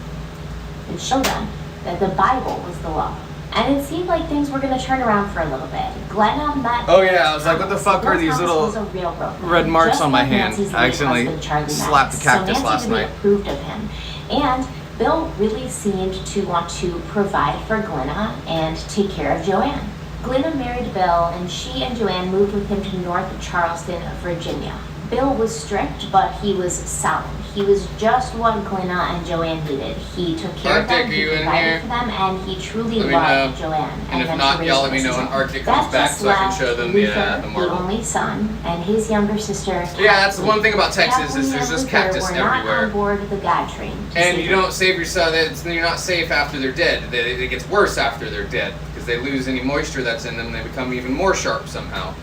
And show them that the Bible was the law. And it seemed like things were going to turn around for a little bit. Glenna met. Oh, yeah, I was like, what the fuck Bill are these Thomas little was a railroad man, red marks just on my like hand? Nancy's I late accidentally husband, Charlie slapped the Maddox. cactus so last Nancy really night. approved of him. And Bill really seemed to want to provide for Glenna and take care of Joanne. Glenna married Bill, and she and Joanne moved with him to North Charleston, Virginia. Bill was strict, but he was solid. He was just what Glenna and Joanne needed. He took care of them, Arctic, are he you in provided here? for them, and he truly Let me loved know. Joanne. And if then not, she y'all let raised me know us when as Arctic well. comes back That so I can just show them left the Luther, marble. the only son, and his younger sister. Yeah, that's the Kathleen. one thing about Texas is Kathleen there's and just Luther cactus were not everywhere. on board the God train. to And save you them. don't save yourself. You're not safe after they're dead. It gets worse after they're dead because they lose any moisture that's in them. And they become even more sharp somehow.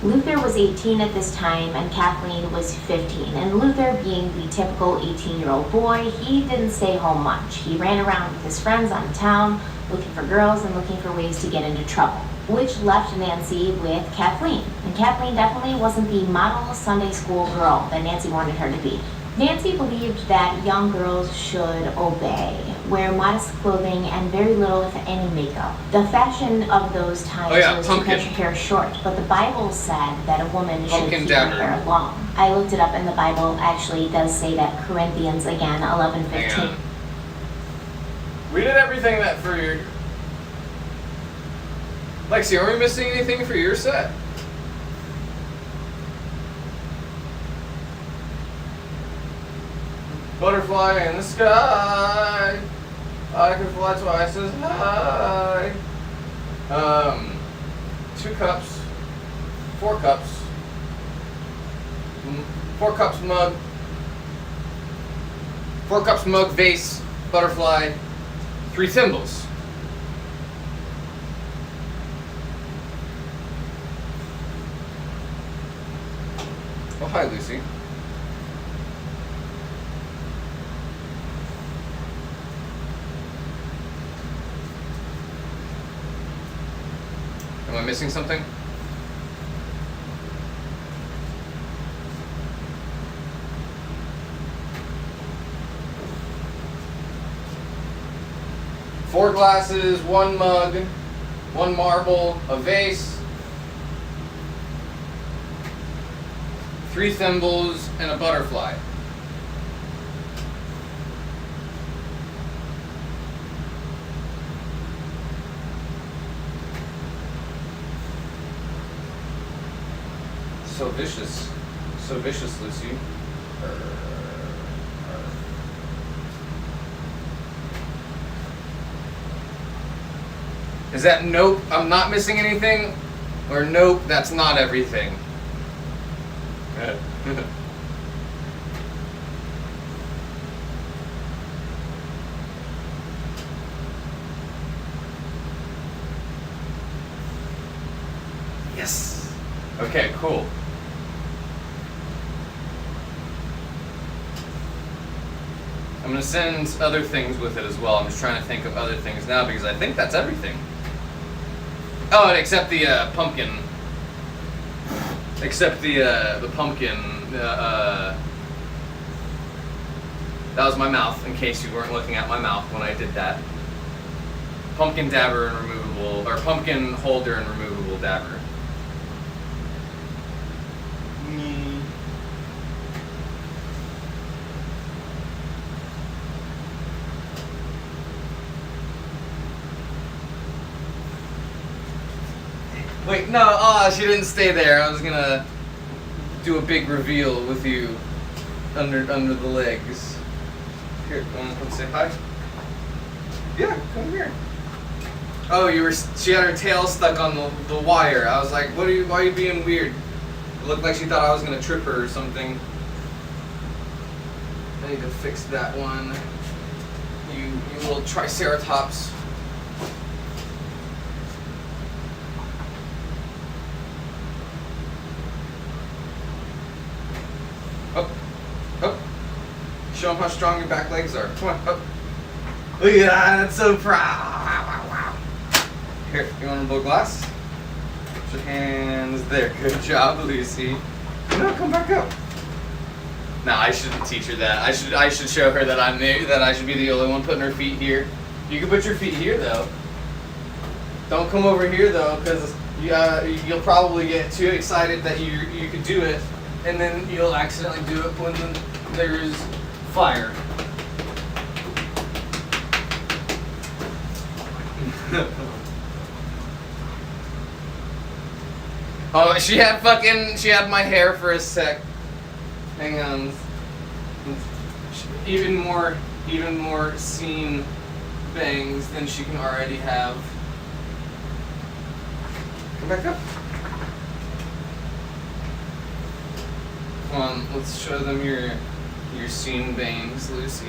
Luther was 18 at this time and Kathleen was 15. And Luther, being the typical 18-year-old boy, he didn't stay home much. He ran around with his friends on town, looking for girls and looking for ways to get into trouble, which left Nancy with Kathleen. And Kathleen definitely wasn't the model Sunday school girl that Nancy wanted her to be. Nancy believed that young girls should obey, wear modest clothing, and very little, if any, makeup. The fashion of those times was to cut your hair short, but the Bible said that a woman should keep her hair long. I looked it up, and the Bible actually does say that. Corinthians, again, 11:15. We did everything that for your... Lexi, are we missing anything for your set? Butterfly in the sky. I can fly twice as high. 2 cups. 4 cups. 4 cups mug. 4 cups mug, vase, butterfly. 3 thimbles. Oh, hi, Lucy. Am I missing something? Four glasses, 1 mug, 1 marble, a vase, 3 thimbles, and a butterfly. So vicious, Lucy. Is that nope, I'm not missing anything? Or nope, that's not everything? Yes. Okay, cool. I'm gonna send other things with it as well. I'm just trying to think of other things now because I think that's everything. Oh, except the pumpkin. Except the pumpkin. That was my mouth, in case you weren't looking at my mouth when I did that. Pumpkin dabber and removable, or pumpkin holder and removable dabber. Wait, no, she didn't stay there. I was gonna do a big reveal with you under the legs. Here, wanna come say hi? Yeah, come here. Oh, she had her tail stuck on the wire. I was like, why are you being weird? It looked like she thought I was gonna trip her or something. I need to fix that one. You little triceratops. Up. Show them how strong your back legs are. Come on, up. Look at that, that's so proud. Here, you want a little glass? Put your hands there. Good job, Lucy. No, come back up. No, I shouldn't teach her that. I should show her that I should be the only one putting her feet here. You can put your feet here though. Don't come over here though, because you'll probably get too excited that you could do it, and then you'll accidentally do it when there's fire. Oh, she had my hair for a sec. Hang on. Even more scene bangs than she can already have. Come back up. Come on, let's show them your scene bangs, Lucy.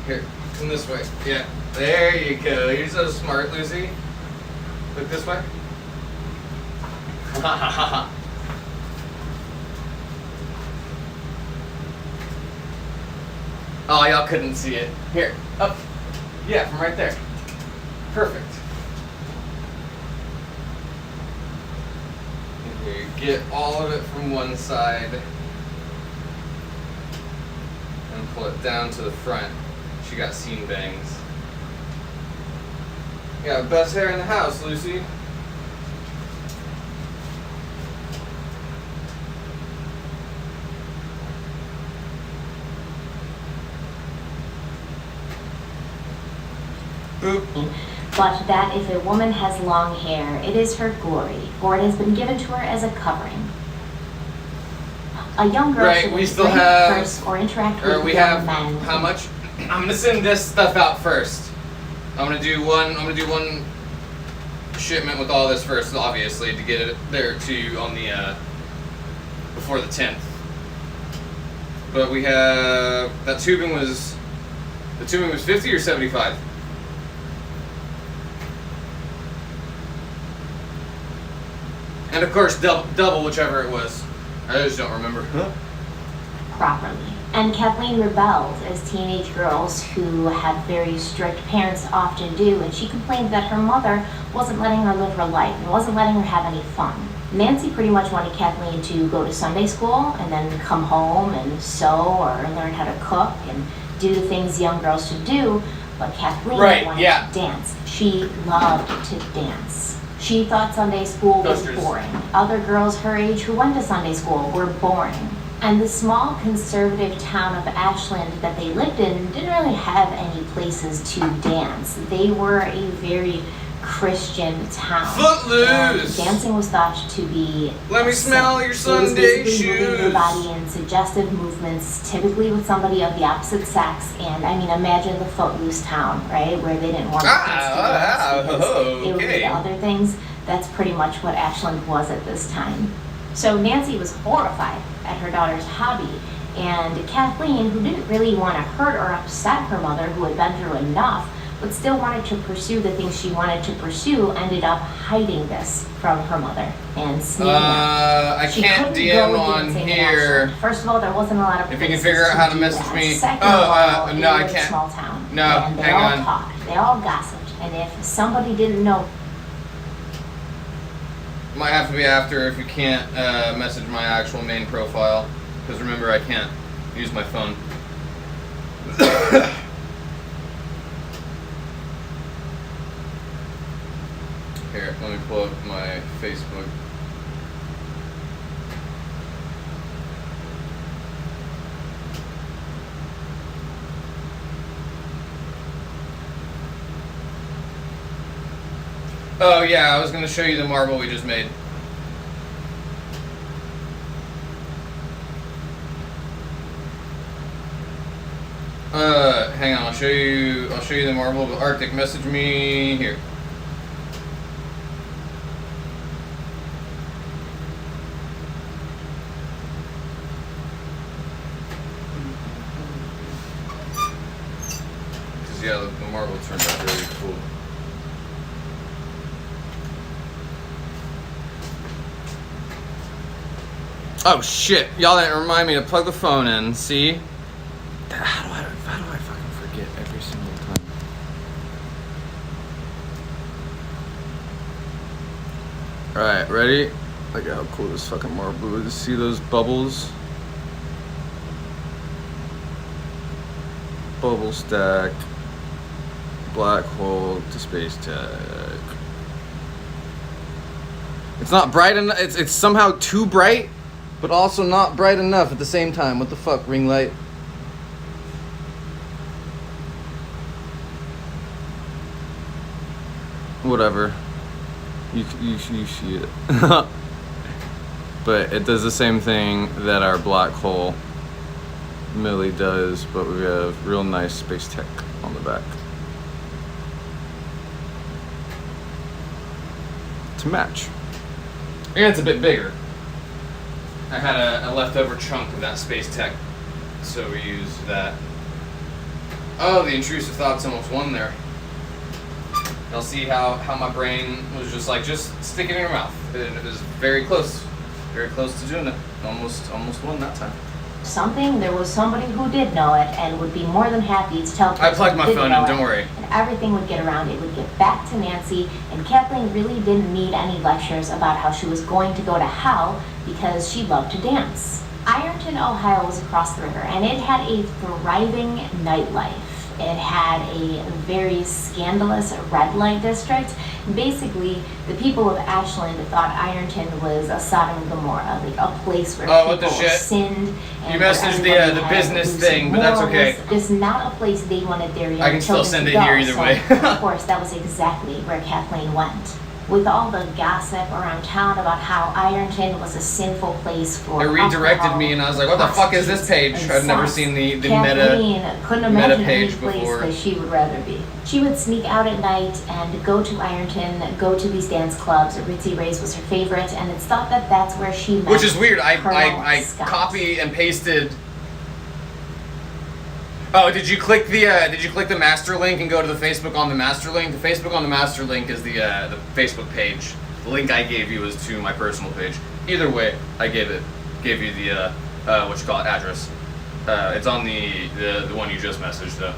Here, come this way. Yeah, there you go. You're so smart, Lucy. Look this way. Oh, y'all couldn't see it. Here, up. Yeah, from right there. Perfect. And here, get all of it from one side. And pull it down to the front. She got scene bangs. You got the best hair in the house, Lucy. But that if a woman has long hair, it is her glory, for it has been given to her as a covering. A young girl Right, should we still drink, have- curse, or interact Or with we young have men. how much? I'm gonna send this stuff out first. I'm gonna do one shipment with all this first, obviously, to get it there to you on the before the 10th. But we have the tubing was 50 or 75. And of course, double whichever it was. I just don't remember. Properly. And Kathleen rebelled, as teenage girls who have very strict parents often do, and she complained that her mother wasn't letting her live her life and wasn't letting her have any fun. Nancy pretty much wanted Kathleen to go to Sunday school and then come home and sew or learn how to cook and do the things young girls should do, but Kathleen wanted to dance. She loved to dance. She thought Sunday school was boring. Other girls her age who went to Sunday school were boring. And the small conservative town of Ashland that they lived in didn't really have any places to dance. They were a very Christian town. Footloose! And dancing was thought to be Let me smell your Sunday shoes. Moving your body shoes. in suggestive movements, typically with somebody of the opposite sex. And I mean, imagine the Footloose town, right, where they didn't want kids to dance because it would be other things. That's pretty much what Ashland was at this time. So Nancy was horrified at her daughter's hobby, and Kathleen, who didn't really want to hurt or upset her mother, who had been through enough, but still wanted to pursue the things she wanted to pursue, ended up hiding this from her mother and sneaking out. I She can't couldn't DM go on dancing in here. Ashland. First of all, there wasn't a lot of If you can places figure out how to do message that. me. Second of all, no, it I was a can't. small town. No, and they hang all on. talked, they all gossiped, and if somebody didn't know. Might have to be after if you can't message my actual main profile. Because remember, I can't use my phone. Here, let me pull up my Facebook. Oh yeah, I was gonna show you the marble we just made. Hang on, I'll show you the marble, but Arctic, message me here. Cause yeah, the marble turned out really cool. Oh shit! Y'all didn't remind me to plug the phone in. See? How do I fucking forget every single time? All right, ready? Look at how cool this fucking marble is. See those bubbles? Bubble stack. Black hole to space tech. It's not bright enough. It's somehow too bright, but also not bright enough at the same time. What the fuck, ring light? Whatever. You see it. But it does the same thing that our black hole Millie does, but we have real nice space tech on the back. To match. And it's a bit bigger. I had a leftover chunk of that space tech, so we used that. Oh, the intrusive thoughts almost won there. You'll see how my brain was just like, just stick it in your mouth. And it was very close to doing it. Almost won that time. There was somebody who did know it and would be more than happy to tell people I plugged my who didn't phone in, know don't it, worry. And everything would get around. It would get back to Nancy, and Kathleen really didn't need any lectures about how she was going to go to hell because she loved to dance. Ironton, Ohio was across the river, and it had a thriving nightlife. It had a very scandalous red light district. Basically, the people of Ashland thought Ironton was a Sodom and Gomorrah, like a place where Oh, what the people shit? sinned. And You where messaged everybody the had business loose thing, but that's morals. okay. Just not a place they wanted their young I can still children send to it go. here either So, way. of course, that was exactly where Kathleen went. With all the gossip around town about how Ironton was a sinful place for It redirected alcohol, me, and I was like, what the fuck is this page? prostitutes, I've never and seen the Kathleen couldn't meta imagine any page place before. that she would rather be. She would sneak out at night and go to Ironton, go to these dance clubs. Ritzy Ray's was her favorite, and it's thought that that's where she met. Which is weird. I Colonel Scott. copy and pasted. Oh, did you click the master link and go to the Facebook on the master link? The Facebook on the master link is the Facebook page. The link I gave you was to my personal page. Either way, I gave you the address. It's on the one you just messaged though.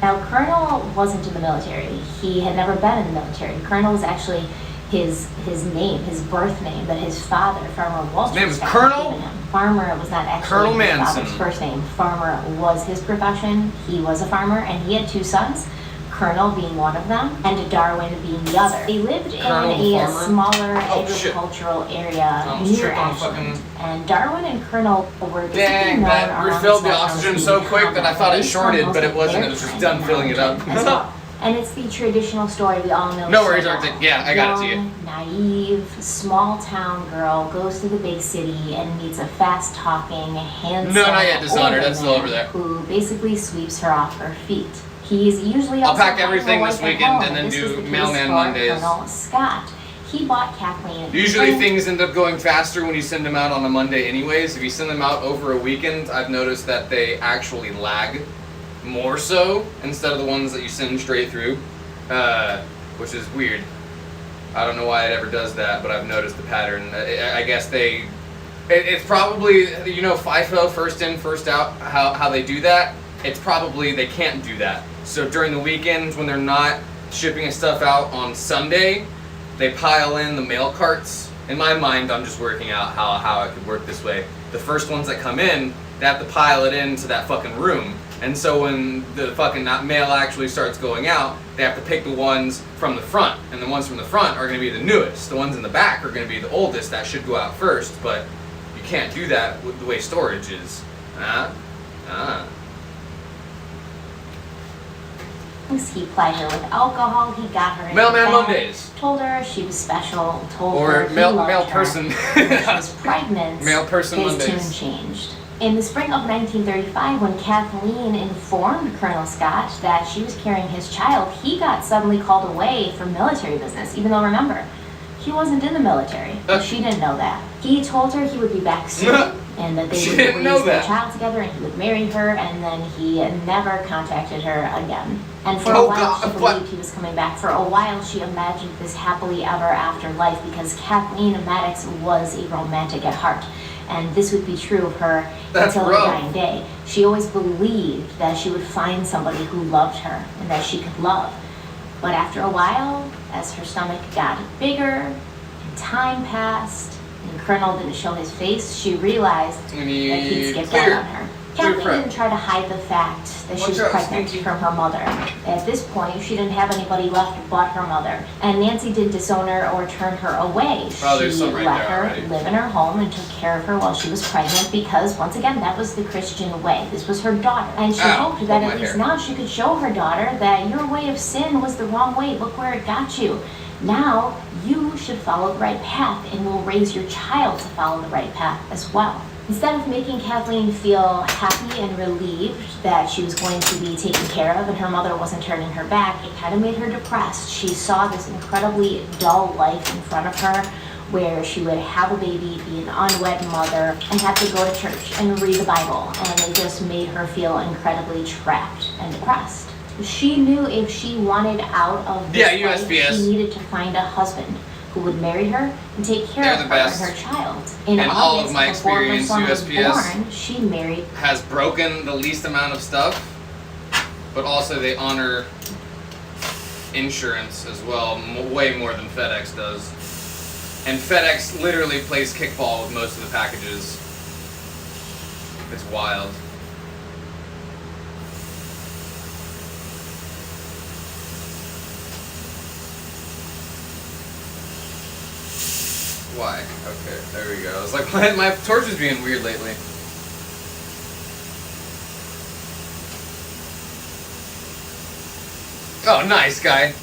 Now, Colonel wasn't in the military. He had never been in the military. Colonel was actually his name, his birth name, that his father, Farmer Walter. His name is Scott, Colonel? had given him. Farmer was not actually Colonel his Manson. father's first name. Farmer was his profession. He was a farmer, and he had two sons. Colonel being one of them, and Darwin being the other. They lived in Colonel the a farmer? smaller Oh, shit. agricultural area Almost near tripped on Ashland. fucking- And Darwin and Colonel were basically Dang, known that amongst refilled the Westerners oxygen being so quick that I thought it combat shorted, based but on it wasn't. their It was just time done in filling it up. Ironton as well. And it's the traditional story we all know. No so worries, well. Arctic. Yeah, I got it to you. Young, naive, small town girl goes to the big city and meets a fast-talking, handsome No, not yet, Dishonored. older That's still man over there. who basically sweeps her off her feet. He's usually I'll also pack everything kind of this like weekend home, and then this do was the case Mailman for Mondays. Colonel Scott. He bought Kathleen. Usually things end up going faster when you send them out on a Monday anyways. If you send them out over a weekend, I've noticed that they actually lag more so instead of the ones that you send straight through, which is weird. I don't know why it ever does that, but I've noticed the pattern. I guess it's probably, FIFO, first in, first out, how they do that. It's probably they can't do that. So during the weekends when they're not shipping stuff out on Sunday, they pile in the mail carts. In my mind, I'm just working out how it could work this way. The first ones that come in, they have to pile it into that fucking room. And so when the fucking mail actually starts going out, they have to pick the ones from the front. And the ones from the front are going to be the newest. The ones in the back are going to be the oldest. That should go out first, but you can't do that with the way storage is. He plied her with alcohol. He got her in Mailman bed, Mondays. Told her she was special. Told Or her he mail loved her. person. When she was pregnant. Mail person his Mondays. tune changed. In the spring of 1935, when Kathleen informed Colonel Scott that she was carrying his child, he got suddenly called away for military business. Even though, remember, he wasn't in the military. But she didn't know that. He told her he would be back soon. And that they She would didn't know raise their that. child together, and he would marry her, and then he never contacted her again. And for Oh, a while, God, she what? believed he was coming back. For a while, she imagined this happily ever after life because Kathleen Maddox was a romantic at heart. And this would be true of her That's until her rough. dying day. She always believed that she would find somebody who loved her and that she could love. But after a while, as her stomach got bigger and time passed, and Colonel didn't show his face, she realized We that he'd need skipped clear. out on her. Kathleen prep. didn't try to hide the fact that she Watch was out, pregnant Stinky. from her mother. At this point, she didn't have anybody left but her mother. And Nancy didn't disown her or turn her away. Oh, there's She some right let there her already. live in her home and took care of her while she was pregnant because, once again, that was the Christian way. This was her daughter. And she Ow, hoped that pulled at my least hair. now she could show her daughter that your way of sin was the wrong way. Look where it got you. Now, you should follow the right path and will raise your child to follow the right path as well. Instead of making Kathleen feel happy and relieved that she was going to be taken care of and her mother wasn't turning her back, it kind of made her depressed. She saw this incredibly dull life in front of her where she would have a baby, be an unwed mother, and have to go to church and read the Bible. And it just made her feel incredibly trapped and depressed. She knew if she wanted out of this Yeah, life, USPS. she needed to find a husband who would marry her and take care They're of the her best. and her child. In In all of August, my before her experience, son was USPS born, she married. Has broken the least amount of stuff, but also they honor insurance as well, way more than FedEx does. And FedEx literally plays kickball with most of the packages. It's wild. Why? Okay, there we go. I was like, my torch is being weird lately. Oh, nice guy.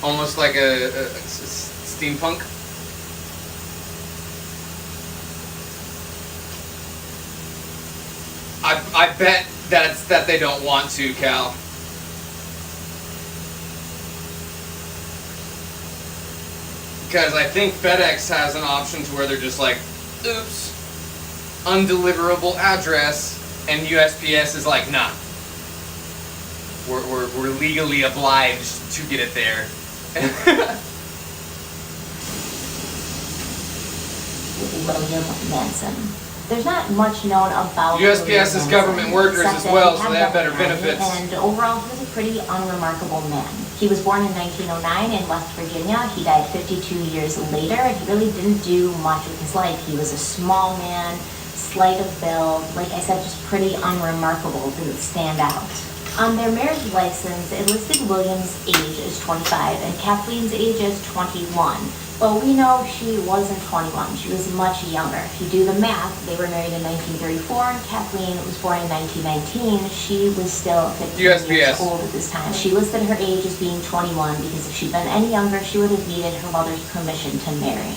Almost like a steampunk. I bet that they don't want to, Cal. Because I think FedEx has an option to where they're just like, oops, undeliverable address, and USPS is like, nah. We're legally obliged to get it there. William Manson. There's not much known about USPS William is Manson, government workers except as that well, he so had they have that better money, benefits. And overall, he was a pretty unremarkable man. He was born in 1909 in West Virginia. He died 52 years later, and he really didn't do much with his life. He was a small man, slight of build, like I said, just pretty unremarkable, didn't stand out. On their marriage license, it listed William's age as 25 and Kathleen's age as 21. But we know she wasn't 21. She was much younger. If you do the math, they were married in 1934 and Kathleen was born in 1919. She was still 15 years USPS. old at this time. She listed her age as being 21 because if she'd been any younger, she would have needed her mother's permission to marry.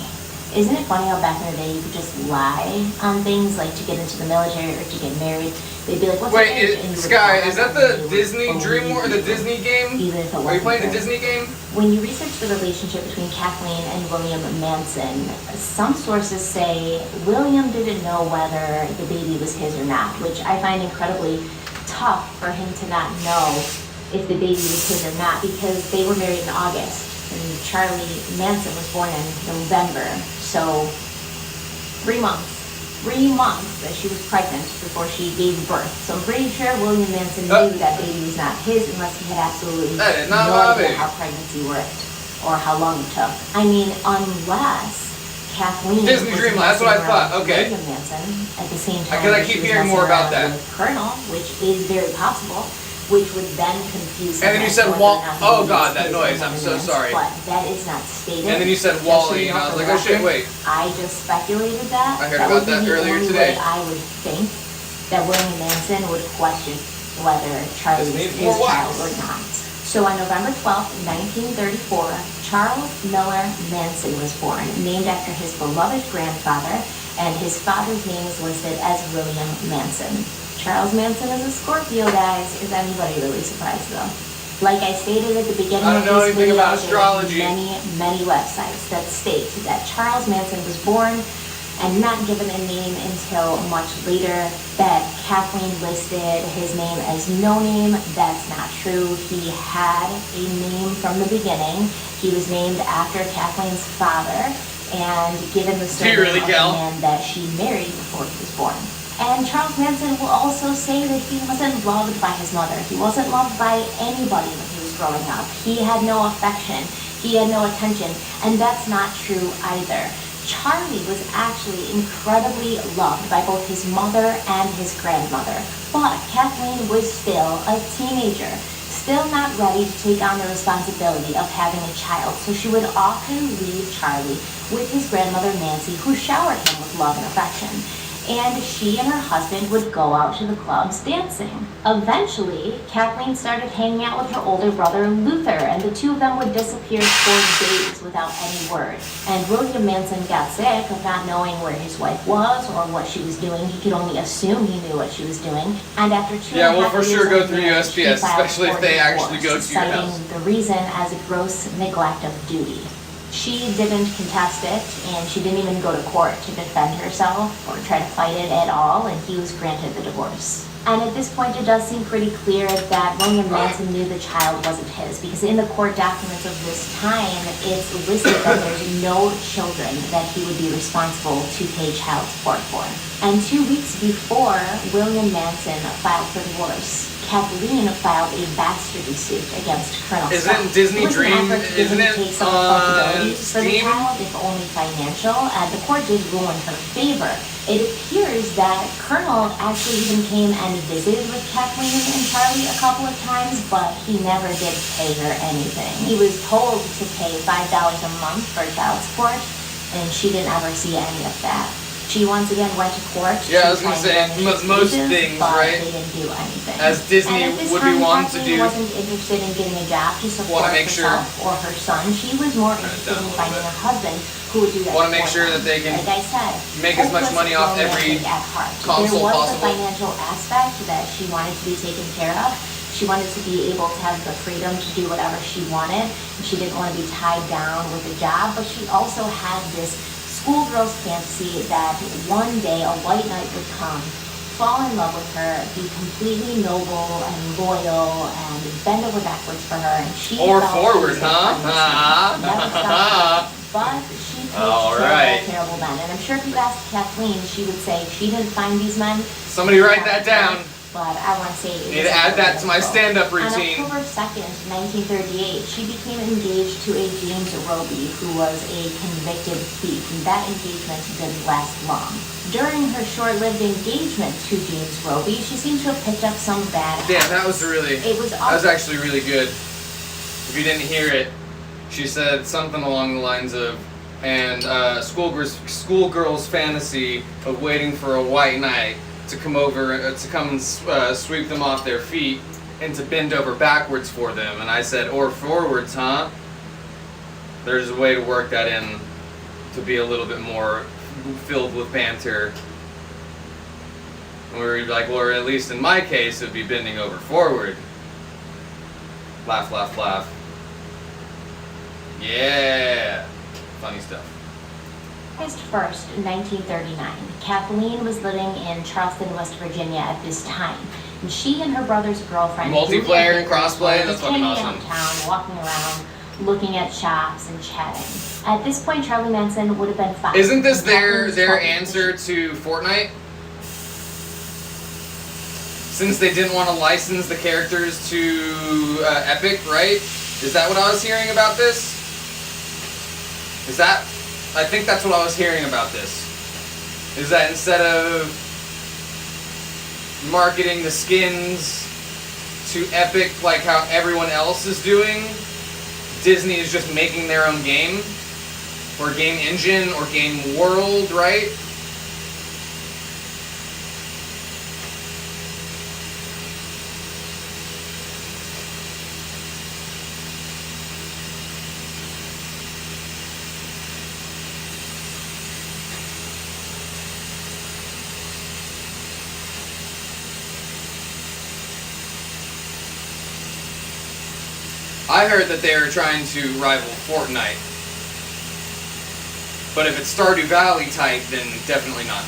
Isn't it funny how back in the day you could just lie on things like to get into the military or to get married? They'd be like, what's your age? And you would Sky, lie is that and the they would Disney believe Dream or the you, Disney game? even if it Are you wasn't playing the true. Disney game? When you research the relationship between Kathleen and William Manson, some sources say William didn't know whether the baby was his or not, which I find incredibly tough for him to not know if the baby was his or not because they were married in August and Charlie Manson was born in November. So 3 months that she was pregnant before she gave birth. So I'm pretty sure William Manson knew that baby was not his unless he had absolutely That is not no my idea baby. how pregnancy worked or how long it took. I mean, unless Kathleen Disney was Dreamland, that's what I messing thought, around with okay. William Manson at the same time. Because I that keep she was hearing messing more about around that. with Colonel, which is very possible, which would then confuse him And then you as said to whether or Wall- not the oh baby God, was that his noise, or I'm not so his, sorry. But that is not stated. And then you said Just so Wally, you and I know was for like, oh shit, record, wait. I just speculated that. I heard that about would be that the earlier only today. way I would think that William Manson would question whether Charlie was Disney his for what? child or not. So on November 12th, 1934, Charles Miller Manson was born, named after his beloved grandfather, and his father's name is listed as William Manson. Charles Manson is a Scorpio, guys. Is anybody really surprised though? Like I stated at the beginning I of don't know this anything video, about astrology. there's many websites that state that Charles Manson was born and not given a name until much later, that Kathleen listed his name as no name. That's not true. He had a name from the beginning. He was named after Kathleen's father and given the Do you surname really, of the Gal? man that she married before he was born. And Charles Manson will also say that he wasn't loved by his mother. He wasn't loved by anybody when he was growing up. He had no affection. He had no attention. And that's not true either. Charlie was actually incredibly loved by both his mother and his grandmother, but Kathleen was still a teenager, still not ready to take on the responsibility of having a child, so she would often leave Charlie with his grandmother Nancy, who showered him with love and affection. And she and her husband would go out to the clubs dancing. Eventually, Kathleen started hanging out with her older brother Luther, and the two of them would disappear for days without any word. And William Manson got sick of not knowing where his wife was or what she was doing. He could only assume he knew what she was doing. And after two Yeah, and a we'll half for years sure of go through marriage, USPS, he filed especially if for they actually divorce, go to your citing house. the reason as a gross neglect of duty. She didn't contest it, and she didn't even go to court to defend herself or try to fight it at all, and he was granted the divorce. And at this point, it does seem pretty clear that William Manson knew the child wasn't his, because in the court documents of this time, it's listed that there's no children that he would be responsible to pay child support for. And 2 weeks before William Manson filed for divorce, Kathleen filed a bastardy suit against Colonel Scott. Isn't Disney It was an Dream, effort to isn't it take some on responsibilities for the Steam? child, if only financial, and the court did rule in her favor. It appears that Colonel actually even came and visited with Kathleen and Charlie a couple of times, but he never did pay her anything. He was told to pay $5 a month for child support, and she didn't ever see any of that. She once again went to court. Yeah, I to was gonna try say, and get most excuses, things, but right? They didn't do anything. As Disney And at this would be time, wanting to Kathleen do. wasn't interested in getting a job to support Wanna make sure- herself or her son. She was more interested down a in little finding bit. a husband who would do that. Wanna make for sure them. that they can like I said, make as much hopeless money off every romantic at heart. console There was possible. the financial aspect that she wanted to be taken care of. She wanted to be able to have the freedom to do whatever she wanted. She didn't want to be tied down with a job, but she also had this schoolgirl's fantasy that one day a white knight would come, fall in love with her, be completely noble and loyal, and bend over backwards for her, and she Or felt forward, she was huh? the Never stopped. But she picked All terrible, right. terrible men. And I'm sure if you asked Kathleen, she would say she didn't find these men. Somebody write that down. But I want to say it Need was to add that to my quote. stand-up On routine. October 2nd, 1938, she became engaged to a James Roby, who was a convicted thief, and that engagement didn't last long. During her short-lived engagement to James Roby, she seemed to have picked up some bad Damn, habits. that was really. It was That was actually really good. If you didn't hear it, she said something along the lines of, and schoolgirl's fantasy of waiting for a white knight to come over, to come and sweep them off their feet and to bend over backwards for them. And I said, or forwards, huh? There's a way to work that in to be a little bit more filled with banter. Or like, or at least in my case, it'd be bending over forward. Laugh, laugh, laugh. Yeah. Funny stuff. August 1st, 1939, Kathleen was living in Charleston, West Virginia at this time. And she and her brother's girlfriend, Multiplayer Julia and crossplay, were that's just fucking hanging awesome. downtown, walking around, looking at shops and chatting. At this point, Charlie Manson would have been 5. Isn't this and Kathleen was their 12. answer to Fortnite? Since they didn't want to license the characters to Epic, right? Is that what I was hearing about this? Is that? I think that's what I was hearing about this. Is that instead of marketing the skins to Epic like how everyone else is doing, Disney is just making their own game? Or game engine, or game world, right? I heard that they were trying to rival Fortnite. But if it's Stardew Valley type, then definitely not.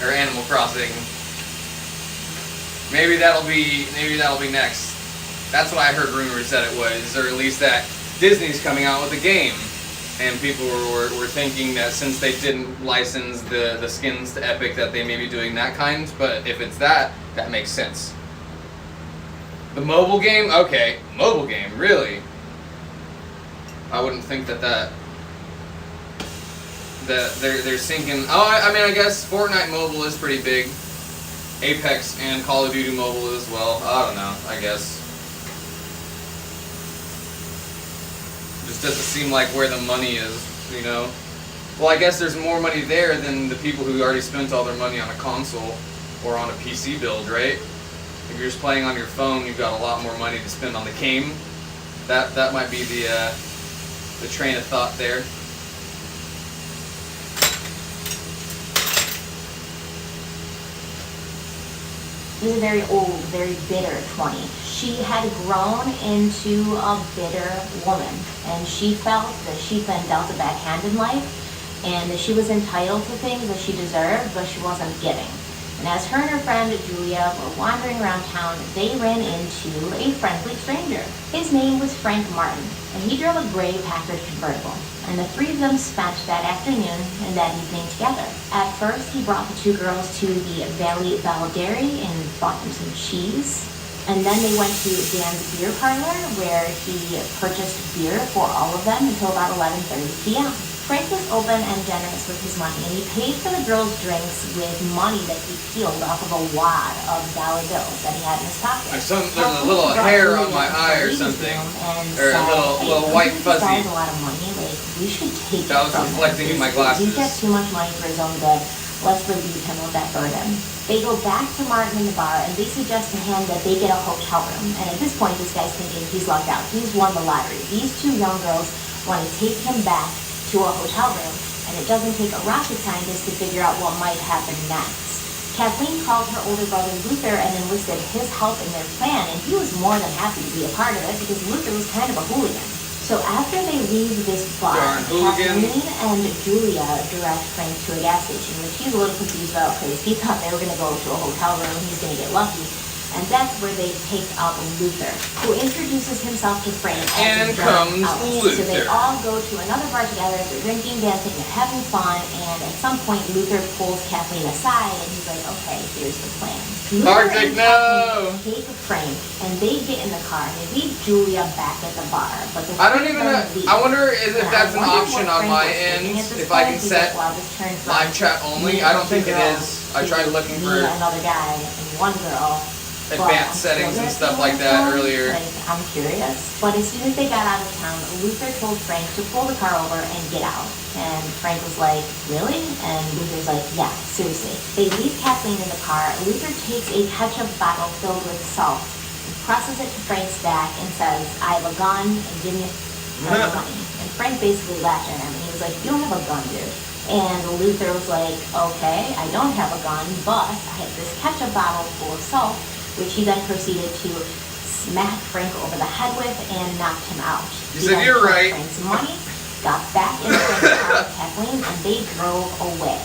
Or Animal Crossing. Maybe that'll be next. That's what I heard rumors that it was, or at least that Disney's coming out with a game. And people were thinking that since they didn't license the skins to Epic, that they may be doing that kind. But if it's that makes sense. The mobile game? Okay. Mobile game, really? I wouldn't think that they're sinking. Oh, I mean, I guess Fortnite Mobile is pretty big. Apex and Call of Duty Mobile as well. I don't know, I guess. Just doesn't seem like where the money is, you know? Well, I guess there's more money there than the people who already spent all their money on a console or on a PC build, right? If you're just playing on your phone, you've got a lot more money to spend on the game. That might be the train of thought there. She was a very old, very bitter 20. She had grown into a bitter woman, and she felt that she'd been dealt a bad hand in life, and that she was entitled to things that she deserved, but she wasn't giving. And as her and her friend Julia were wandering around town, they ran into a friendly stranger. His name was Frank Martin, and he drove a gray Packard convertible. And the three of them spent that afternoon and that evening together. At first, he brought the two girls to the Valley Bell Dairy and bought them some cheese. And then they went to Dan's beer parlor, where he purchased beer for all of them until about 11:30 p.m. Frank was open and generous with his money, and he paid for the girls' drinks with money that he peeled off of a wad of dollar bills that he had in his pocket. There's a little hair on my eye or something, or a little white fuzzy. This guy's a lot of money. Like, we should take That it was from reflecting in him. my glasses. He gets too much money for his own good. Let's relieve him of that burden. They go back to Martin in the bar, and they suggest to him that they get a hotel room. And at this point, this guy's thinking he's lucked out. He's won the lottery. These two young girls want to take him back to a hotel room, and it doesn't take a rocket scientist to figure out what might happen next. Kathleen called her older brother Luther and enlisted his help in their plan, and he was more than happy to be a part of it because Luther was kind of a hooligan. So after they leave this bar, Darn hooligan. Kathleen and Julia direct Frank to a gas station, which he's a little confused about because he thought they were going to go to a hotel room, he's going to get lucky. And that's where they pick up Luther, who introduces himself to Frank as And comes Luther. So they all go to another bar together, they're drinking, dancing, they're having fun, and at some point Luther pulls Kathleen aside and he's like, okay, here's the plan. Luther Arctic, and no! Kathleen take Frank and they get in the car and they leave Julia back at the bar. But I don't even know. I wonder if that's an option on my end, if I can set live chat only. I don't think it is. I tried looking for another guy and one girl. advanced settings and stuff like that earlier. Like, I'm curious. But as soon as they got out of town, Luther told Frank to pull the car over and get out. And Frank was like, really? And Luther's like, yeah, seriously. They leave Kathleen in the car. Luther takes a ketchup bottle filled with salt, presses it to Frank's back, and says, I have a gun, and give me money. And Frank basically laughed at him, and he was like, you don't have a gun, dude. And Luther was like, okay, I don't have a gun, but I have this ketchup bottle full of salt, which he then proceeded to smack Frank over the head with and knocked him out. You said you're right. Frank's money, got back in Frank's car with Kathleen, and they drove away.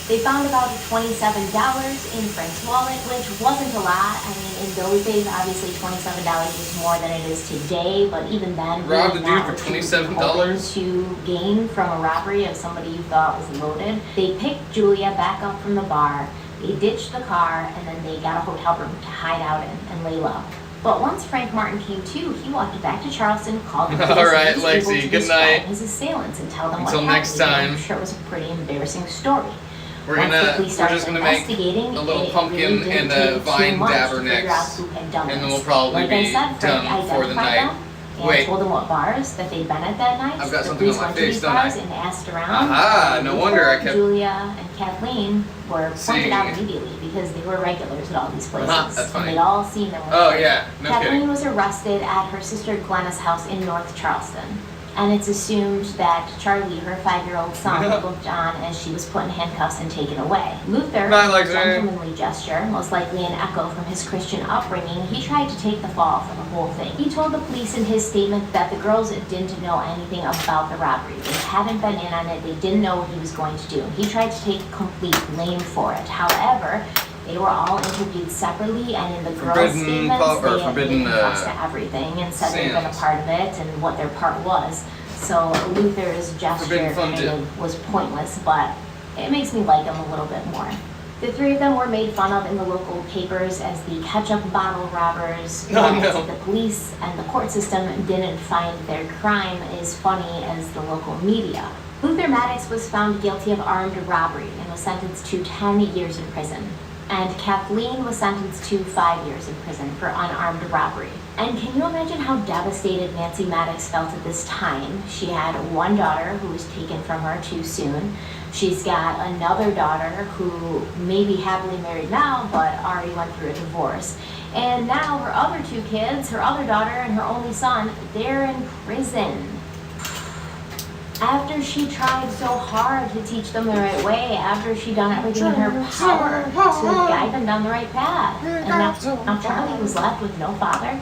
They found about $27 in Frank's wallet, which wasn't a lot. I mean, in those days, obviously $27 was more than it is today, but even then, Robbed really the dude not for what you would be $27? hoping to gain from a robbery of somebody you thought was loaded. They picked Julia back up from the bar. They ditched the car, and then they got a hotel room to hide out in and lay low. But once Frank Martin came to, he walked back to Charleston, called the police, All right, and he was able Lexi, to good describe night. his assailants and tell them Until what next happened. time. I'm sure it was a pretty embarrassing story. We're Once the gonna police we're started just gonna make investigating, a little it pumpkin really didn't and a take vine too much dabber to figure out next, who had done and then this. we'll probably Like I be said, Frank done for the identified night. them and Wait. told them what bars that they'd been at that night. I've got The something on police my went to face, these don't I? bars and asked around. Aha, and no Luther, wonder I kept Julia and Kathleen were seeing pointed out it. immediately because they were regulars at all these places. That's funny. And they'd all seen them. Oh yeah, no Kathleen kidding. was arrested at her sister Glenna's house in North Charleston. And it's assumed that Charlie, her 5-year-old son, looked on as she was put in handcuffs and taken away. Luther, Not like a that. gentlemanly gesture, most likely an echo from his Christian upbringing, he tried to take the fall for the whole thing. He told the police in his statement that the girls didn't know anything about the robbery. They hadn't been in on it. They didn't know what he was going to do. He tried to take complete blame for it. However, they were all interviewed separately, and in the girls' Forbidden statements, pub- or they forbidden, confessed to everything and said they'd been a sins. part of it and what their part was. So Luther's gesture Forbidden fun kind too. of was pointless, but it makes me like him a little bit more. The three of them were made fun of in the local papers as the ketchup bottle robbers. Oh, but no. The police and the court system didn't find their crime as funny as the local media. Luther Maddox was found guilty of armed robbery and was sentenced to 10 years in prison. And Kathleen was sentenced to 5 years in prison for unarmed robbery. And can you imagine how devastated Nancy Maddox felt at this time? She had one daughter who was taken from her too soon. She's got another daughter who may be happily married now, but already went through a divorce. And now her other two kids, her other daughter and her only son, they're in prison. After she tried so hard to teach them the right way, after she'd done everything in her power to guide them down the right path. And now Charlie was left with no father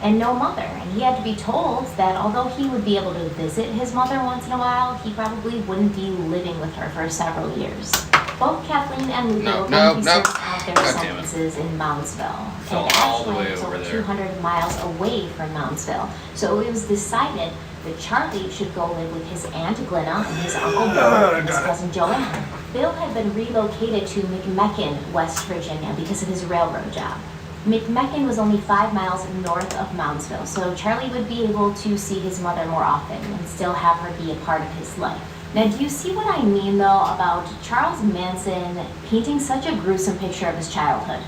and no mother. And he had to be told that although he would be able to visit his mother once in a while, he probably wouldn't be living with her for several years. Both Kathleen and Luther were going to be serving out their God damn it. sentences in Moundsville. Fell And all the Ashland way was over over there. 200 miles away from Moundsville. So it was decided that Charlie should go live with his Aunt Glenna and his Uncle Bill and his cousin Joanne. Bill had been relocated to McMecken, West Virginia, because of his railroad job. McMecken was only 5 miles north of Moundsville, so Charlie would be able to see his mother more often and still have her be a part of his life. Now, do you see what I mean, though, about Charles Manson painting such a gruesome picture of his childhood?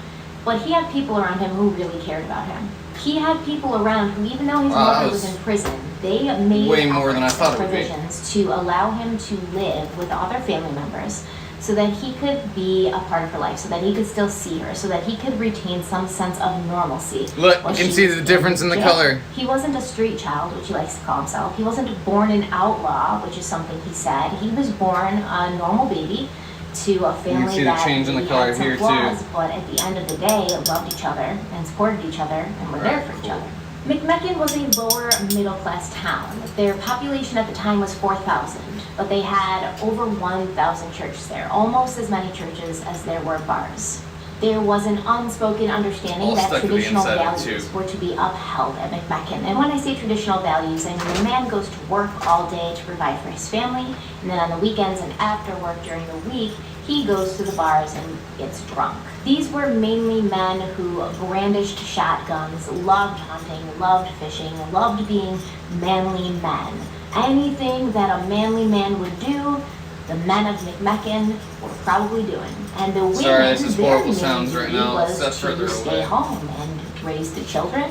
But he had people around him who really cared about him. He had people around who, even though his mother was in prison, they made way more than I efforts thought and it would be. provisions to allow him to live with other family members so that he could be a part of her life, so that he could still see her, so that he could retain some sense of normalcy. Look, while you can she see was the difference in the jail. color. He wasn't a street child, which he likes to call himself. He wasn't born an outlaw, which is something he said. He was born a normal baby to a family see the that change in the maybe color had some here, too. flaws, but at the end of the day, loved each other and supported each other and were there for each other. McMecken was a lower middle class town. Their population at the time was 4,000, but they had over 1,000 churches there, almost as many churches as there were bars. There was an unspoken understanding All that stuck to the traditional inside of the values tube. were to be upheld at McMecken. And when I say traditional values, I mean the man goes to work all day to provide for his family, and then on the weekends and after work during the week, he goes to the bars and gets drunk. These were mainly men who brandished shotguns, loved hunting, loved fishing, loved being manly men. Anything that a manly man would do, the men of McMecken were probably doing. And the women, Sorry, this is their horrible main sounds right duty now. was That's further to stay away. home and raise the children,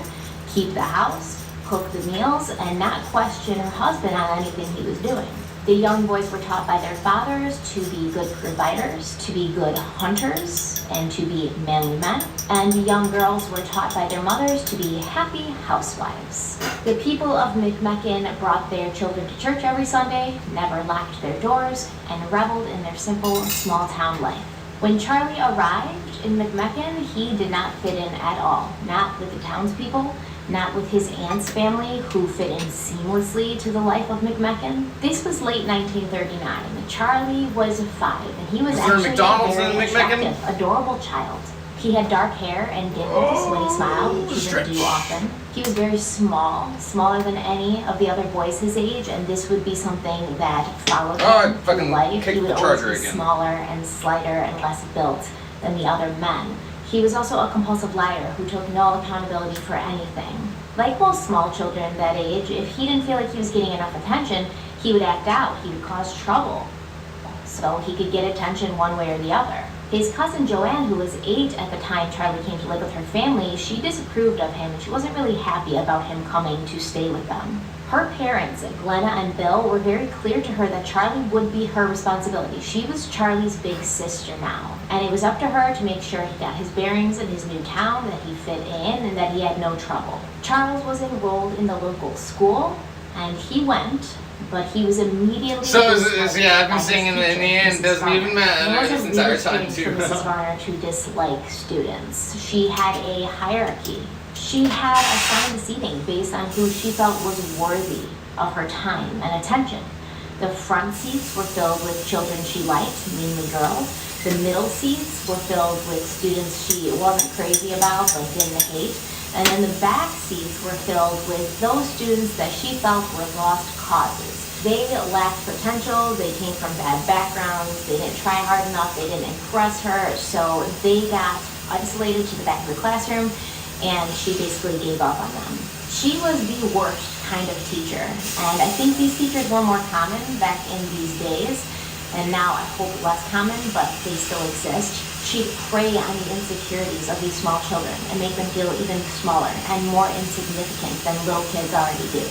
keep the house, cook the meals, and not question her husband on anything he was doing. The young boys were taught by their fathers to be good providers, to be good hunters, and to be manly men. And the young girls were taught by their mothers to be happy housewives. The people of McMecken brought their children to church every Sunday, never locked their doors, and reveled in their simple, small-town life. When Charlie arrived in McMecken, he did not fit in at all. Not with the townspeople, not with his aunt's family, who fit in seamlessly to the life of McMecken. This was late 1939. Charlie was 5, and he was Was there a actually McDonald's a very in McMecken? attractive, adorable child. He had dark hair and dimples when he smiled, which he didn't do often. He was very small, smaller than any of the other boys his age, and this would be something that followed Oh, I him fucking through life. kicked He would the always charger be again. smaller and slighter and less built than the other men. He was also a compulsive liar who took no accountability for anything. Like most small children that age, if he didn't feel like he was getting enough attention, he would act out, he would cause trouble, so he could get attention one way or the other. His cousin Joanne, who was 8 at the time Charlie came to live with her family, she disapproved of him and she wasn't really happy about him coming to stay with them. Her parents, Glenna and Bill, were very clear to her that Charlie would be her responsibility. She was Charlie's big sister now, and it was up to her to make sure he got his bearings in his new town, that he fit in, and that he had no trouble. Charles was enrolled in the local school, and he went, but he was immediately So, disliked yeah, I've been by his saying in the teacher, end, Mrs. doesn't even Varner. matter It wasn't this entire really time, strange too. for Mrs. Varner to dislike students. She had a hierarchy. She had assigned seating based on who she felt was worthy of her time and attention. The front seats were filled with children she liked, mainly girls. The middle seats were filled with students she wasn't crazy about but didn't hate. And then the back seats were filled with those students that she felt were lost causes. They lacked potential, they came from bad backgrounds, they didn't try hard enough, they didn't impress her, so they got isolated to the back of the classroom, and she basically gave up on them. She was the worst kind of teacher, and I think these teachers were more common back in these days, and now I hope less common, but they still exist. She'd prey on the insecurities of these small children and make them feel even smaller and more insignificant than little kids already do.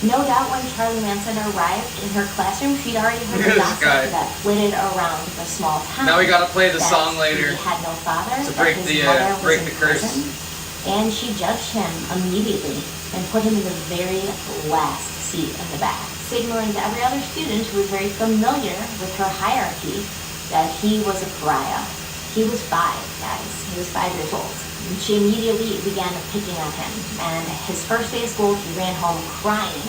No doubt when Charlie Manson arrived in her classroom, she'd already heard the This gossip guy. that flitted around the small town. Now we gotta play the that song later He had no father, to that break his the, mother was break in the curse. prison, and she judged him immediately and put him in the very last seat in the back, signaling to every other student who was very familiar with her hierarchy that he was a pariah. He was 5, guys. He was 5 years old. And she immediately began picking on him. And his first day of school, he ran home crying.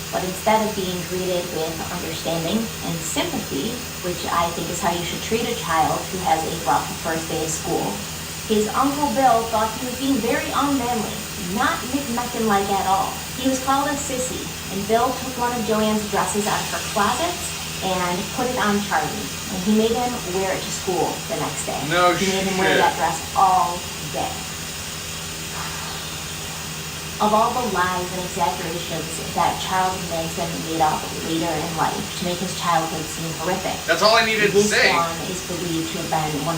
But instead of being greeted with understanding and sympathy, which I think is how you should treat a child who has a rough first day of school, his Uncle Bill thought he was being very unmanly, not McMeckin-like at all. He was called a sissy, and Bill took one of Joanne's dresses out of her closet and put it on Charlie. And he made him wear it to school the next day. No He made him wear shit. that dress all day. Of all the lies and exaggerations that Charles Manson made up later in life to make his childhood seem horrific, That's all I needed to this say. one is believed to have been 100%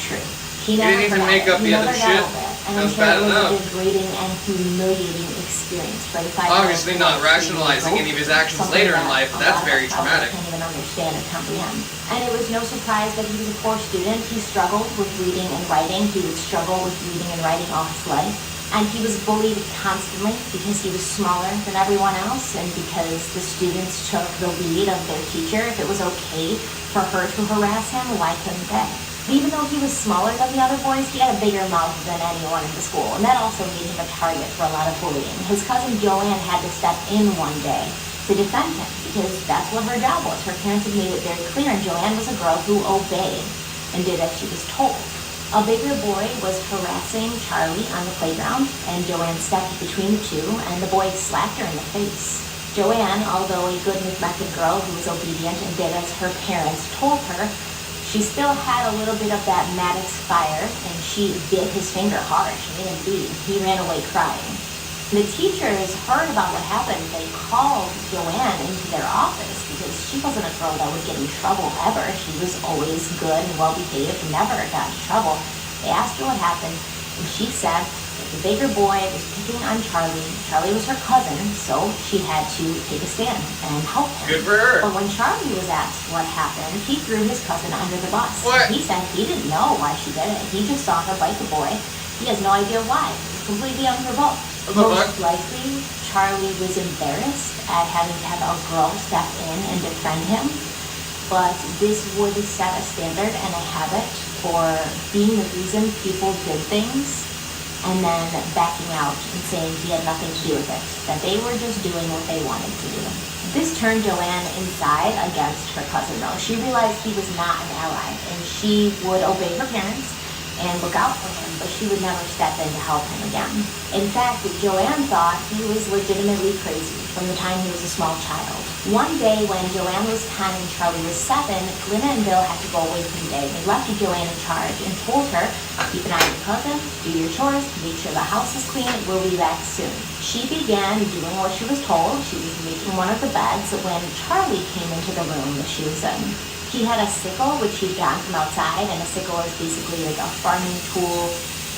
true. He You never didn't even forgot make it. up He the other never got shit. over it. And That I'm was sure bad it was enough. a degrading and humiliating experience for the 5-year-old Obviously not boy to rationalizing go any of his through, actions something later in that life, a but that's lot of very us probably traumatic. can't even understand or comprehend. And it was no surprise that he was a poor student. He struggled with reading and writing. He would struggle with reading and writing all his life. And he was bullied constantly because he was smaller than everyone else and because the students took the lead of their teacher. If it was okay for her to harass him, why couldn't they? Even though he was smaller than the other boys, he had a bigger mouth than anyone in the school, and that also made him a target for a lot of bullying. His cousin Joanne had to step in one day to defend him because that's what her job was. Her parents had made it very clear, and Joanne was a girl who obeyed and did as she was told. A bigger boy was harassing Charlie on the playground, and Joanne stepped between the two, and the boy slapped her in the face. Joanne, although a good neglected girl who was obedient and did as her parents told her, she still had a little bit of that Maddox fire, and she bit his finger hard. She made him bleed. He ran away crying. The teachers heard about what happened. They called Joanne into their office because she wasn't a girl that would get in trouble ever. She was always good and well-behaved, never got into trouble. They asked her what happened, and she said that the bigger boy was picking on Charlie. Charlie was her cousin, so she had to take a stand and help him. Good for her. But when Charlie was asked what happened, he threw his cousin under the bus. What? He said he didn't know why she did it. He just saw her bite the boy. He has no idea why. It was completely unprovoked. What the Most fuck? likely, Charlie was embarrassed at having to have a girl step in and defend him. But this would set a standard and a habit for being the reason people did things and then backing out and saying he had nothing to do with it, that they were just doing what they wanted to do. This turned Joanne inside against her cousin though. She realized he was not an ally and she would obey her parents and look out for him, but she would never step in to help him again. In fact, Joanne thought he was legitimately crazy from the time he was a small child. One day when Joanne was 10 and Charlie was 7, Glenna and Bill had to go away for the day. They left Joanne in charge and told her, keep an eye on your cousin, do your chores, make sure the house is clean, we'll be back soon. She began doing what she was told. She was making one of the beds when Charlie came into the room that she was in. He had a sickle, which he'd gotten from outside, and a sickle is basically like a farming tool.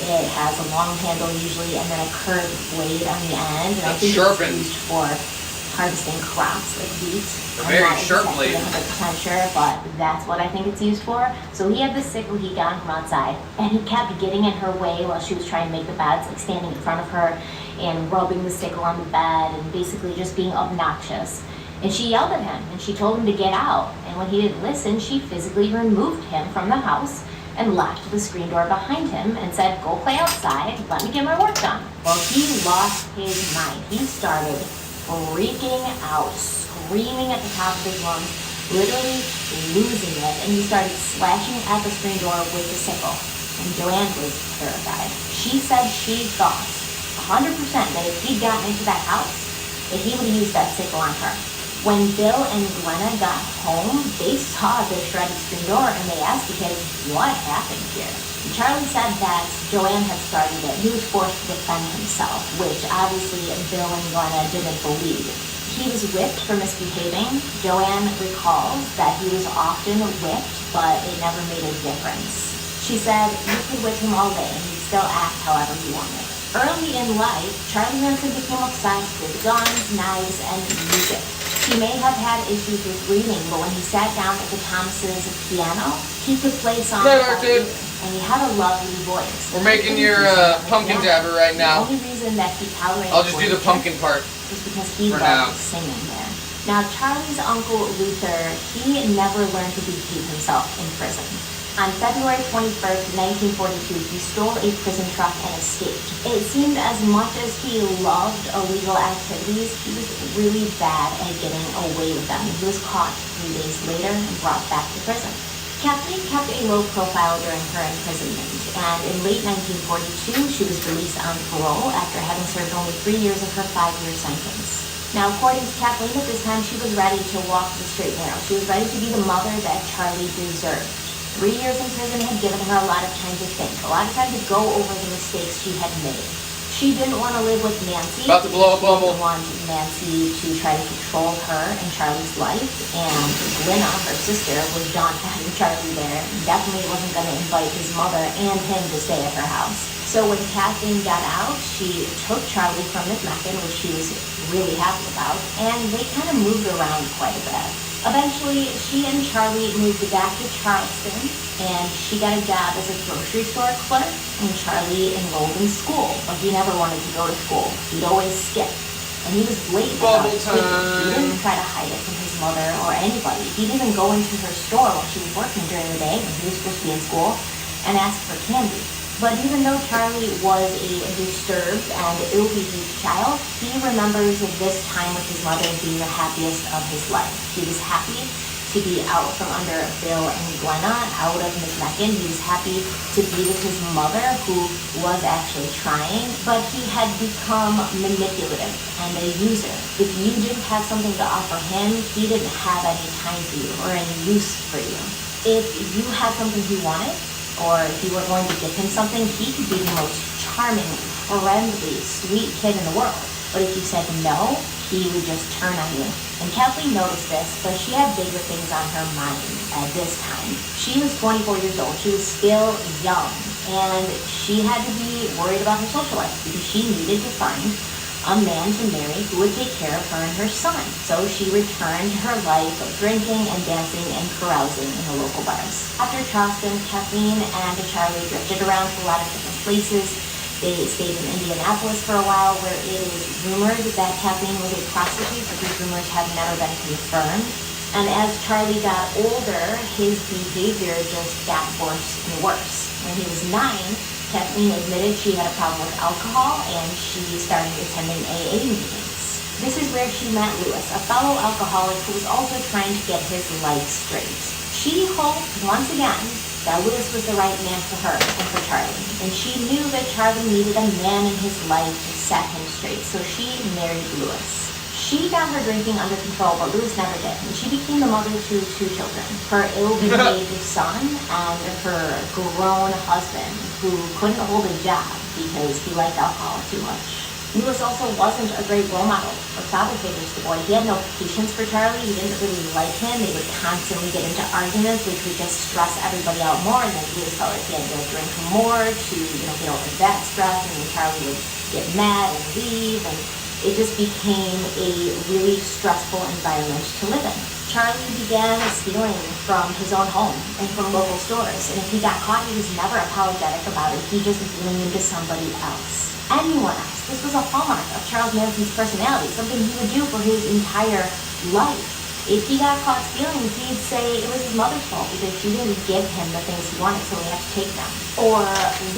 It has a long handle usually, and then a curved blade on the end. And I That's think sharpened. it's used for harvesting crops like wheat. A very sharp I'm not blade. exactly 100% sure, but that's what I think it's used for. So he had the sickle he got from outside, and he kept getting in her way while she was trying to make the beds, like standing in front of her and rubbing the sickle on the bed and basically just being obnoxious. And she yelled at him, and she told him to get out. And when he didn't listen, she physically removed him from the house and locked the screen door behind him and said, go play outside, let me get my work done. Well, he lost his mind. He started freaking out, screaming at the top of his lungs, literally losing it. And he started slashing at the screen door with the sickle. And Joanne was terrified. She said she thought 100% that if he'd gotten into that house, that he would have used that sickle on her. When Bill and Glenna got home, they saw the shredded screen door and they asked the kids, what happened here? And Charlie said that Joanne had started it. He was forced to defend himself, which obviously Bill and Glenna didn't believe. He was whipped for misbehaving. Joanne recalls that he was often whipped, but it never made a difference. She said you could whip him all day and he'd still act however he wanted. Early in life, Charlie Manson became obsessed with guns, knives, and music. He may have had issues with reading, but when he sat down at the Thomases' piano, he could play songs by ear, and he had a lovely voice. We're making your pumpkin dabber right now. The only reason that he tolerated I'll just do the pumpkin part. was because he for loved now. singing there. Now, Charlie's uncle Luther, he never learned to behave himself in prison. On February 21st, 1942, he stole a prison truck and escaped. It seemed as much as he loved illegal activities, he was really bad at getting away with them. He was caught 3 days later and brought back to prison. Kathleen kept a low profile during her imprisonment, and in late 1942, she was released on parole after having served only 3 years of her 5-year sentence. Now, according to Kathleen, at this time, she was ready to walk the straight and narrow. She was ready to be the mother that Charlie deserved. 3 years in prison had given her a lot of time to think, a lot of time to go over the mistakes she had made. She didn't want to live with Nancy. About to blow a bubble. She didn't want Nancy to try to control her and Charlie's life. And Glenna, her sister, was done having Charlie there. Definitely wasn't going to invite his mother and him to stay at her house. So when Kathleen got out, she took Charlie from McMecken, which she was really happy about, and they kind of moved around quite a bit. Eventually, she and Charlie moved back to Charleston, and she got a job as a grocery store clerk, and Charlie enrolled in school, but he never wanted to go to school. He'd always skip. And he was blatant about Bubble skipping. He time. didn't try to hide it from his mother or anybody. He'd even go into her store while she was working during the day, when he was supposed to be in school, and ask for candy. But even though Charlie was a disturbed and ill-behaved child, he remembers this time with his mother being the happiest of his life. He was happy to be out from under Bill and Glenna, out of McMecken. He was happy to be with his mother, who was actually trying, but he had become manipulative and a user. If you didn't have something to offer him, he didn't have any time for you or any use for you. If you had something he wanted, or if you were going to give him something, he could be the most charming, friendly, sweet kid in the world. But if you said no, he would just turn on you. And Kathleen noticed this, but she had bigger things on her mind at this time. She was 24 years old. She was still young. And she had to be worried about her social life because she needed to find a man to marry who would take care of her and her son. So she returned to her life of drinking and dancing and carousing in the local bars. After Charleston, Kathleen and Charlie drifted around to a lot of different places. They stayed in Indianapolis for a while, where it is rumored that Kathleen was a prostitute, but these rumors have never been confirmed. And as Charlie got older, his behavior just got worse and worse. When he was 9, Kathleen admitted she had a problem with alcohol, and she started attending AA meetings. This is where she met Lewis, a fellow alcoholic who was also trying to get his life straight. She hoped, once again, that Lewis was the right man for her and for Charlie. And she knew that Charlie needed a man in his life to set him straight, so she married Lewis. She got her drinking under control, but Lewis never did, and she became the mother to 2 children. Her ill-behaved son and her grown husband, who couldn't hold a job because he liked alcohol too much. Lewis also wasn't a great role model or father figure to the boy. He had no patience for Charlie. He didn't really like him. They would constantly get into arguments, which would just stress everybody out more, and then Lewis felt like he had to drink more to, get over that stress, and then Charlie would get mad and leave, and it just became a really stressful environment to live in. Charlie began stealing from his own home and from local stores, and if he got caught, he was never apologetic about it. He just blamed somebody else. Anyone else. This was a hallmark of Charles Manson's personality, something he would do for his entire life. If he got caught stealing, he'd say it was his mother's fault because she didn't give him the things he wanted, so he had to take them. Or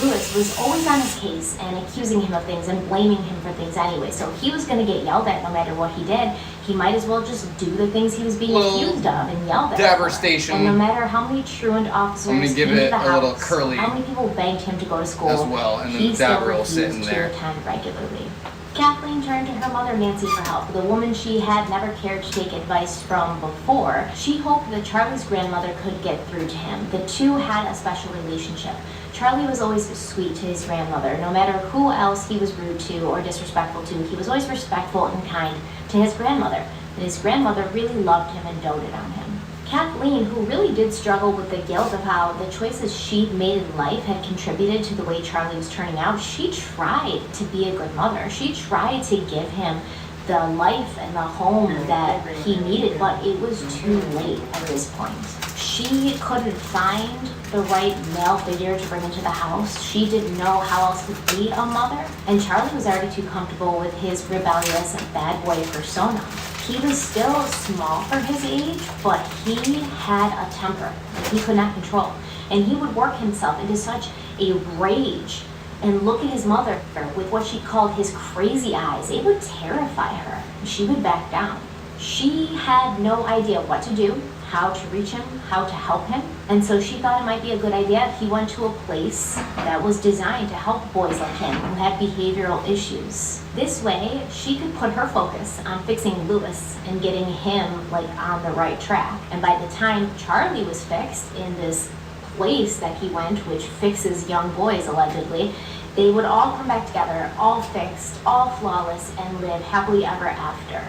Lewis was always on his case and accusing him of things and blaming him for things anyway, so he was going to get yelled at no matter what he did. He might as well just do the things he was being accused of and yelled at. Dabber for. station. And no matter how many truant officers I'm gonna give came to it the a house, little curly how many people begged him to go to school, as well, and then he the still dabber will refused sit in to there. attend regularly. Kathleen Kathleen turned to her mother Nancy for help, the woman she had never cared to take advice from before. She hoped that Charlie's grandmother could get through to him. The two had a special relationship. Charlie was always sweet to his grandmother. No matter who else he was rude to or disrespectful to, he was always respectful and kind to his grandmother. And his grandmother really loved him and doted on him. Kathleen, who really did struggle with the guilt of how the choices she'd made in life had contributed to the way Charlie was turning out, she tried to be a good mother. She tried to give him the life and the home that he needed, but it was too late at this point. She couldn't find the right male figure to bring into the house. She didn't know how else to be a mother, and Charlie was already too comfortable with his rebellious and bad boy persona. He was still small for his age, but he had a temper that he could not control. And he would work himself into such a rage and look at his mother with what she called his crazy eyes. It would terrify her. She would back down. She had no idea what to do, how to reach him, how to help him. And so she thought it might be a good idea if he went to a place that was designed to help boys like him who had behavioral issues. This way, she could put her focus on fixing Lewis and getting him on the right track. And by the time Charlie was fixed in this place that he went, which fixes young boys allegedly, they would all come back together, all fixed, all flawless, and live happily ever after.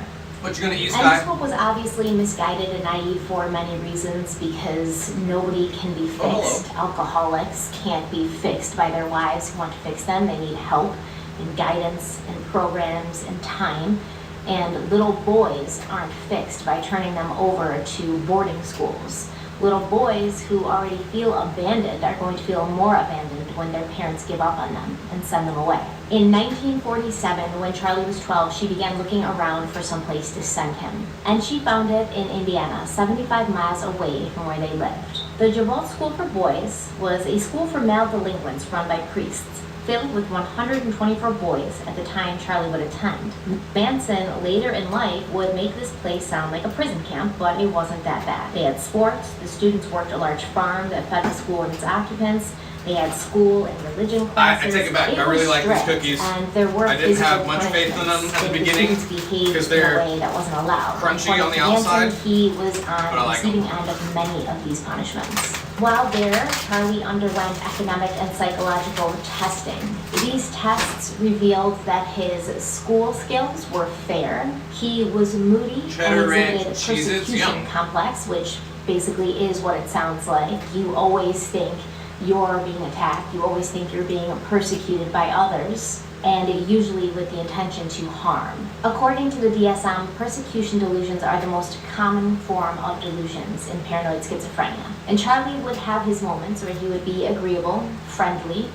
What you gonna eat, And Sky? this book was obviously misguided and naive for many reasons, because nobody can be Oh, fixed. Alcoholics can't be fixed by their wives who want to fix them. They need help and guidance and programs and time. And little boys aren't fixed by turning them over to boarding schools. Little boys who already feel abandoned are going to feel more abandoned when their parents give up on them and send them away. In 1947, when Charlie was 12, she began looking around for some place to send him. And she found it in Indiana, 75 miles away from where they lived. The Javolt School for Boys was a school for male delinquents run by priests, filled with 124 boys at the time Charlie would attend. Manson, later in life, would make this place sound like a prison camp, but it wasn't that bad. They had sports, the students worked a large farm that fed the school and its occupants, they had school and religion classes. I take it back. I really like these cookies. And there were I didn't have physical much faith in them at the punishments if beginning, students behaved because in a they're way that wasn't allowed. crunchy According on the to Manson, outside, he was but I on the like receiving them. end of many of these punishments. While there, Charlie underwent economic and psychological testing. These tests revealed that his school skills were fair. He was moody Cheddar and Ranch exhibited Cheez-Its, persecution yum. complex, which basically is what it sounds like. You always think you're being attacked. You always think you're being persecuted by others, and usually with the intention to harm. According to the DSM, persecution delusions are the most common form of delusions in paranoid schizophrenia. And Charlie would have his moments where he would be agreeable, friendly,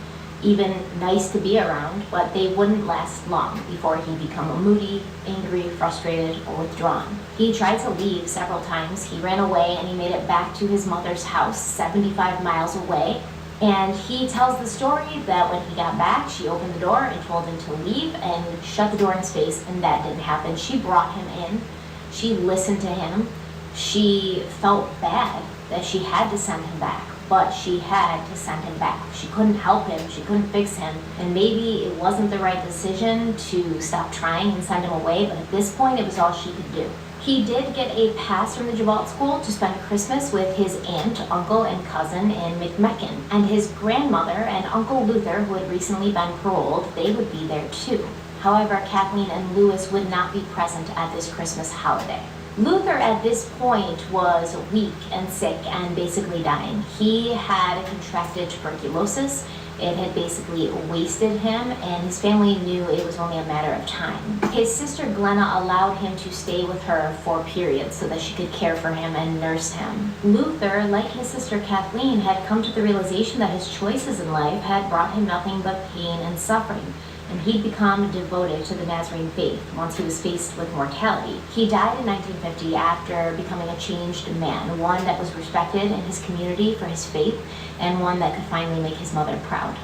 even nice to be around, but they wouldn't last long before he'd become moody, angry, frustrated, or withdrawn. He tried to leave several times. He ran away and he made it back to his mother's house 75 miles away. And he tells the story that when he got back, she opened the door and told him to leave and shut the door in his face, and that didn't happen. She brought him in. She listened to him. She felt bad that she had to send him back, but she had to send him back. She couldn't help him. She couldn't fix him. And maybe it wasn't the right decision to stop trying and send him away, but at this point, it was all she could do. He did get a pass from the Javolt School to spend Christmas with his aunt, uncle, and cousin in McMecken. And his grandmother and Uncle Luther, who had recently been paroled, they would be there too. However, Kathleen and Lewis would not be present at this Christmas holiday. Luther at this point was weak and sick and basically dying. He had contracted tuberculosis. It had basically wasted him, and his family knew it was only a matter of time. His sister Glenna allowed him to stay with her for periods so that she could care for him and nurse him. Luther, like his sister Kathleen, had come to the realization that his choices in life had brought him nothing but pain and suffering, and he'd become devoted to the Nazarene faith once he was faced with mortality. He died in 1950 after becoming a changed man, one that was respected in his community for his faith, and one that could finally make his mother proud.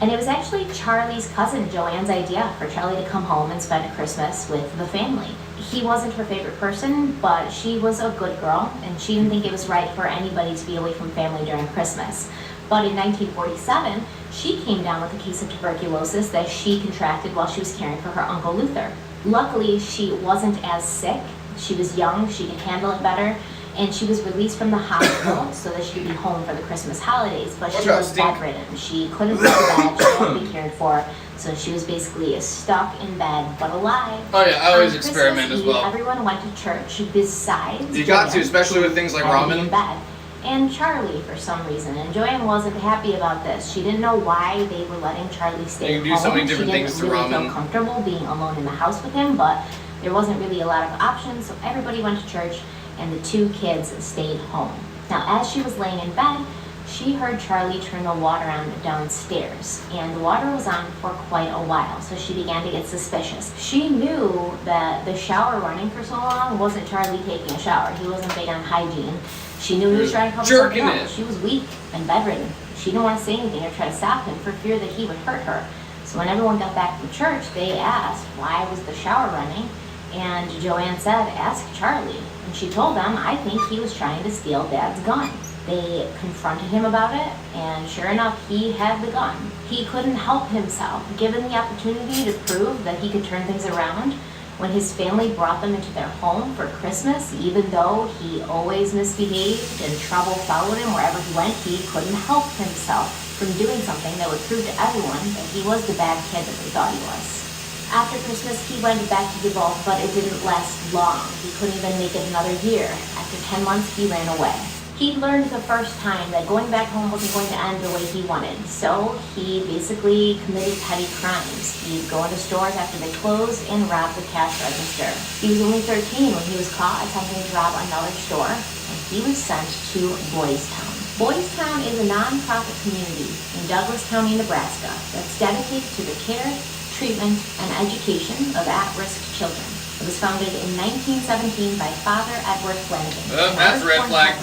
And it was actually Charlie's cousin Joanne's idea for Charlie to come home and spend Christmas with the family. He wasn't her favorite person, but she was a good girl, and she didn't think it was right for anybody to be away from family during Christmas. But in 1947, she came down with a case of tuberculosis that she contracted while she was caring for her Uncle Luther. Luckily, she wasn't as sick. She was young, she could handle it better, and she was released from the hospital so that she could be home for the Christmas holidays. But she was bedridden. She couldn't go to bed, she had to be cared for, so she was basically stuck in bed but alive. Oh yeah, I always On experiment Christmas as well. Eve, everyone went to church besides You got to, Joanne. especially with things like Had to be ramen. in bed. And Charlie for some reason. And Joanne wasn't happy about this. She didn't know why they were letting Charlie stay You can do home. so many different she things to didn't really ramen. feel comfortable being alone in the house with him, but there wasn't really a lot of options, so everybody went to church and the two kids stayed home. Now, as she was laying in bed, she heard Charlie turn the water on downstairs, and the water was on for quite a while, so she began to get suspicious. She knew that the shower running for so long wasn't Charlie taking a shower. He wasn't big on hygiene. She knew he was trying to cover something Jerking up. it. She was weak and bedridden. She didn't want to say anything or try to stop him for fear that he would hurt her. So when everyone got back from church, they asked why was the shower running, and Joanne said, "Ask Charlie." And she told them, "I think he was trying to steal Dad's gun." They confronted him about it, and sure enough, he had the gun. He couldn't help himself. Given the opportunity to prove that he could turn things around, when his family brought them into their home for Christmas, even though he always misbehaved and trouble followed him wherever he went, he couldn't help himself from doing something that would prove to everyone that he was the bad kid that they thought he was. After Christmas, he went back to Duval, but it didn't last long. He couldn't even make it another year. After 10 months, he ran away. He learned the first time that going back home wasn't going to end the way he wanted, so he basically committed petty crimes. He'd go into stores after they closed and rob the cash register. He was only 13 when he was caught attempting to rob another store, and he was sent to Boys Town. Boys Town is a non-profit community in Douglas County, Nebraska, that's dedicated to the care, treatment, and education of at-risk children. It was founded in 1917 by Father Edward Flanagan. That's a red flag.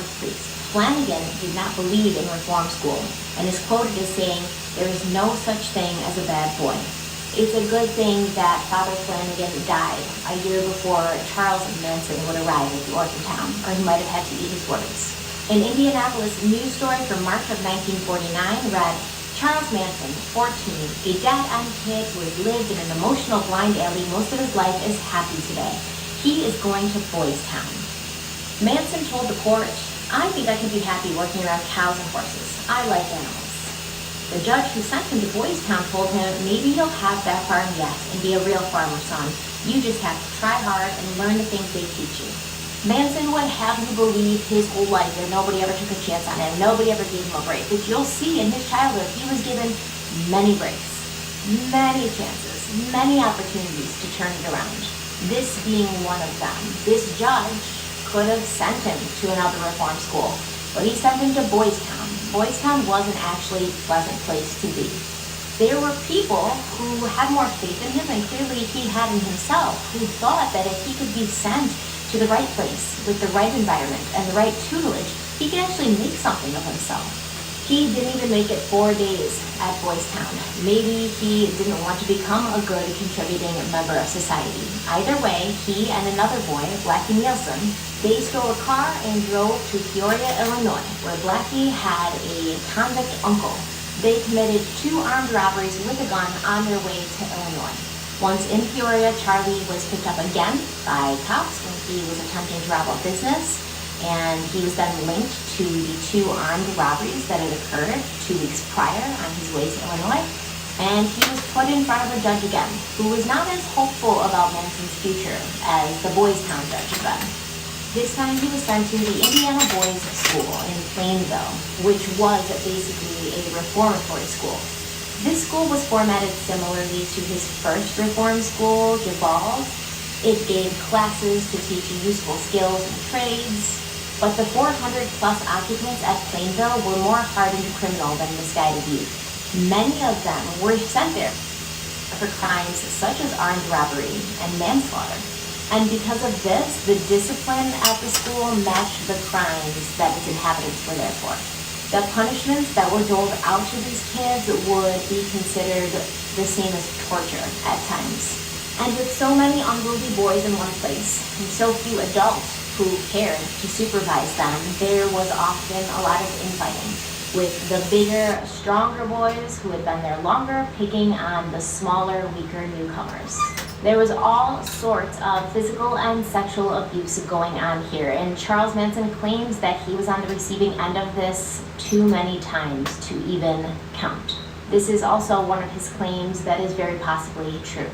Flanagan did not believe in reform school and is quoted as saying, "There is no such thing as a bad boy." It's a good thing that Father Flanagan died a year before Charles Manson would arrive at the orphan town, or he might have had to eat his words. An Indianapolis news story from March of 1949 read, "Charles Manson, 14, a dead-end kid who has lived in an emotional blind alley most of his life, is happy today. He is going to Boys Town." Manson told the court, "I think I could be happy working around cows and horses. I like animals." The judge who sent him to Boys Town told him, "Maybe you'll have that farm yet and be a real farmer, son. You just have to try hard and learn the things they teach you." Manson would have you believe his whole life that nobody ever took a chance on him, nobody ever gave him a break. But you'll see in his childhood, he was given many breaks, many chances, many opportunities to turn it around. This being one of them. This judge could have sent him to another reform school, but he sent him to Boys Town. Boys Town wasn't actually a pleasant place to be. There were people who had more faith in him, and clearly he had in himself, who thought that if he could be sent to the right place, with the right environment and the right tutelage, he could actually make something of himself. He didn't even make it 4 days at Boys Town. Maybe he didn't want to become a good contributing member of society. Either way, he and another boy, Blackie Nielsen, they stole a car and drove to Peoria, Illinois, where Blackie had a convict uncle. They committed 2 armed robberies with a gun on their way to Illinois. Once in Peoria, Charlie was picked up again by cops when he was attempting to rob a business, and he was then linked to the 2 armed robberies that had occurred 2 weeks prior on his way to Illinois, and he was put in front of a judge again, who was not as hopeful about Manson's future as the Boys Town judge had been. This time he was sent to the Indiana Boys School in Plainville, which was basically a reformatory school. This school was formatted similarly to his first reform school, Duval's. It gave classes to teach useful skills and trades, but the 400 plus occupants at Plainville were more hardened criminal than misguided youth. Many of them were sent there for crimes such as armed robbery and manslaughter. And because of this, the discipline at the school matched the crimes that its inhabitants were there for. The punishments that were doled out to these kids would be considered the same as torture at times. And with so many unruly boys in one place, and so few adults who cared to supervise them, there was often a lot of infighting, with the bigger, stronger boys who had been there longer picking on the smaller, weaker newcomers. There was all sorts of physical and sexual abuse going on here, and Charles Manson claims that he was on the receiving end of this too many times to even count. This is also one of his claims that is very possibly true.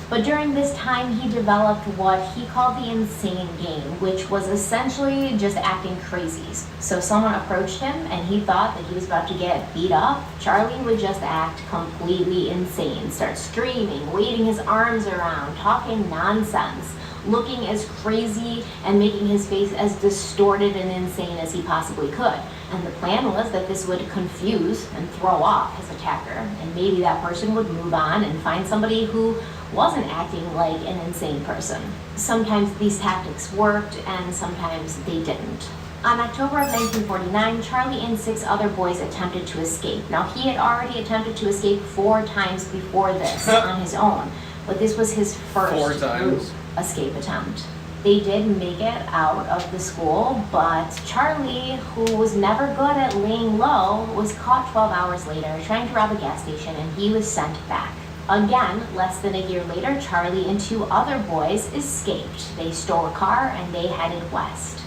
But during this time, he developed what he called the insane game, which was essentially just acting crazy. So someone approached him and he thought that he was about to get beat up. Charlie would just act completely insane, start screaming, waving his arms around, talking nonsense, looking as crazy and making his face as distorted and insane as he possibly could. And the plan was that this would confuse and throw off his attacker, and maybe that person would move on and find somebody who wasn't acting like an insane person. Sometimes these tactics worked and sometimes they didn't. On October of 1949, Charlie and 6 other boys attempted to escape. Now, he had already attempted to escape 4 times before this on his own, but this was his first 4 times. escape attempt. They did make it out of the school, but Charlie, who was never good at laying low, was caught 12 hours later trying to rob a gas station, and he was sent back. Again, less than a year later, Charlie and 2 other boys escaped. They stole a car and they headed west.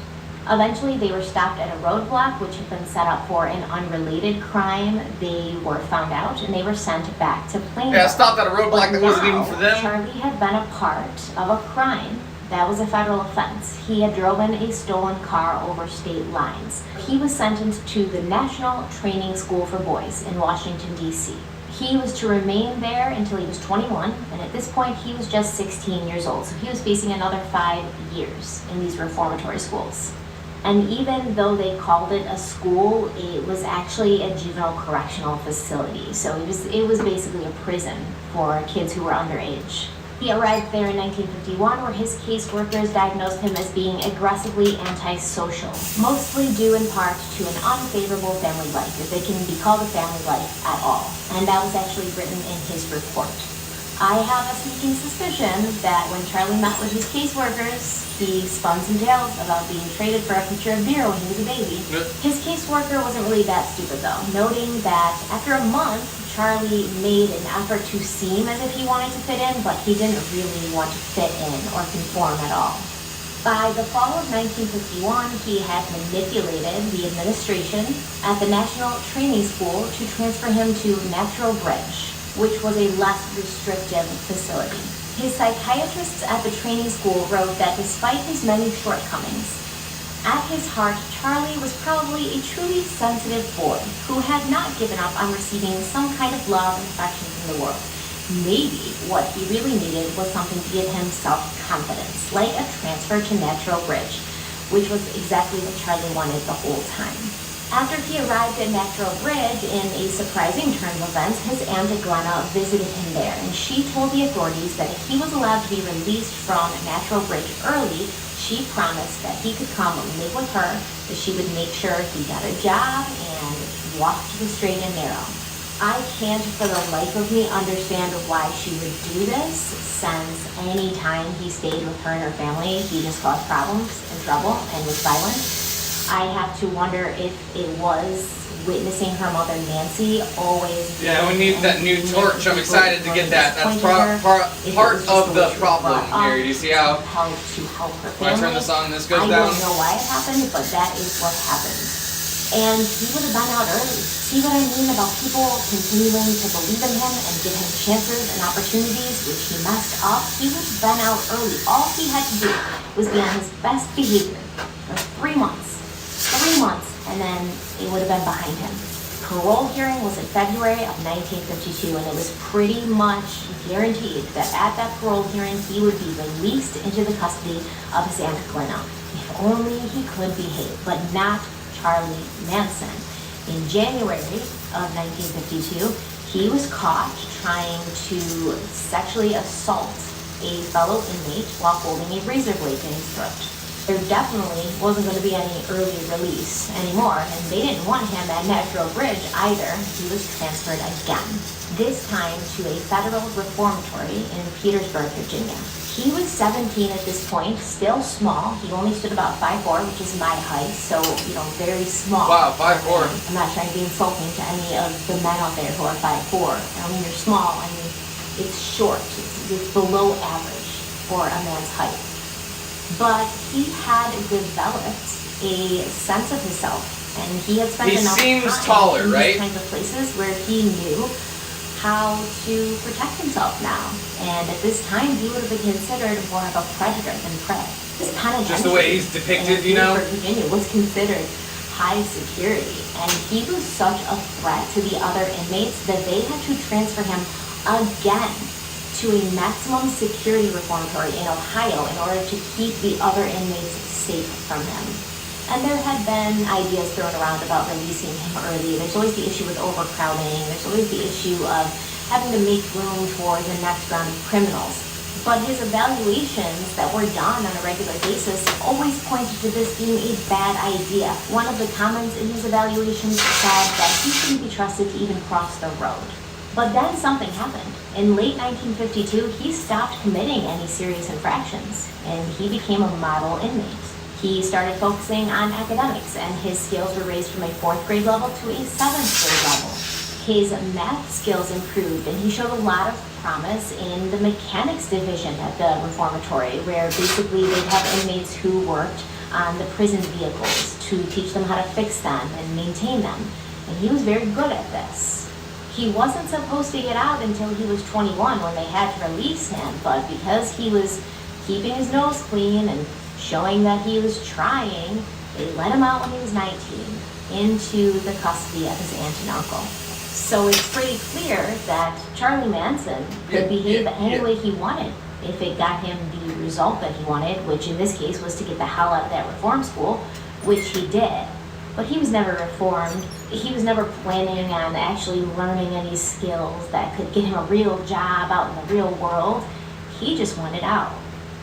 Eventually, they were stopped at a roadblock which had been set up for an unrelated crime. They were found out and they were sent back to Plainville. Yeah, stopped at a roadblock that wasn't even for them. Charlie had been a part of a crime. That was a federal offense. He had driven a stolen car over state lines. He was sentenced to the National Training School for Boys in Washington, D.C. He was to remain there until he was 21, and at this point he was just 16 years old, so he was facing another 5 years in these reformatory schools. And even though they called it a school, it was actually a juvenile correctional facility, so it was basically a prison for kids who were underage. He arrived there in 1951, where his caseworkers diagnosed him as being aggressively antisocial, mostly due in part to an unfavorable family life, if it can be called a family life at all. And that was actually written in his report. I have a sneaking suspicion that when Charlie met with his caseworkers, he spun some tales about being traded for a pitcher of beer when he was a baby. His caseworker wasn't really that stupid though, noting that after a month, Charlie made an effort to seem as if he wanted to fit in, but he didn't really want to fit in or conform at all. By the fall of 1951, he had manipulated the administration at the National Training School to transfer him to Natural Bridge, which was a less restrictive facility. His psychiatrists at the training school wrote that despite his many shortcomings, at his heart, Charlie was probably a truly sensitive boy who had not given up on receiving some kind of love and affection from the world. Maybe what he really needed was something to give him self-confidence, like a transfer to Natural Bridge, which was exactly what Charlie wanted the whole time. After he arrived at Natural Bridge, in a surprising turn of events, his Aunt Glenna visited him there, and she told the authorities that if he was allowed to be released from Natural Bridge early, she promised that he could come live with her, that she would make sure he got a job and walked the straight and narrow. I can't for the life of me understand why she would do this, since any time he stayed with her and her family, he just caused problems and trouble and was violent. I have to wonder if it was witnessing her mother Nancy always. Yeah, we need that new torch. I'm excited to get that. That's part of the problem here. Do you see how? To help her When I family. turn this on, this goes I down. don't know why it happened, but that is what happened. And he would have been out early. See what I mean about people continuing to believe in him and give him chances and opportunities, which he messed up? He would have been out early. All he had to do was be on his best behavior for 3 months. 3 months, and then it would have been behind him. Parole hearing was in February of 1952, and it was pretty much guaranteed that at that parole hearing he would be released into the custody of his Aunt Glenna. If only he could behave, but not Charlie Manson. In January of 1952, he was caught trying to sexually assault a fellow inmate while holding a razor blade to his throat. There definitely wasn't going to be any early release anymore, and they didn't want him at Natural Bridge either. He was transferred again, this time to a federal reformatory in Petersburg, Virginia. He was 17 at this point, still small. He only stood about 5'4", which is my height, so, very small. Wow, 5'4". I'm not trying to be insulting to any of the men out there who are 5'4". I mean, you're small. I mean, it's short. It's below average. for a man's height. But he had developed a sense of himself, and he had spent He enough seems time taller, in right? these kinds of places where he knew how to protect himself now. And at this time, he would have been considered more of a predator than prey. This penitentiary, Just the way he's depicted, you know? in Virginia, was considered high security, and he was such a threat to the other inmates that they had to transfer him again to a maximum security reformatory in Ohio in order to keep the other inmates safe from him. And there had been ideas thrown around about releasing him early. There's always the issue with overcrowding. There's always the issue of having to make room for the next round of criminals. But his evaluations that were done on a regular basis always pointed to this being a bad idea. One of the comments in his evaluations said that he shouldn't be trusted to even cross the road. But then something happened. In late 1952, he stopped committing any serious infractions, and he became a model inmate. He started focusing on academics, and his skills were raised from a 4th grade level to a 7th grade level. His math skills improved, and he showed a lot of promise in the mechanics division at the reformatory, where basically they'd have inmates who worked on the prison vehicles to teach them how to fix them and maintain them. And he was very good at this. He wasn't supposed to get out until he was 21 when they had to release him, but because he was keeping his nose clean and showing that he was trying, they let him out when he was 19 into the custody of his aunt and uncle. So it's pretty clear that Charlie Manson could behave any way he wanted if it got him the result that he wanted, which in this case was to get the hell out of that reform school, which he did. But he was never reformed. He was never planning on actually learning any skills that could get him a real job out in the real world. He just wanted out.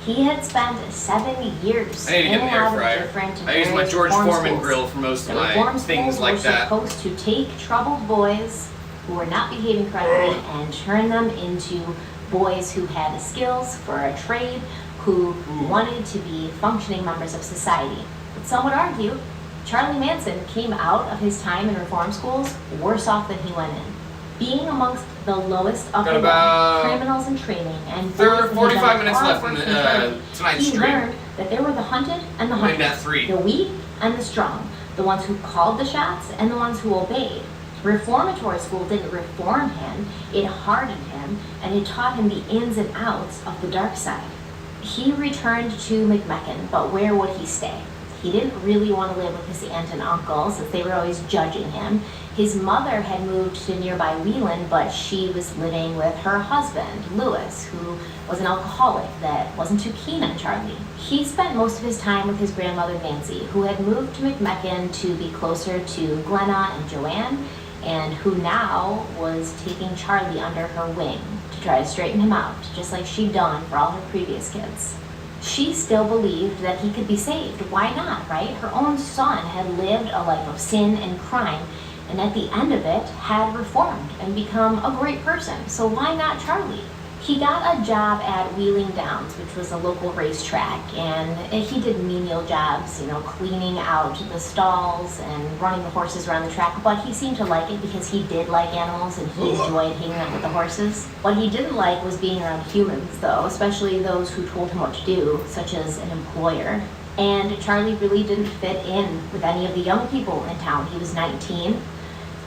He had spent 7 years I need to in get an and air out fryer. of different I use my various George reform Foreman schools. grill for most of The my reform things schools like were that. supposed to take troubled boys who were not behaving correctly and turn them into boys who had skills for a trade, who wanted to be functioning members of society. But some would argue Charlie Manson came out of his time in reform schools worse off than he went in. Being amongst the lowest of Got the about low, criminals in training, and 45 minutes left in tonight's he stream. learned that there were the hunted and the Maybe hunted, not 3. the weak and the strong, the ones who called the shots and the ones who obeyed. Reformatory school didn't reform him, it hardened him, and it taught him the ins and outs of the dark side. He returned to McMecken, but where would he stay? He didn't really want to live with his aunt and uncle since they were always judging him. His mother had moved to nearby Wheelan, but she was living with her husband, Lewis, who was an alcoholic that wasn't too keen on Charlie. He spent most of his time with his grandmother, Nancy, who had moved to McMecken to be closer to Glenna and Joanne, and who now was taking Charlie under her wing to try to straighten him out, just like she'd done for all her previous kids. She still believed that he could be saved. Why not, right? Her own son had lived a life of sin and crime, and at the end of it had reformed and become a great person. So why not Charlie? He got a job at Wheeling Downs, which was a local racetrack, and he did menial jobs, cleaning out the stalls and running the horses around the track, but he seemed to like it because he did like animals and he enjoyed hanging out with the horses. What he didn't like was being around humans, though, especially those who told him what to do, such as an employer. And Charlie really didn't fit in with any of the young people in town. He was 19.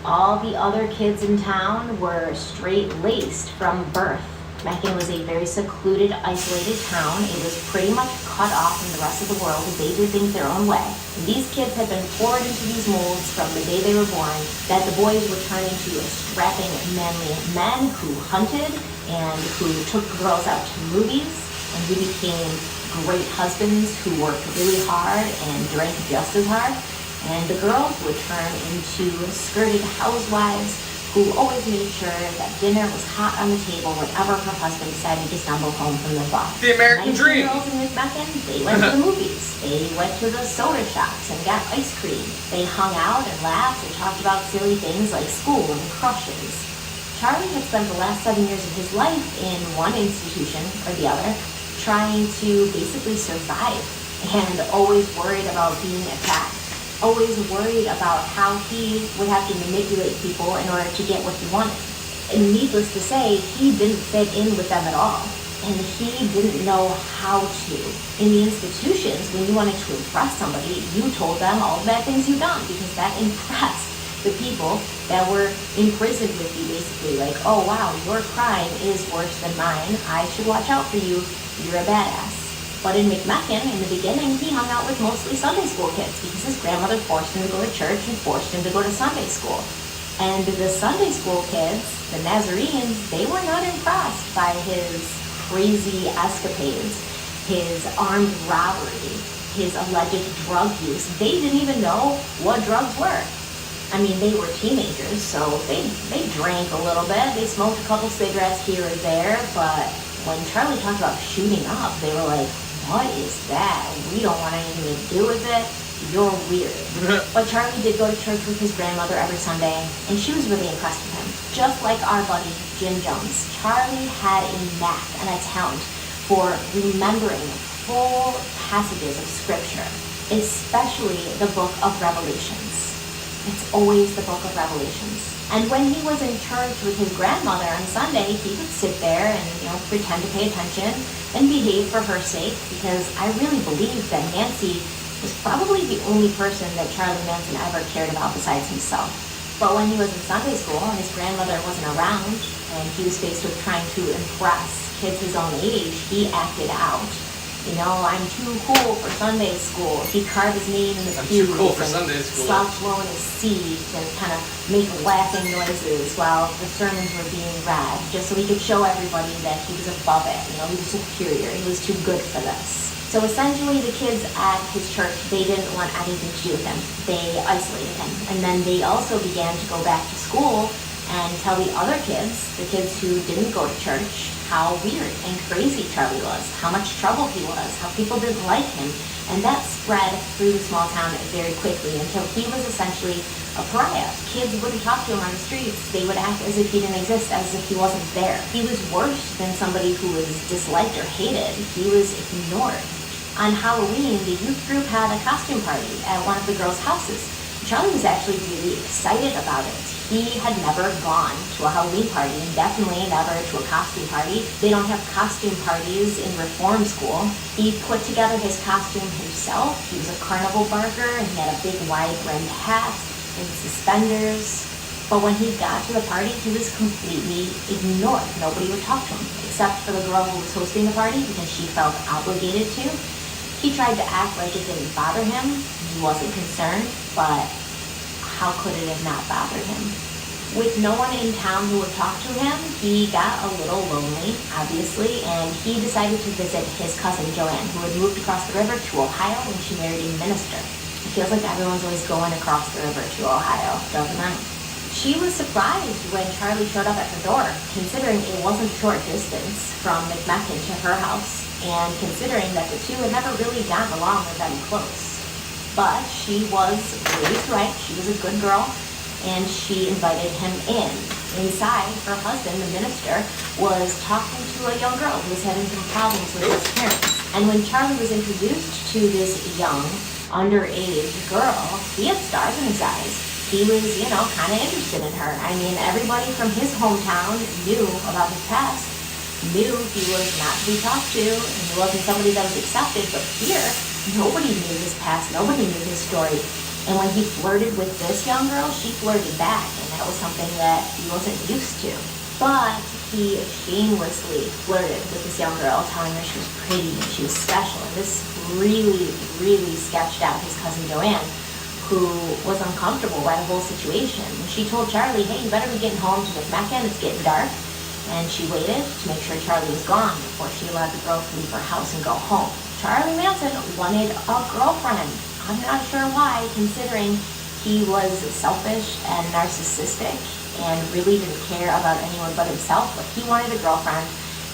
All the other kids in town were straight-laced from birth. Macon was a very secluded, isolated town. It was pretty much cut off from the rest of the world. They did things their own way. And these kids had been poured into these molds from the day they were born, that the boys would turn into strapping, manly men who hunted and who took girls out to movies and who became great husbands who worked really hard and drank just as hard. And the girls would turn into skirted housewives who always made sure that dinner was hot on the table whenever her husband decided to stumble home from the bar. The American dream. Girls in McMecken, they went to the movies. They went to the soda shops and got ice cream. They hung out and laughed and talked about silly things like school and crushes. Charlie had spent the last 7 years of his life in one institution or the other, trying to basically survive and always worried about being attacked. Always worried about how he would have to manipulate people in order to get what he wanted. And needless to say, he didn't fit in with them at all. and he didn't know how to. In the institutions, when you wanted to impress somebody, you told them all the bad things you've done because that impressed the people that were imprisoned with you, basically. Like, oh wow, your crime is worse than mine. I should watch out for you. You're a badass. But in McMecken, in the beginning, he hung out with mostly Sunday school kids because his grandmother forced him to go to church and forced him to go to Sunday school. And the Sunday school kids, the Nazarenes, they were not impressed by his crazy escapades, his armed robbery, his alleged drug use. They didn't even know what drugs were. I mean, they were teenagers, so they drank a little bit. They smoked a couple cigarettes here or there, but when Charlie talked about shooting up, they were like, what is that? We don't want anything to do with it. You're weird. But Charlie did go to church with his grandmother every Sunday, and she was really impressed with him. Just like our buddy, Jim Jones, Charlie had a knack and a talent for remembering full passages of scripture, especially the book of Revelations. It's always the book of Revelations. And when he was in church with his grandmother on Sunday, he would sit there and, pretend to pay attention and behave for her sake, because I really believe that Nancy was probably the only person that Charlie Manson ever cared about besides himself. But when he was in Sunday school and his grandmother wasn't around and he was faced with trying to impress kids his own age, he acted out. I'm too cool for Sunday school. He carved his name in the pews too cool for Sunday school. Slouch blowing his seat and kind of make laughing noises while the sermons were being read, just so he could show everybody that he was above it. He was superior. He was too good for this. So essentially, the kids at his church, they didn't want anything to do with him. They isolated him. And then they also began to go back to school and tell the other kids, the kids who didn't go to church, how weird and crazy Charlie was, how much trouble he was, how people didn't like him. And that spread through the small town very quickly until he was essentially a pariah. Kids wouldn't talk to him on the streets. They would act as if he didn't exist, as if he wasn't there. He was worse than somebody who was disliked or hated. He was ignored. On Halloween, the youth group had a costume party at one of the girls' houses. Charlie was actually really excited about it. He had never gone to a Halloween party, and definitely never to a costume party. They don't have costume parties in reform school. He put together his costume himself. He was a carnival barker, and he had a big wide-brimmed hat and suspenders. But when he got to the party, he was completely ignored. Nobody would talk to him, except for the girl who was hosting the party, because she felt obligated to. He tried to act like it didn't bother him. He wasn't concerned, but how could it have not bothered him? With no one in town who would talk to him, he got a little lonely, obviously, and he decided to visit his cousin Joanne, who had moved across the river to Ohio when she married a minister. It feels like everyone's always going across the river to Ohio, doesn't it? She was surprised when Charlie showed up at her door, considering it wasn't a short distance from McMecken to her house, and considering that the two had never really gotten along or been close. But she was raised right, she was a good girl, and she invited him in. Inside, her husband, the minister, was talking to a young girl who was having some problems with his parents. And when Charlie was introduced to this young, underage girl, he had stars in his eyes. He was, kind of interested in her. I mean, everybody from his hometown knew about his past, knew he was not to be talked to, and he wasn't somebody that was accepted, but here, nobody knew his past, nobody knew his story. And when he flirted with this young girl, she flirted back, and that was something that he wasn't used to. But he shamelessly flirted with this young girl, telling her she was pretty and she was special. And this really, really sketched out his cousin Joanne, who was uncomfortable by the whole situation. And she told Charlie, hey, you better be getting home to McMecken, it's getting dark. And she waited to make sure Charlie was gone before she allowed the girl to leave her house and go home. Charlie Manson wanted a girlfriend. I'm not sure why, considering he was selfish and narcissistic and really didn't care about anyone but himself, but he wanted a girlfriend,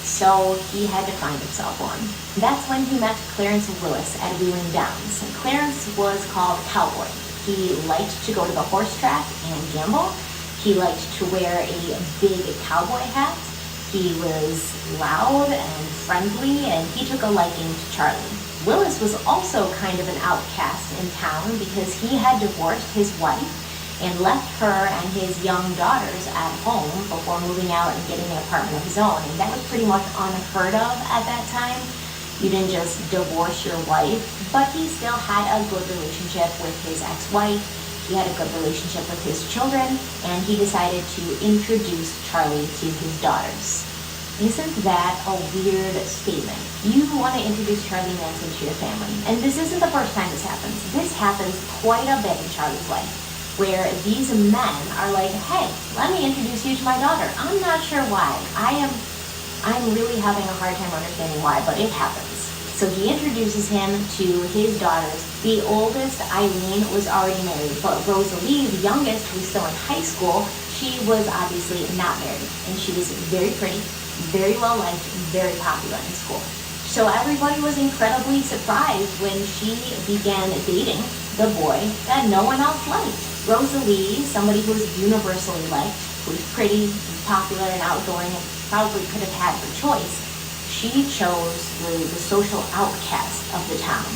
so he had to find himself one. That's when he met Clarence Willis at Wheeling Downs. And Clarence was called Cowboy. He liked to go to the horse track and gamble. He liked to wear a big cowboy hat. He was loud and friendly, and he took a liking to Charlie. Willis was also kind of an outcast in town because he had divorced his wife and left her and his young daughters at home before moving out and getting an apartment of his own. And that was pretty much unheard of at that time. You didn't just divorce your wife, but he still had a good relationship with his ex-wife. He had a good relationship with his children, and he decided to introduce Charlie to his daughters. Isn't that a weird statement? You want to introduce Charlie Manson to your family. And this isn't the first time this happens. This happens quite a bit in Charlie's life, where these men are like, hey, let me introduce you to my daughter. I'm not sure why. I'm really having a hard time understanding why, but it happens. So he introduces him to his daughters. The oldest, Eileen, was already married, but Rosalie, the youngest, who's still in high school, she was obviously not married. And she was very pretty, very well liked, and very popular in school. So everybody was incredibly surprised when she began dating the boy that no one else liked. Rosalie, somebody who was universally liked, who was pretty, popular, and outgoing, and probably could have had her choice, she chose the social outcast of the town.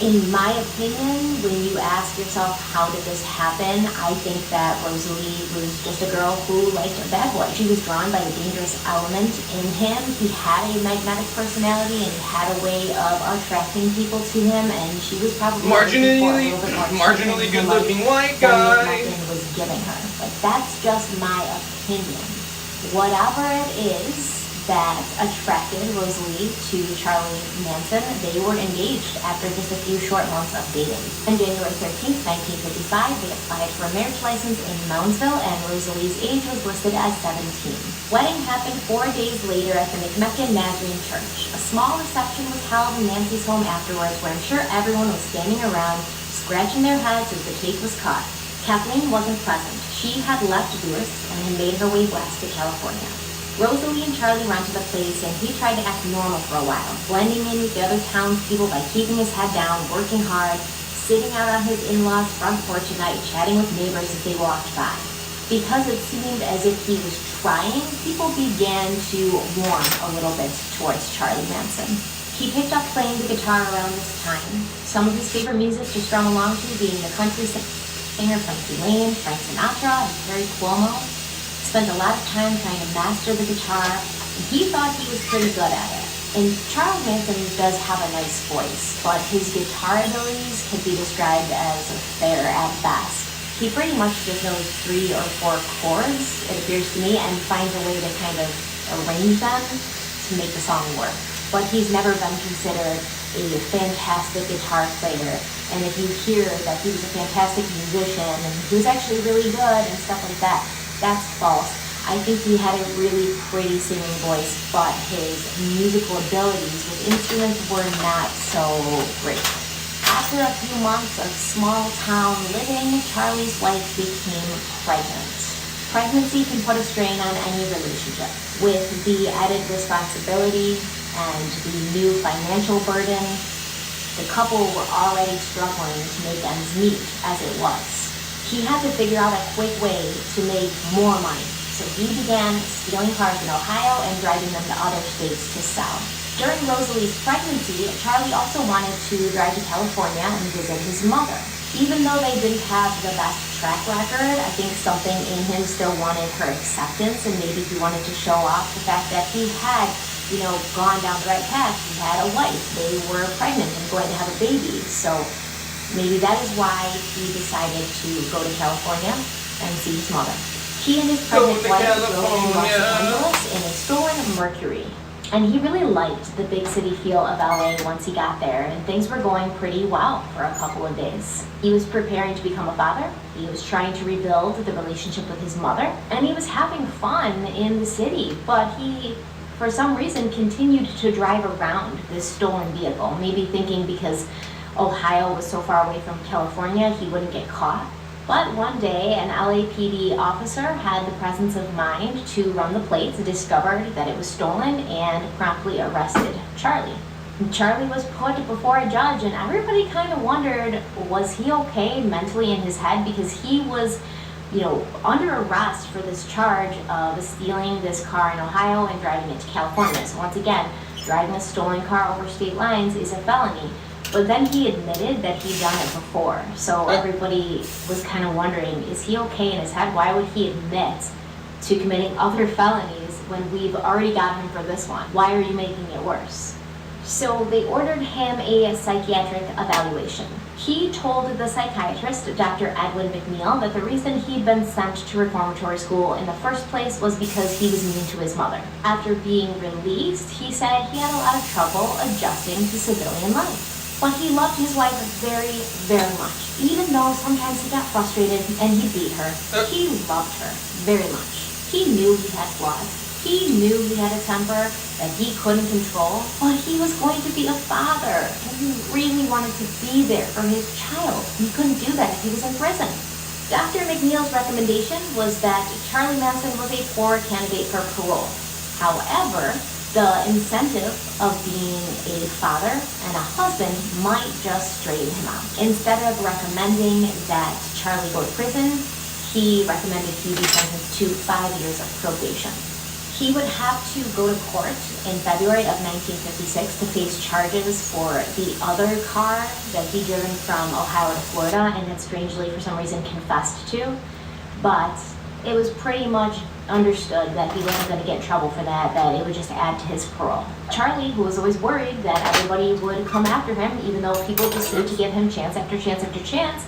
In my opinion, when you ask yourself, how did this happen, I think that Rosalie was just a girl who liked a bad boy. She was drawn by the dangerous element in him. He had a magnetic personality and he had a way of attracting people to him, and she was probably marginally good-looking white guy was giving her. But that's just my opinion. Whatever it is that attracted Rosalie to Charlie Manson, they were engaged after just a few short months of dating. On January 13th, 1955, they applied for a marriage license in Moundsville, and Rosalie's age was listed as 17. Wedding happened 4 days later at the McMecken Nazarene Church. A small reception was held in Nancy's home afterwards, where I'm sure everyone was standing around, scratching their heads as the cake was cut. Kathleen wasn't present. She had left Lewis and had made her way west to California. Rosalie and Charlie went to the place, and he tried to act normal for a while, blending in with the other townspeople by keeping his head down, working hard, sitting out on his in-laws' front porch at night, chatting with neighbors as they walked by. Because it seemed as if he was trying, people began to warm a little bit towards Charlie Manson. He picked up playing the guitar around this time. Some of his favorite music to strum along to being the country singer from Tulane, Frank Sinatra, and Perry Cuomo. Spent a lot of time trying to master the guitar, and he thought he was pretty good at it. And Charles Manson does have a nice voice, but his guitar abilities can be described as fair at best. He pretty much just knows 3 or 4 chords, it appears to me, and finds a way to kind of arrange them to make the song work. But he's never been considered a fantastic guitar player. And if you hear that he was a fantastic musician and he was actually really good and stuff like that, that's false. I think he had a really pretty singing voice, but his musical abilities with instruments were not so great. After a few months of small town living, Charlie's wife became pregnant. Pregnancy can put a strain on any relationship. With the added responsibility and the new financial burden, the couple were already struggling to make ends meet as it was. He had to figure out a quick way to make more money, so he began stealing cars in Ohio and driving them to other states to sell. During Rosalie's pregnancy, Charlie also wanted to drive to California and visit his mother. Even though they didn't have the best track record, I think something in him still wanted her acceptance, and maybe he wanted to show off the fact that he had, gone down the right path. He had a wife. They were pregnant and going to have a baby. So maybe that is why he decided to go to California and see his mother. He and his pregnant wife drove to Los Angeles in a stolen Mercury. And he really liked the big city feel of LA once he got there, and things were going pretty well for a couple of days. He was preparing to become a father, he was trying to rebuild the relationship with his mother, and he was having fun in the city, but he, for some reason, continued to drive around this stolen vehicle, maybe thinking because Ohio was so far away from California, he wouldn't get caught. But one day, an LAPD officer had the presence of mind to run the plates, discovered that it was stolen, and promptly arrested Charlie. And Charlie was put before a judge, and everybody kind of wondered, was he okay mentally in his head? Because he was, under arrest for this charge of stealing this car in Ohio and driving it to California. So once again, driving a stolen car over state lines is a felony. But then he admitted that he'd done it before. So everybody was kind of wondering, is he okay in his head? Why would he admit to committing other felonies when we've already got him for this one? Why are you making it worse? So they ordered him a psychiatric evaluation. He told the psychiatrist, Dr. Edwin McNeil, that the reason he'd been sent to reformatory school in the first place was because he was mean to his mother. After being released, he said he had a lot of trouble adjusting to civilian life. But he loved his wife very, very much. Even though sometimes he got frustrated and he beat her, he loved her very much. He knew he had flaws. He knew he had a temper that he couldn't control, but he was going to be a father, and he really wanted to be there for his child. He couldn't do that if he was in prison. Dr. McNeil's recommendation was that Charlie Manson was a poor candidate for parole. However, the incentive of being a father and a husband might just straighten him out. Instead of recommending that Charlie go to prison, he recommended he be sentenced to 5 years of probation. He would have to go to court in February of 1956 to face charges for the other car that he'd driven from Ohio to Florida and had strangely, for some reason, confessed to. But it was pretty much understood that he wasn't going to get in trouble for that it would just add to his parole. Charlie, who was always worried that everybody would come after him, even though people just seemed to give him chance after chance after chance,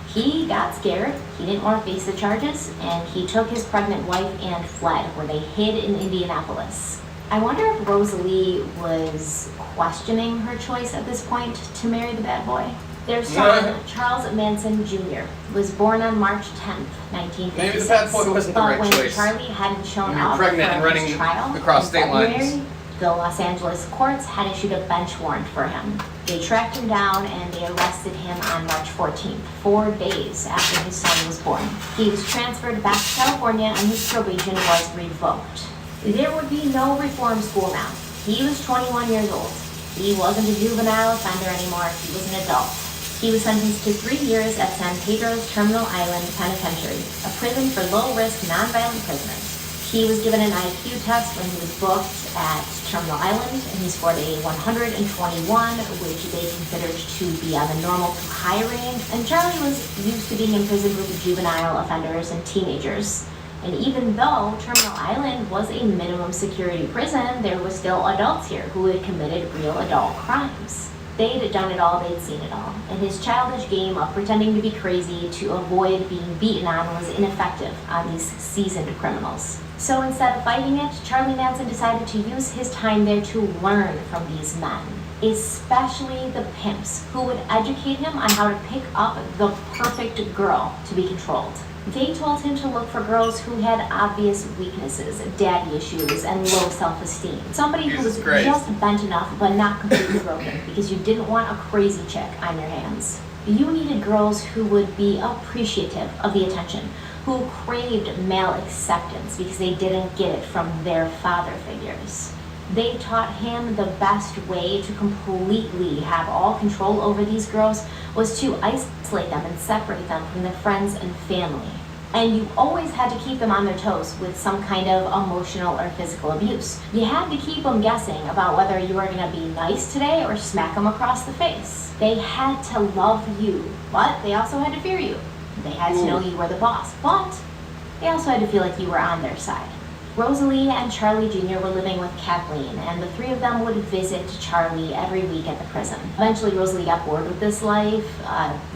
he got scared, he didn't want to face the charges, and he took his pregnant wife and fled, where they hid in Indianapolis. I wonder if Rosalie was questioning her choice at this point to marry the bad boy. Their son, Charles Manson Jr., was born on March 10th, 1956. Maybe the bad boy wasn't the right but when choice. Charlie hadn't shown When you're up pregnant for and his running trial across in state February, lines. the Los Angeles courts had issued a bench warrant for him. They tracked him down and they arrested him on March 14th, 4 days after his son was born. He was transferred back to California and his probation was revoked. There would be no reform school now. He was 21 years old. He wasn't a juvenile offender anymore. He was an adult. He was sentenced to 3 years at San Pedro's Terminal Island Penitentiary, a prison for low-risk, nonviolent prisoners. He was given an IQ test when he was booked at Terminal Island, and he scored a 121, which they considered to be on the normal to high range. And Charlie was used to being in prison with juvenile offenders and teenagers. And even though Terminal Island was a minimum security prison, there were still adults here who had committed real adult crimes. They'd done it all, they'd seen it all. And his childish game of pretending to be crazy to avoid being beaten on was ineffective on these seasoned criminals. So instead of fighting it, Charlie Manson decided to use his time there to learn from these men, especially the pimps, who would educate him on how to pick up the perfect girl to be controlled. They told him to look for girls who had obvious weaknesses, daddy issues, and low self-esteem. Somebody who was just bent enough but not completely broken, because you didn't want a crazy chick on your hands. You needed girls who would be appreciative of the attention, who craved male acceptance because they didn't get it from their father figures. They taught him the best way to completely have all control over these girls was to isolate them and separate them from their friends and family. And you always had to keep them on their toes with some kind of emotional or physical abuse. You had to keep them guessing about whether you were going to be nice today or smack them across the face. They had to love you, but they also had to fear you. They had to know you were the boss, but they also had to feel like you were on their side. Rosalie and Charlie Jr. were living with Kathleen, and the three of them would visit Charlie every week at the prison. Eventually, Rosalie got bored with this life,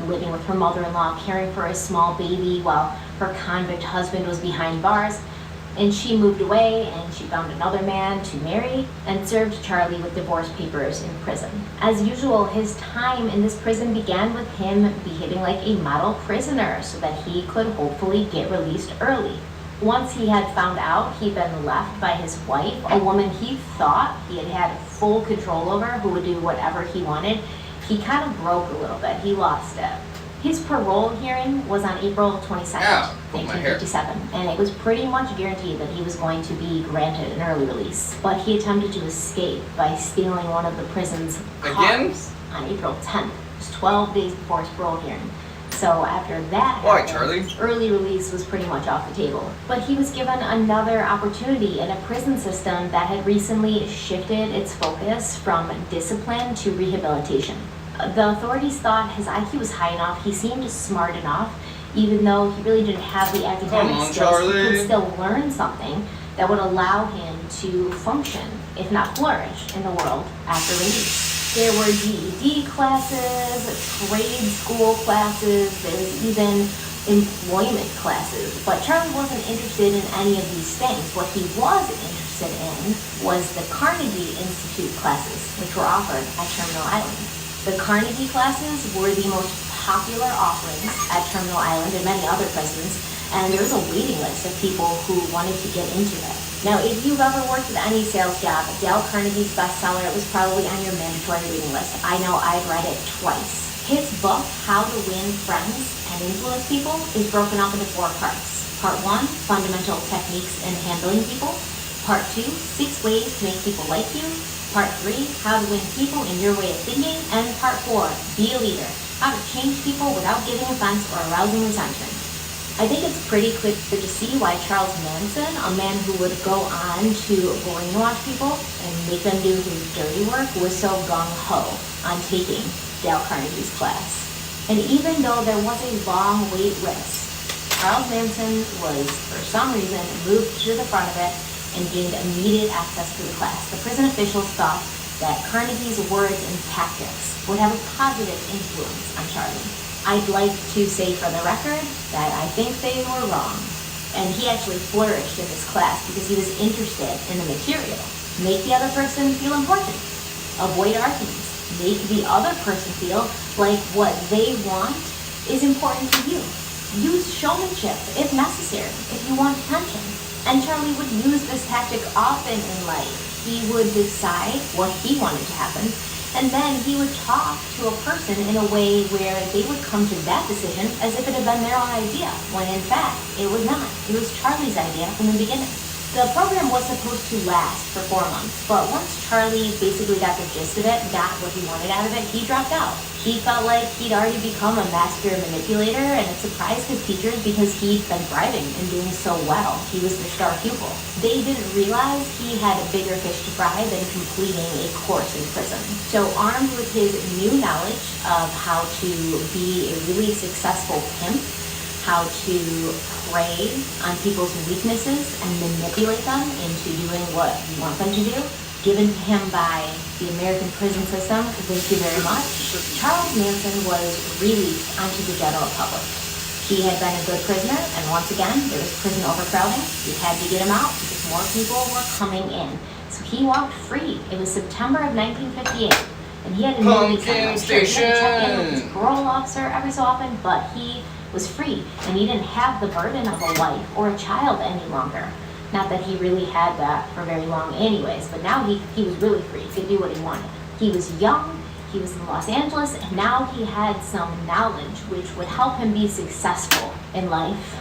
living with her mother-in-law, caring for a small baby while her convict husband was behind bars, and she moved away and she found another man to marry and served Charlie with divorce papers in prison. As usual, his time in this prison began with him behaving like a model prisoner so that he could hopefully get released early. Once he had found out he'd been left by his wife, a woman he thought he had full control over, who would do whatever he wanted, he kind of broke a little bit. He lost it. His parole hearing was on April 22nd, 1957, and it was pretty much guaranteed that he was going to be granted an early release. But he attempted to escape by stealing one of the prison's cars on April 10th, just 12 days before his parole hearing. So after that happened, early release was pretty much off the table. But he was given another opportunity in a prison system that had recently shifted its focus from discipline to rehabilitation. The authorities thought his IQ was high enough, he seemed smart enough, even though he really didn't have the academic Come on, skills, Charlie. he could still learn something that would allow him to function, if not flourish, in the world after release. There were GED classes, trade school classes, there was even employment classes. But Charlie wasn't interested in any of these things. What he was interested in was the Carnegie Institute classes, which were offered at Terminal Island. The Carnegie classes were the most popular offerings at Terminal Island and many other prisons, and there was a waiting list of people who wanted to get into it. Now, if you've ever worked at any sales job, Dale Carnegie's bestseller was probably on your mandatory reading list. I know I've read it twice. His book, How to Win Friends and Influence People, is broken up into 4 parts. Part 1, Fundamental Techniques in Handling People. Part 2, 6 Ways to Make People Like You. Part 3, How to Win People in Your Way of Thinking. And Part 4, Be a Leader, How to Change People Without Giving Offense or Arousing Resentment. I think it's pretty clear to see why Charles Manson, a man who would go on to brainwash people and make them do his dirty work, was so gung-ho on taking Dale Carnegie's class. And even though there was a long wait list, Charles Manson was, for some reason, moved to the front of it and gained immediate access to the class. The prison officials thought that Carnegie's words and tactics would have a positive influence on Charlie. I'd like to say for the record that I think they were wrong. And he actually flourished in this class because he was interested in the material. Make the other person feel important. Avoid arguments. Make the other person feel like what they want is important to you. Use showmanship if necessary, if you want attention. And Charlie would use this tactic often in life. He would decide what he wanted to happen, and then he would talk to a person in a way where they would come to that decision as if it had been their own idea, when in fact, it was not. It was Charlie's idea from the beginning. The program was supposed to last for 4 months, but once Charlie basically got the gist of it, got what he wanted out of it, he dropped out. He felt like he'd already become a master manipulator, and it surprised his teachers because he'd been thriving and doing so well. He was the star pupil. They didn't realize he had bigger fish to fry than completing a course in prison. So armed with his new knowledge of how to be a really successful pimp, how to prey on people's weaknesses and manipulate them into doing what you want them to do, given to him by the American prison system, thank you very much, Charles Manson was released onto the general public. He had been a good prisoner, and once again, there was prison overcrowding. He had to get him out because more people were coming in. So he walked free. It was September of 1958. And he had a Pumpkin Station! He had to check in with his parole officer every so often, but he was free, and he didn't have the burden of a wife or a child any longer. Not that he really had that for very long anyways, but now he was really free. He could do what he wanted. He was young, he was in Los Angeles, and now he had some knowledge which would help him be successful in life.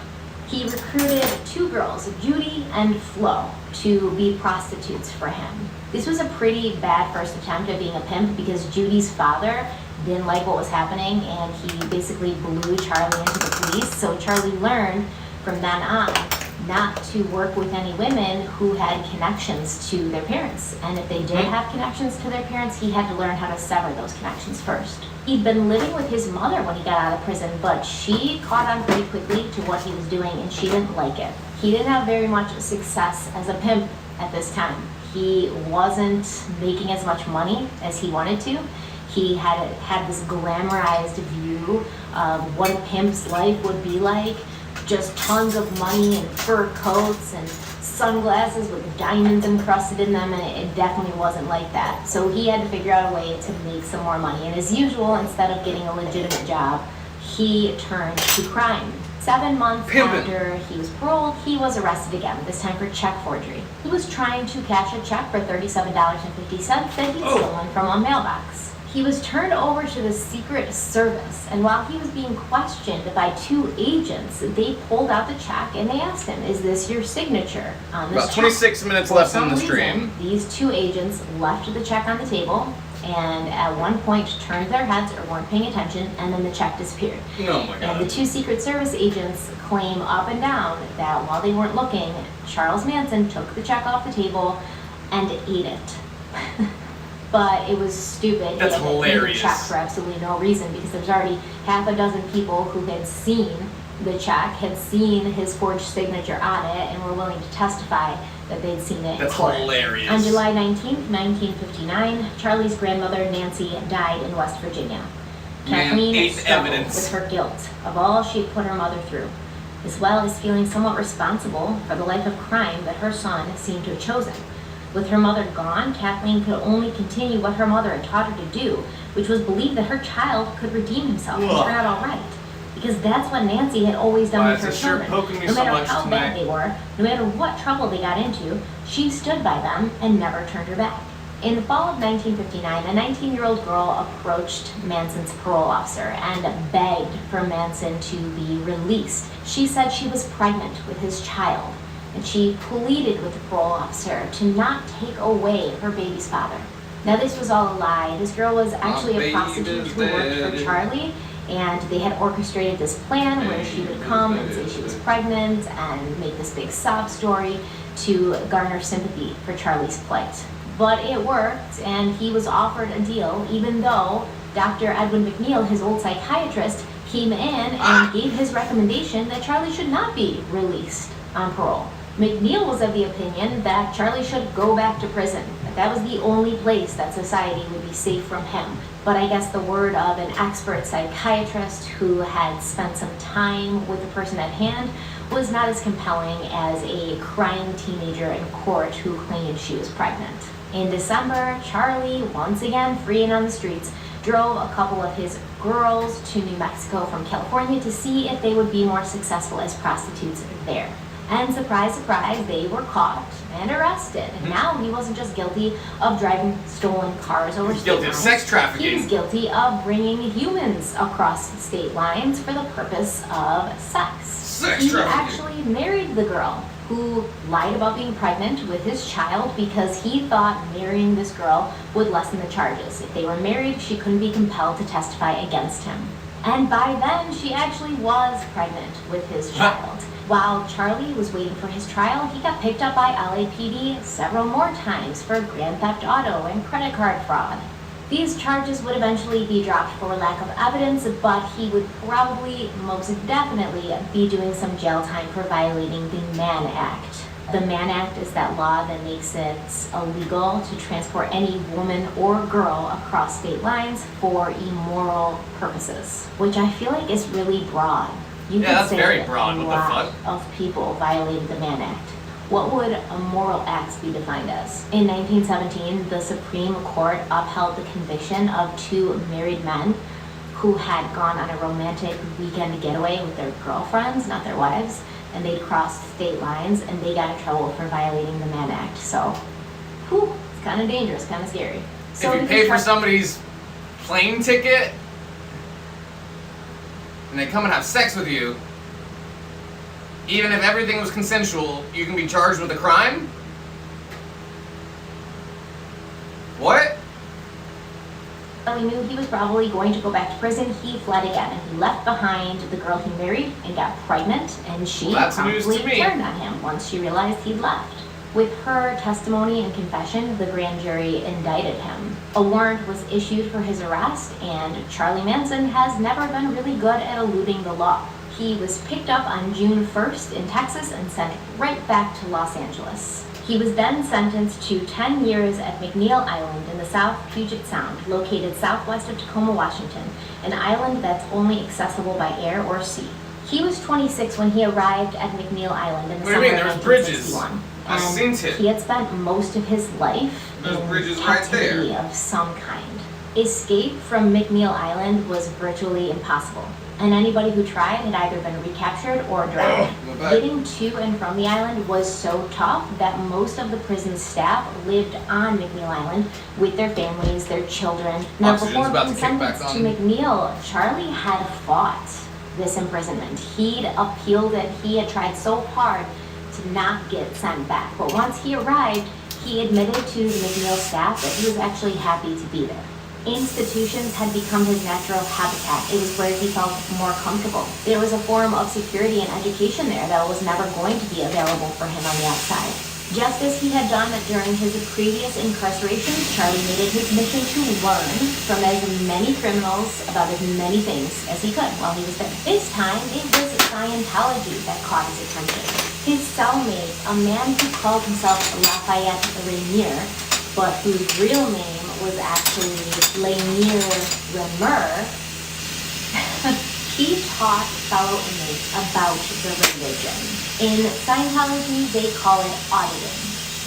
He recruited 2 girls, Judy and Flo, to be prostitutes for him. This was a pretty bad first attempt at being a pimp because Judy's father didn't like what was happening, and he basically blew Charlie into the police. So Charlie learned from then on not to work with any women who had connections to their parents. And if they did have connections to their parents, he had to learn how to sever those connections first. He'd been living with his mother when he got out of prison, but she caught on pretty quickly to what he was doing, and she didn't like it. He didn't have very much success as a pimp at this time. He wasn't making as much money as he wanted to. He had this glamorized view of what a pimp's life would be like. Just tons of money and fur coats and sunglasses with diamonds encrusted in them, and it definitely wasn't like that. So he had to figure out a way to make some more money. And as usual, instead of getting a legitimate job, he turned to crime. 7 months after he was paroled, he was arrested again, this time for check forgery. He was trying to cash a check for $37.50 that he'd stolen from a mailbox. He was turned over to the Secret Service, and while he was being questioned by 2 agents, they pulled out the check and they asked him, "Is this your signature on this check?" About 26 minutes left in the stream. These 2 agents left the check on the table, and at one point turned their heads or weren't paying attention, and then the check disappeared. Oh my And the god. 2 Secret Service agents claim up and down that while they weren't looking, Charles Manson took the check off the table and ate it. but it was stupid. That's He had to hilarious. check for absolutely no reason because there was already half a dozen people who had seen the check, had seen his forged signature on it, and were willing to testify that they'd seen it in That's court. hilarious. On July 19th, 1959, Charlie's grandmother Nancy died in West Virginia. Man, Kathleen eighth struggled evidence. with her guilt of all she had put her mother through, as well as feeling somewhat responsible for the life of crime that her son seemed to have chosen. With her mother gone, Kathleen could only continue what her mother had taught her to do, which was believe that her child could redeem himself and turn out all right. Because that's what Nancy had always done Why with is her this shirt children. poking me No so matter much how tonight? bad they were, no matter what trouble they got into, she stood by them and never turned her back. In the fall of 1959, a 19-year-old girl approached Manson's parole officer and begged for Manson to be released. She said she was pregnant with his child, and she pleaded with the parole officer to not take away her baby's father. Now, this was all a lie. This girl was actually a baby's prostitute who worked for dead. Charlie, and they had orchestrated this plan where she would come and say she was pregnant and make this big sob story to garner sympathy for Charlie's plight. But it worked, and he was offered a deal, even though Dr. Edwin McNeil, his old psychiatrist, came in and gave his recommendation that Charlie should not be released on parole. McNeil was of the opinion that Charlie should go back to prison, that was the only place that society would be safe from him. But I guess the word of an expert psychiatrist who had spent some time with the person at hand was not as compelling as a crying teenager in court who claimed she was pregnant. In December, Charlie, once again free and on the streets, drove a couple of his girls to New Mexico from California to see if they would be more successful as prostitutes there. And surprise, surprise, they were caught and arrested. And now he wasn't just guilty of driving stolen cars over He's state guilty of lines. sex trafficking. He was guilty of bringing humans across state lines for the purpose of sex. Sex He trafficking. actually married the girl who lied about being pregnant with his child because he thought marrying this girl would lessen the charges. If they were married, she couldn't be compelled to testify against him. And by then, she actually was pregnant with his child. While Charlie was waiting for his trial, he got picked up by LAPD several more times for grand theft auto and credit card fraud. These charges would eventually be dropped for lack of evidence, but he would probably, most definitely, be doing some jail time for violating the Mann Act. The Mann Act is that law that makes it illegal to transport any woman or girl across state lines for immoral purposes, which I feel like is really broad. You Yeah, could that's say very that broad. a What the lot of people violated the Mann Act. What would immoral acts be defined as? In 1917, the Supreme Court upheld the conviction of two married men who had gone on a romantic weekend getaway with their girlfriends, not their wives, and they crossed state lines and they got in trouble for violating the Mann Act. So, whew, it's kind of dangerous, kind of scary. So If you pay for somebody's plane ticket and they come and have sex with you, even if everything was consensual, you can be charged with a crime? What? He knew he was probably going to go back to prison. He fled again, and he left behind the girl he married and got pregnant, and she Well, that's news promptly to me. turned on him once she realized he'd left. With her testimony and confession, the grand jury indicted him. A warrant was issued for his arrest, and Charlie Manson has never been really good at eluding the law. He was picked up on June 1st in Texas and sent right back to Los Angeles. He was then sentenced to 10 years at McNeil Island in the South Puget Sound, located southwest of Tacoma, Washington, an island that's only accessible by air or sea. He was 26 when he arrived at McNeil Island in the What do you summer mean? of There's bridges. 1961. I've And seen it. he had spent most of his life There's in bridges right captivity of some kind. Escape from McNeil Island was virtually impossible, and anybody who tried had either been recaptured or drowned. Oh, my bad. Getting to and from the island was so tough that most of the prison staff lived on McNeil Island with their families, their children. Now, Oxygen's before about being to kick back sentenced to on. McNeil, Charlie had fought this imprisonment. He'd appealed it. He had tried so hard to not get sent back. But once he arrived, he admitted to the McNeil staff that he was actually happy to be there. Institutions had become his natural habitat. It was where he felt more comfortable. There was a form of security and education there that was never going to be available for him on the outside. Just as he had done during his previous incarcerations, Charlie made it his mission to learn from as many criminals about as many things as he could while he was there. This time, it was Scientology that caught his attention. His cellmate, a man who called himself Lafayette Rainier, but whose real name was actually Lanier Remer, he taught fellow inmates about the religion. In Scientology, they call it auditing,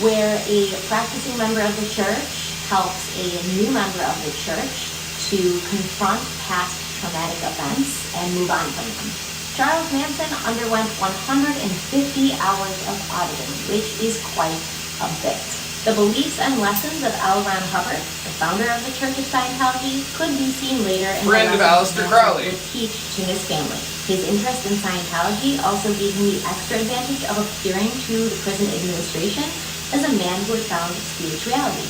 where a practicing member of the church helps a new member of the church to confront past traumatic events and move on from them. Charles Manson underwent 150 hours of auditing, which is quite a bit. The beliefs and lessons of L. Ron Hubbard, the founder of the Church of Scientology, could be seen later in Friend the of lessons Aleister Manson Crowley. would teach to his family. His interest in Scientology also gave him the extra advantage of appearing to the prison administration as a man who had found spirituality.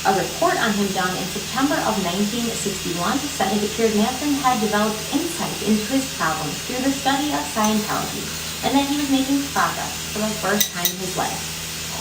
A report on him done in September of 1961 said it appeared Manson had developed insight into his problems through the study of Scientology, and that he was making progress for the first time in his life.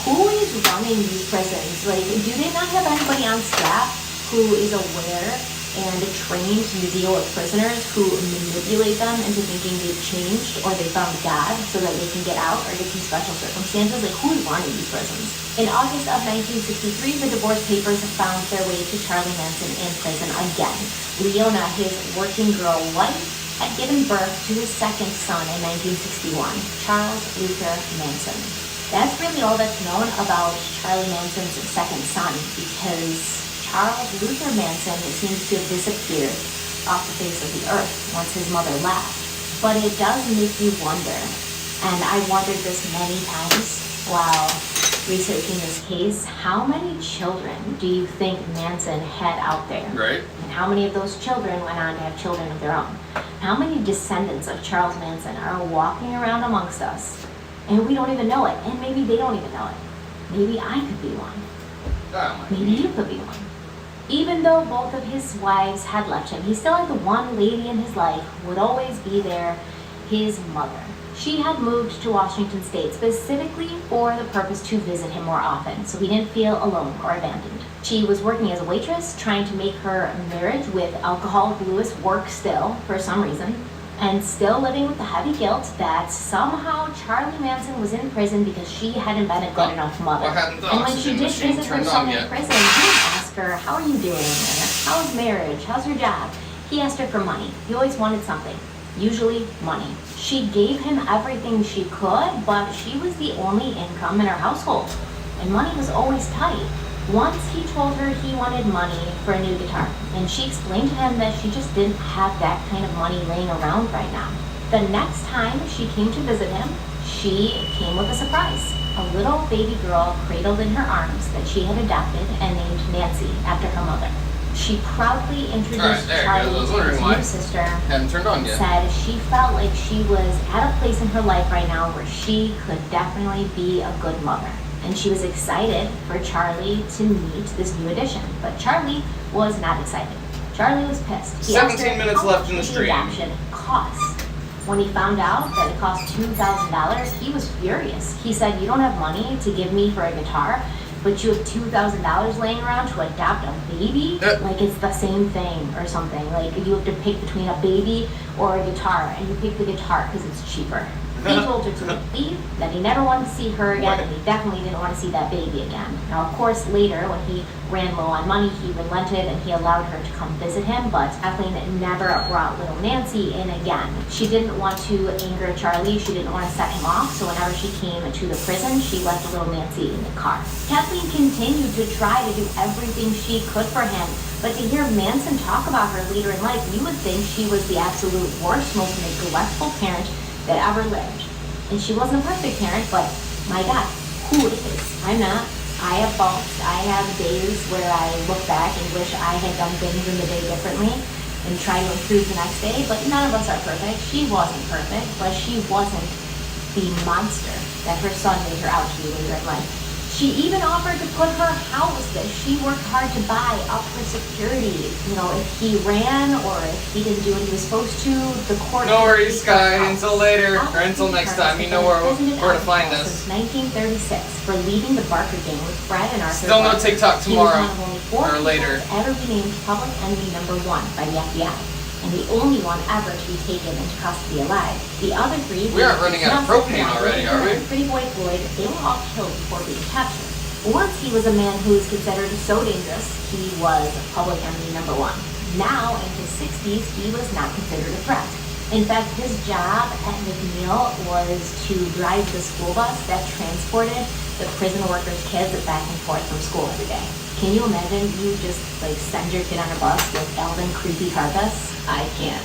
Who is running these prisons? Like, do they not have anybody on staff who is aware and trained to deal with prisoners who manipulate them into thinking they've changed or they found God so that they can get out or get some special circumstances? Like, who is running these prisons? In August of 1963, the divorce papers found their way to Charlie Manson in prison again. Leona, his working girl wife, had given birth to his second son in 1961, Charles Luther Manson. That's really all that's known about Charlie Manson's second son, because Charles Luther Manson seems to have disappeared off the face of the earth once his mother left. But it does make you wonder, and I wondered this many times while researching this case, how many children do you think Manson had out there? Right. And how many of those children went on to have children of their own? How many descendants of Charles Manson are walking around amongst us and we don't even know it, and maybe they don't even know it? Maybe I could be one. Maybe you could be one. Even though both of his wives had left him, he still had the one lady in his life who would always be there, his mother. She had moved to Washington State specifically for the purpose to visit him more often, so he didn't feel alone or abandoned. She was working as a waitress, trying to make her marriage with alcoholic Lewis work still, for some reason, and still living with the heavy guilt that somehow Charlie Manson was in prison because she hadn't been a good enough mother. And when she did visit her son in prison, he didn't ask her, how are you doing? Or how's marriage? How's your job? He asked her for money. He always wanted something. Usually money. She gave him everything she could, but she was the only income in her household. And money was always tight. Once he told her he wanted money for a new guitar, and she explained to him that she just didn't have that kind of money laying around right now. The next time she came to visit him, she came with a surprise. A little baby girl cradled in her arms that she had adopted and named Nancy after her mother. She proudly introduced Charlie to his new sister, Hadn't turned on yet. said she felt like she was at a place in her life right now where she could definitely be a good mother. And she was excited for Charlie to meet this new addition. But Charlie was not excited. Charlie was pissed. He 17 asked her minutes how left much in the the stream. adoption cost. When he found out that it cost $2,000, he was furious. He said, you don't have money to give me for a guitar, but you have $2,000 laying around to adopt a baby? Like it's the same thing or something. Like you have to pick between a baby or a guitar, and you pick the guitar because it's cheaper. He told her to leave, that he never wanted to see her again, and he definitely didn't want to see that baby again. Now, of course, later, when he ran low on money, he relented and he allowed her to come visit him, but Kathleen never brought little Nancy in again. She didn't want to anger Charlie, she didn't want to set him off, so whenever she came to the prison, she left little Nancy in the car. Kathleen continued to try to do everything she could for him, but to hear Manson talk about her later in life, you would think she was the absolute worst, most neglectful parent that ever lived. And she wasn't a perfect parent, but my God, who is? I'm not. I have faults. I have days where I look back and wish I had done things in the day differently and try to improve the next day, but none of us are perfect. She wasn't perfect, but she wasn't the monster that her son made her out to be later in life. She even offered to put her house that she worked hard to buy up for security. You know, if he ran or if he didn't do what he was supposed to, the court. No would worries, take her Sky. house. Until later, or Alex until next Turner time. You has know been where imprisoned to find at us. Since 1936 for leading the Barker gang with Fred and Arthur. Still no Barker. TikTok He was tomorrow, one of only 4 or people later. to ever be named public enemy #1 by the FBI. And the only one ever to be taken into custody alive. The other 3. We aren't running out of propane already, are we? Pretty Boy Floyd, they were all killed before being captured. Once he was a man who was considered so dangerous, he was public enemy #1. Now, in his 60s, he was not considered a threat. In fact, his job at McNeil was to drive the school bus that transported the prison workers' kids back and forth from school every day. Can you imagine you just like send your kid on a bus with Alvin Creepy Carpus? I can't.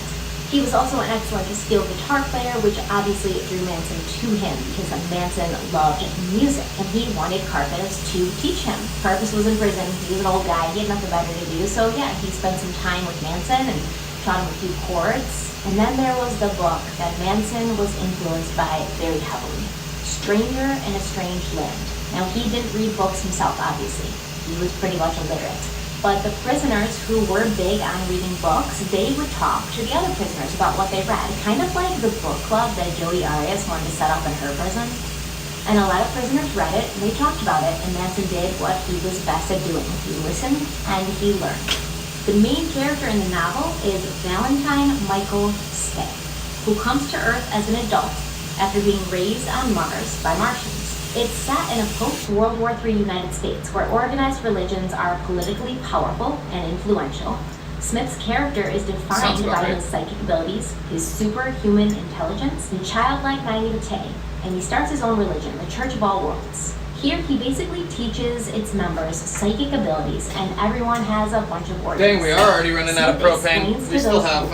He was also an excellent steel guitar player, which obviously drew Manson to him because Manson loved music and he wanted Carpus to teach him. Carpus was in prison, he was an old guy, he had nothing better to do, so yeah, he spent some time with Manson and taught him a few chords. And then there was the book that Manson was influenced by very heavily, Stranger in a Strange Land. Now he didn't read books himself, obviously. He was pretty much illiterate. But the prisoners who were big on reading books, they would talk to the other prisoners about what they read. Kind of like the book club that Joey Arias wanted to set up in her prison. And a lot of prisoners read it, and they talked about it, and Manson did what he was best at doing. He listened, and he learned. The main character in the novel is Valentine Michael Stay, who comes to Earth as an adult after being raised on Mars by Martians. It's set in a post-World War III United States where organized religions are politically powerful and influential. Smith's character is defined by his psychic abilities, his superhuman intelligence, and childlike naivete, and he starts his own religion, the Church of All Worlds. Here, he basically teaches its members psychic abilities, and everyone has a bunch of orders. Dang, we are already running out of propane. We still have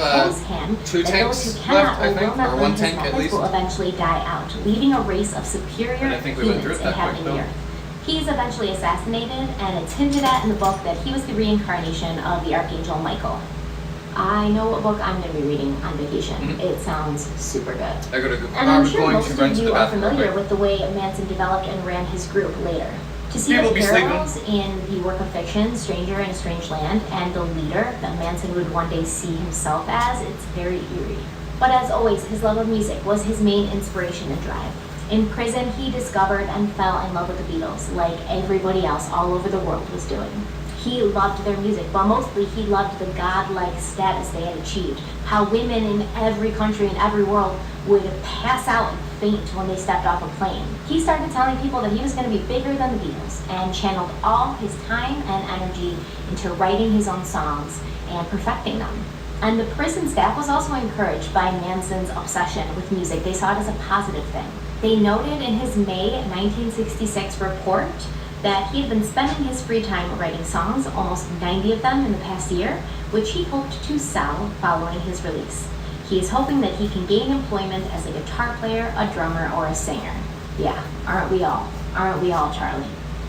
2 tanks left, I think, or 1 tank at least. Will eventually die out, leaving a race of superior And I think we went through humans it that quick, inhabiting though. the Earth. He's eventually assassinated, and it's hinted at in the book that he was the reincarnation of the Archangel Michael. I know what book I'm going to be reading on vacation. It sounds super good. I gotta go. And I'm sure going most to run of to the you are bathroom. familiar with the way Manson developed and ran his group later. To see People the be parallels in the work of fiction, Stranger in a Strange Land, and the leader that Manson would one day see himself as, it's very eerie. But as always, his love of music was his main inspiration and drive. In prison, he discovered and fell in love with the Beatles, like everybody else all over the world was doing. He loved their music, but mostly he loved the godlike status they had achieved. How women in every country and every world would pass out and faint when they stepped off a plane. He started telling people that he was going to be bigger than the Beatles and channeled all his time and energy into writing his own songs and perfecting them. And the prison staff was also encouraged by Manson's obsession with music. They saw it as a positive thing. They noted in his May 1966 report that he had been spending his free time writing songs, almost 90 of them in the past year, which he hoped to sell following his release. He is hoping that he can gain employment as a guitar player, a drummer, or a singer. Yeah, aren't we all? Aren't we all, Charlie?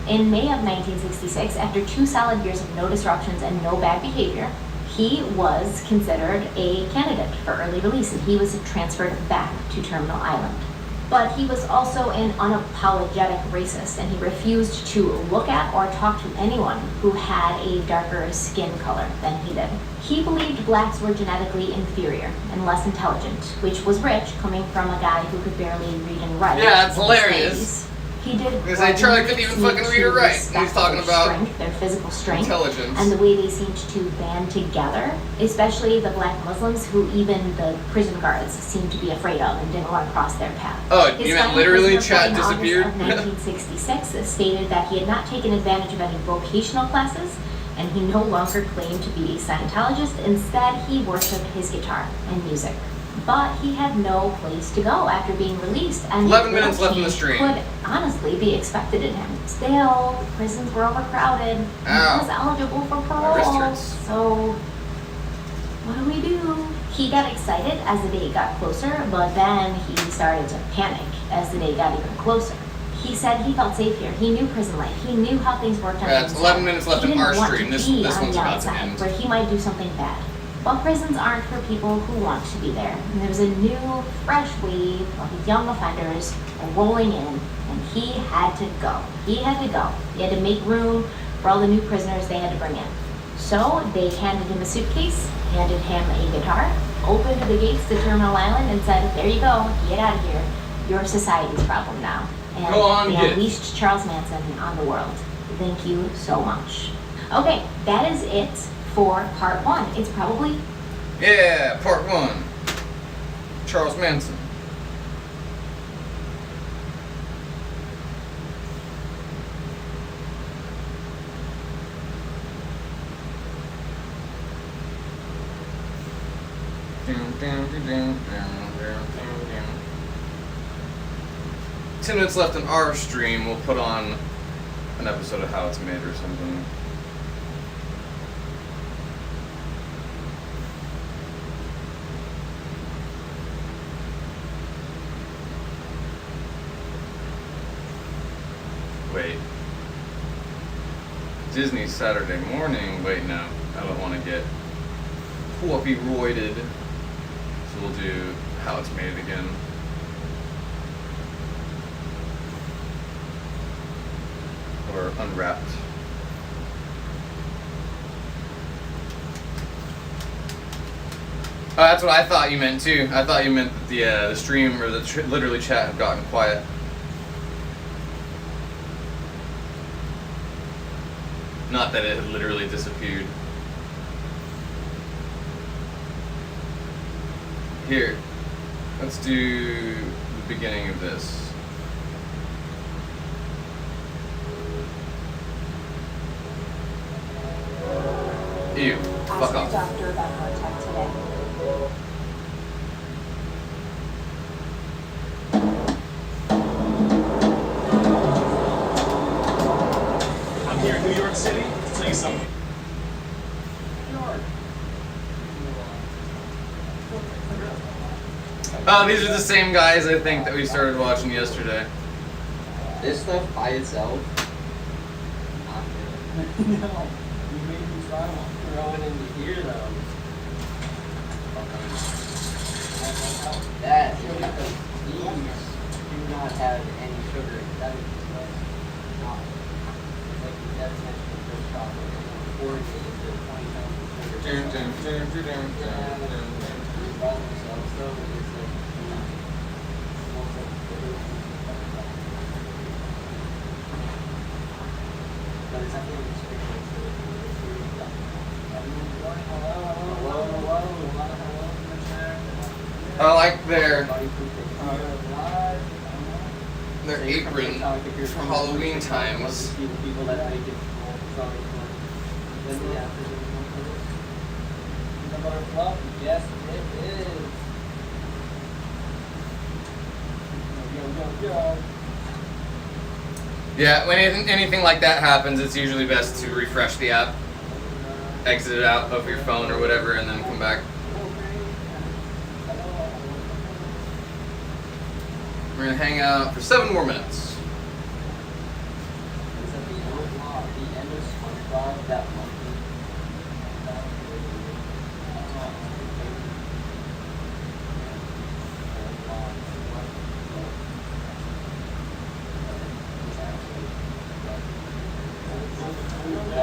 In May of 1966, after 2 solid years of no disruptions and no bad behavior, he was considered a candidate for early release, and he was transferred back to Terminal Island. But he was also an unapologetic racist, and he refused to look at or talk to anyone who had a darker skin color than he did. He believed blacks were genetically inferior and less intelligent, which was rich coming from a guy who could barely read and write. Yeah, it's in his hilarious. 80s. He did. Because Charlie couldn't even fucking read or write. And he's talking about their physical strength, intelligence. and the way they seemed to band together, especially the black Muslims who even the prison guards seemed to be afraid of and didn't want to cross their path. Oh, His you meant final literally prison report chat in disappeared? August of 1966 stated that he had not taken advantage of any vocational classes, and he no longer claimed to be a Scientologist. Instead, he worshipped his guitar and music. But he had no place to go after being released, and 11 minutes left in the stream. could honestly be expected in him. Still, the prisons were overcrowded. And Ow. he was eligible for My wrist parole. hurts. So, what do we do? He got excited as the day got closer, but then he started to panic as the day got even closer. He said he felt safe here. He knew prison life. He knew how things worked on Yeah, the it's inside. 11 minutes left He in didn't our want stream. to This be one's on the about to outside, end. where he might do something bad. But prisons aren't for people who want to be there. And there's a new, fresh wave of young offenders rolling in, and he had to go. He had to go. He had to make room for all the new prisoners they had to bring in. So they handed him a suitcase, handed him a guitar, opened the gates to Terminal Island, and said, there you go, get out of here. You're society's problem now. And Go on, they kid. unleashed Charles Manson on the world. Thank you so much. Okay, that is it for part one. It's probably Yeah, part one. Charles Manson. Down, down, down, down, down, down, down. 10 minutes left in our stream. We'll put on an episode of How It's Made or something. Wait. Disney Saturday morning. Wait, no. I don't want to get copyrighted. So we'll do How It's Made again. Or Unwrapped. Oh, that's what I thought you meant too. I thought you meant that the stream or the literally chat had gotten quiet. Not that it had literally disappeared. Here, let's do the beginning of this. Ew, fuck off. Doctor about heart attack today. I'm here in New York City to tell you something. Oh, these are the same guys I think that we started watching yesterday. This stuff by itself. No, you made me try one. Throw it into here though. That is because these do not have any sugar. That is not. Like the definition of good chocolate. 40 is the 20 pounds of sugar. By themselves though, it's like but it's definitely restricted to I like their apron for Halloween times. people that make it Yes, it is. Go. Yeah, when anything like that happens, it's usually best to refresh the app, exit it out of your phone or whatever, and then come back. We're gonna hang out for 7 more minutes.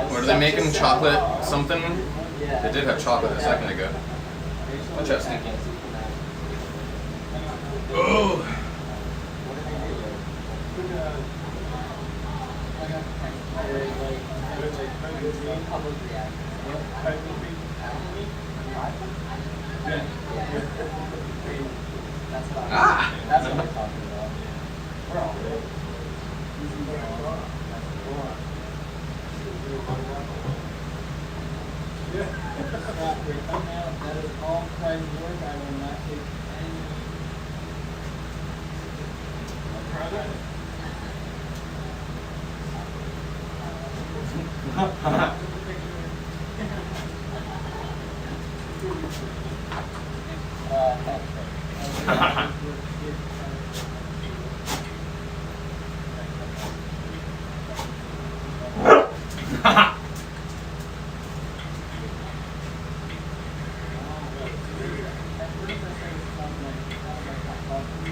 What are they making? Chocolate something? They did have chocolate a second ago. Watch out, Stinky. Oh! Ah! That's what we're talking about. We're all good. That is all Christ's work. I will not take any.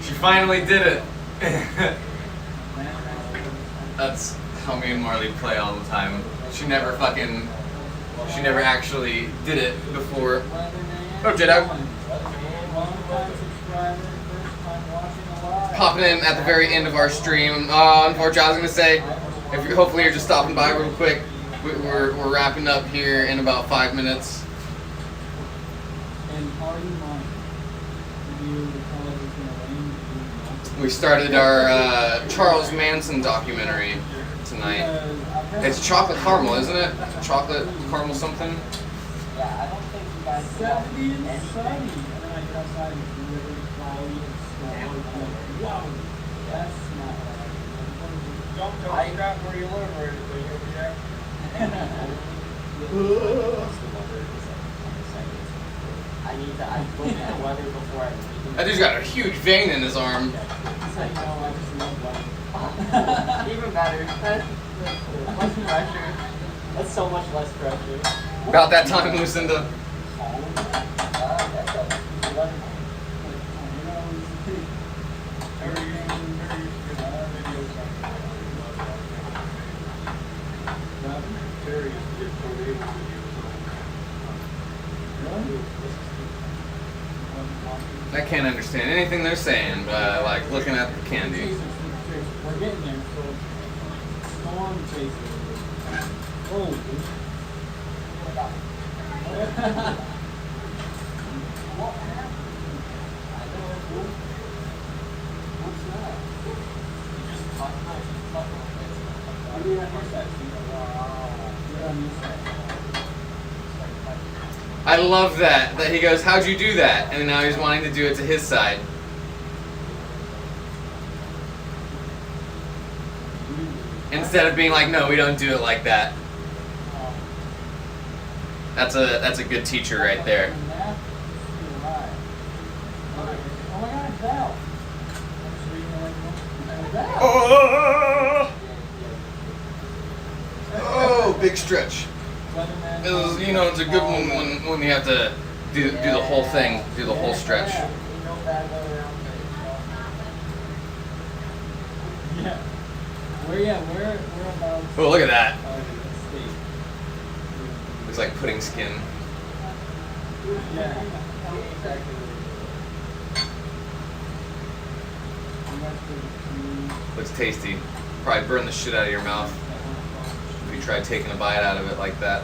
She finally did it. That's how me and Marley play all the time. She never actually did it before. Oh, J-Dog. Popping in at the very end of our stream. Unfortunately, I was gonna say, hopefully you're just stopping by real quick. We're wrapping up here in about 5 minutes. We started our Charles Manson documentary tonight. It's chocolate caramel, isn't it? Chocolate caramel something? Yeah, I don't think you guys 70 and sunny. And then I get outside and it's really cloudy and snow. Wow, that's not what I Don't tell Scott where you live or anything, he'll be after I need to, I look at the weather before I leave. That dude's got a huge vein in his arm. It's like, no, I just love weather. Even better. That's less pressure. That's so much less pressure. About that time, Lucinda. I can't understand anything they're saying, but I like looking at the candy. We're getting there, so storm chaser. Oh, I love that he goes, how'd you do that? And now he's wanting to do it to his side. Instead of being like, no, we don't do it like that. That's a good teacher right there. Oh, big stretch. It was, it's a good one when you have to do the whole thing, do the whole stretch. yeah. Whereabouts? Oh, look at that. State. Looks like pudding skin. Yeah. Exactly. Looks tasty. Probably burn the shit out of your mouth if you try taking a bite out of it like that.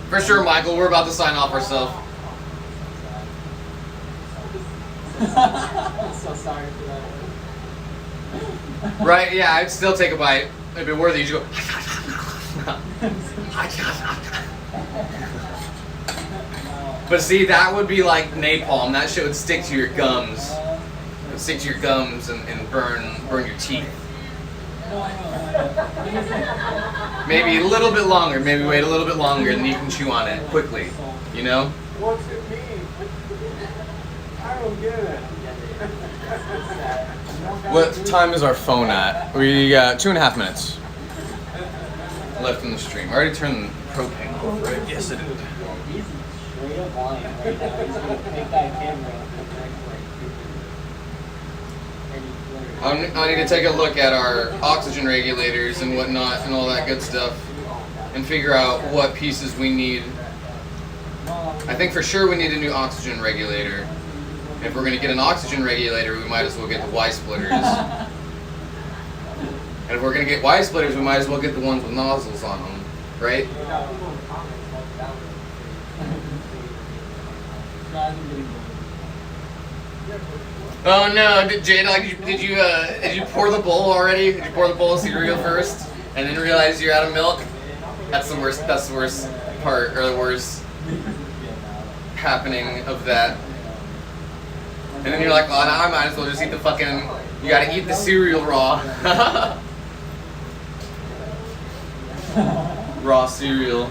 For sure, Michael, we're about to sign off ourselves. I'm so sorry for that. Right? Yeah, I'd still take a bite. It'd be worth it. You just go. But see, that would be like napalm. That shit would stick to your gums. It would stick to your gums and burn your teeth. Maybe a little bit longer. Maybe wait a little bit longer, and then you can chew on it quickly. You know? What's it mean? I don't get it. What time is our phone at? We got 2.5 minutes. Left in the stream. I already turned the propane off, right? Yes, I did. He's straight up lying right now. He's gonna take that camera and I need to take a look at our oxygen regulators and whatnot and all that good stuff and figure out what pieces we need. I think for sure we need a new oxygen regulator. If we're going to get an oxygen regulator, we might as well get the Y splitters. And if we're going to get Y splitters, we might as well get the ones with nozzles on them, right? Oh no, J-Dog, did you pour the bowl already? Did you pour the bowl of cereal first and then realize you're out of milk? That's the worst part, or the worst happening of that. And then you're like, well, now I might as well just eat the fucking, you gotta eat the cereal raw. Raw cereal.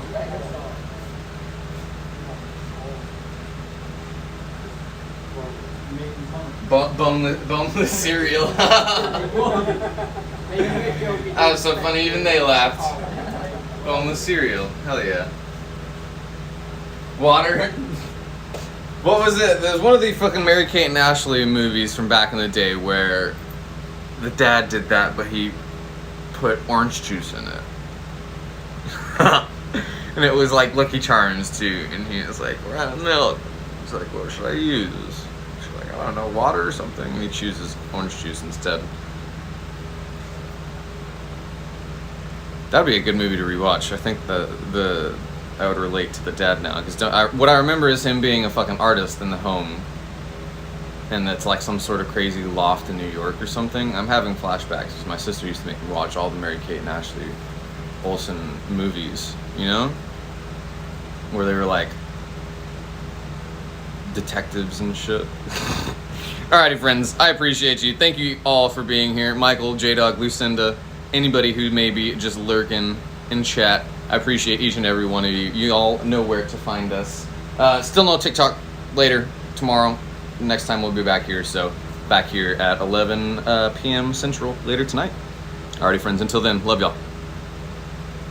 Boneless cereal. That was so funny, even they laughed. Boneless cereal, hell yeah. Water. What was it? There's one of the fucking Mary-Kate and Ashley movies from back in the day where the dad did that, but he put orange juice in it. And it was like Lucky Charms too, and he was like, we're out of milk. He's like, what should I use? She's like, I don't know, water or something. And he chooses orange juice instead. That'd be a good movie to rewatch. I think I would relate to the dad now, because what I remember is him being a fucking artist in the home, and that's like some sort of crazy loft in New York or something. I'm having flashbacks because my sister used to make me watch all the Mary-Kate and Ashley Olsen movies, you know, where they were like detectives and shit. Alrighty, friends, I appreciate you. Thank you all for being here. Michael, J-Dog, Lucinda, anybody who may be just lurking in chat. I appreciate each and every one of you. You all know where to find us. Still no TikTok later, tomorrow. Next time we'll be back here. So back here at 11 p.m. Central later tonight. Alrighty, friends. Until then, love y'all.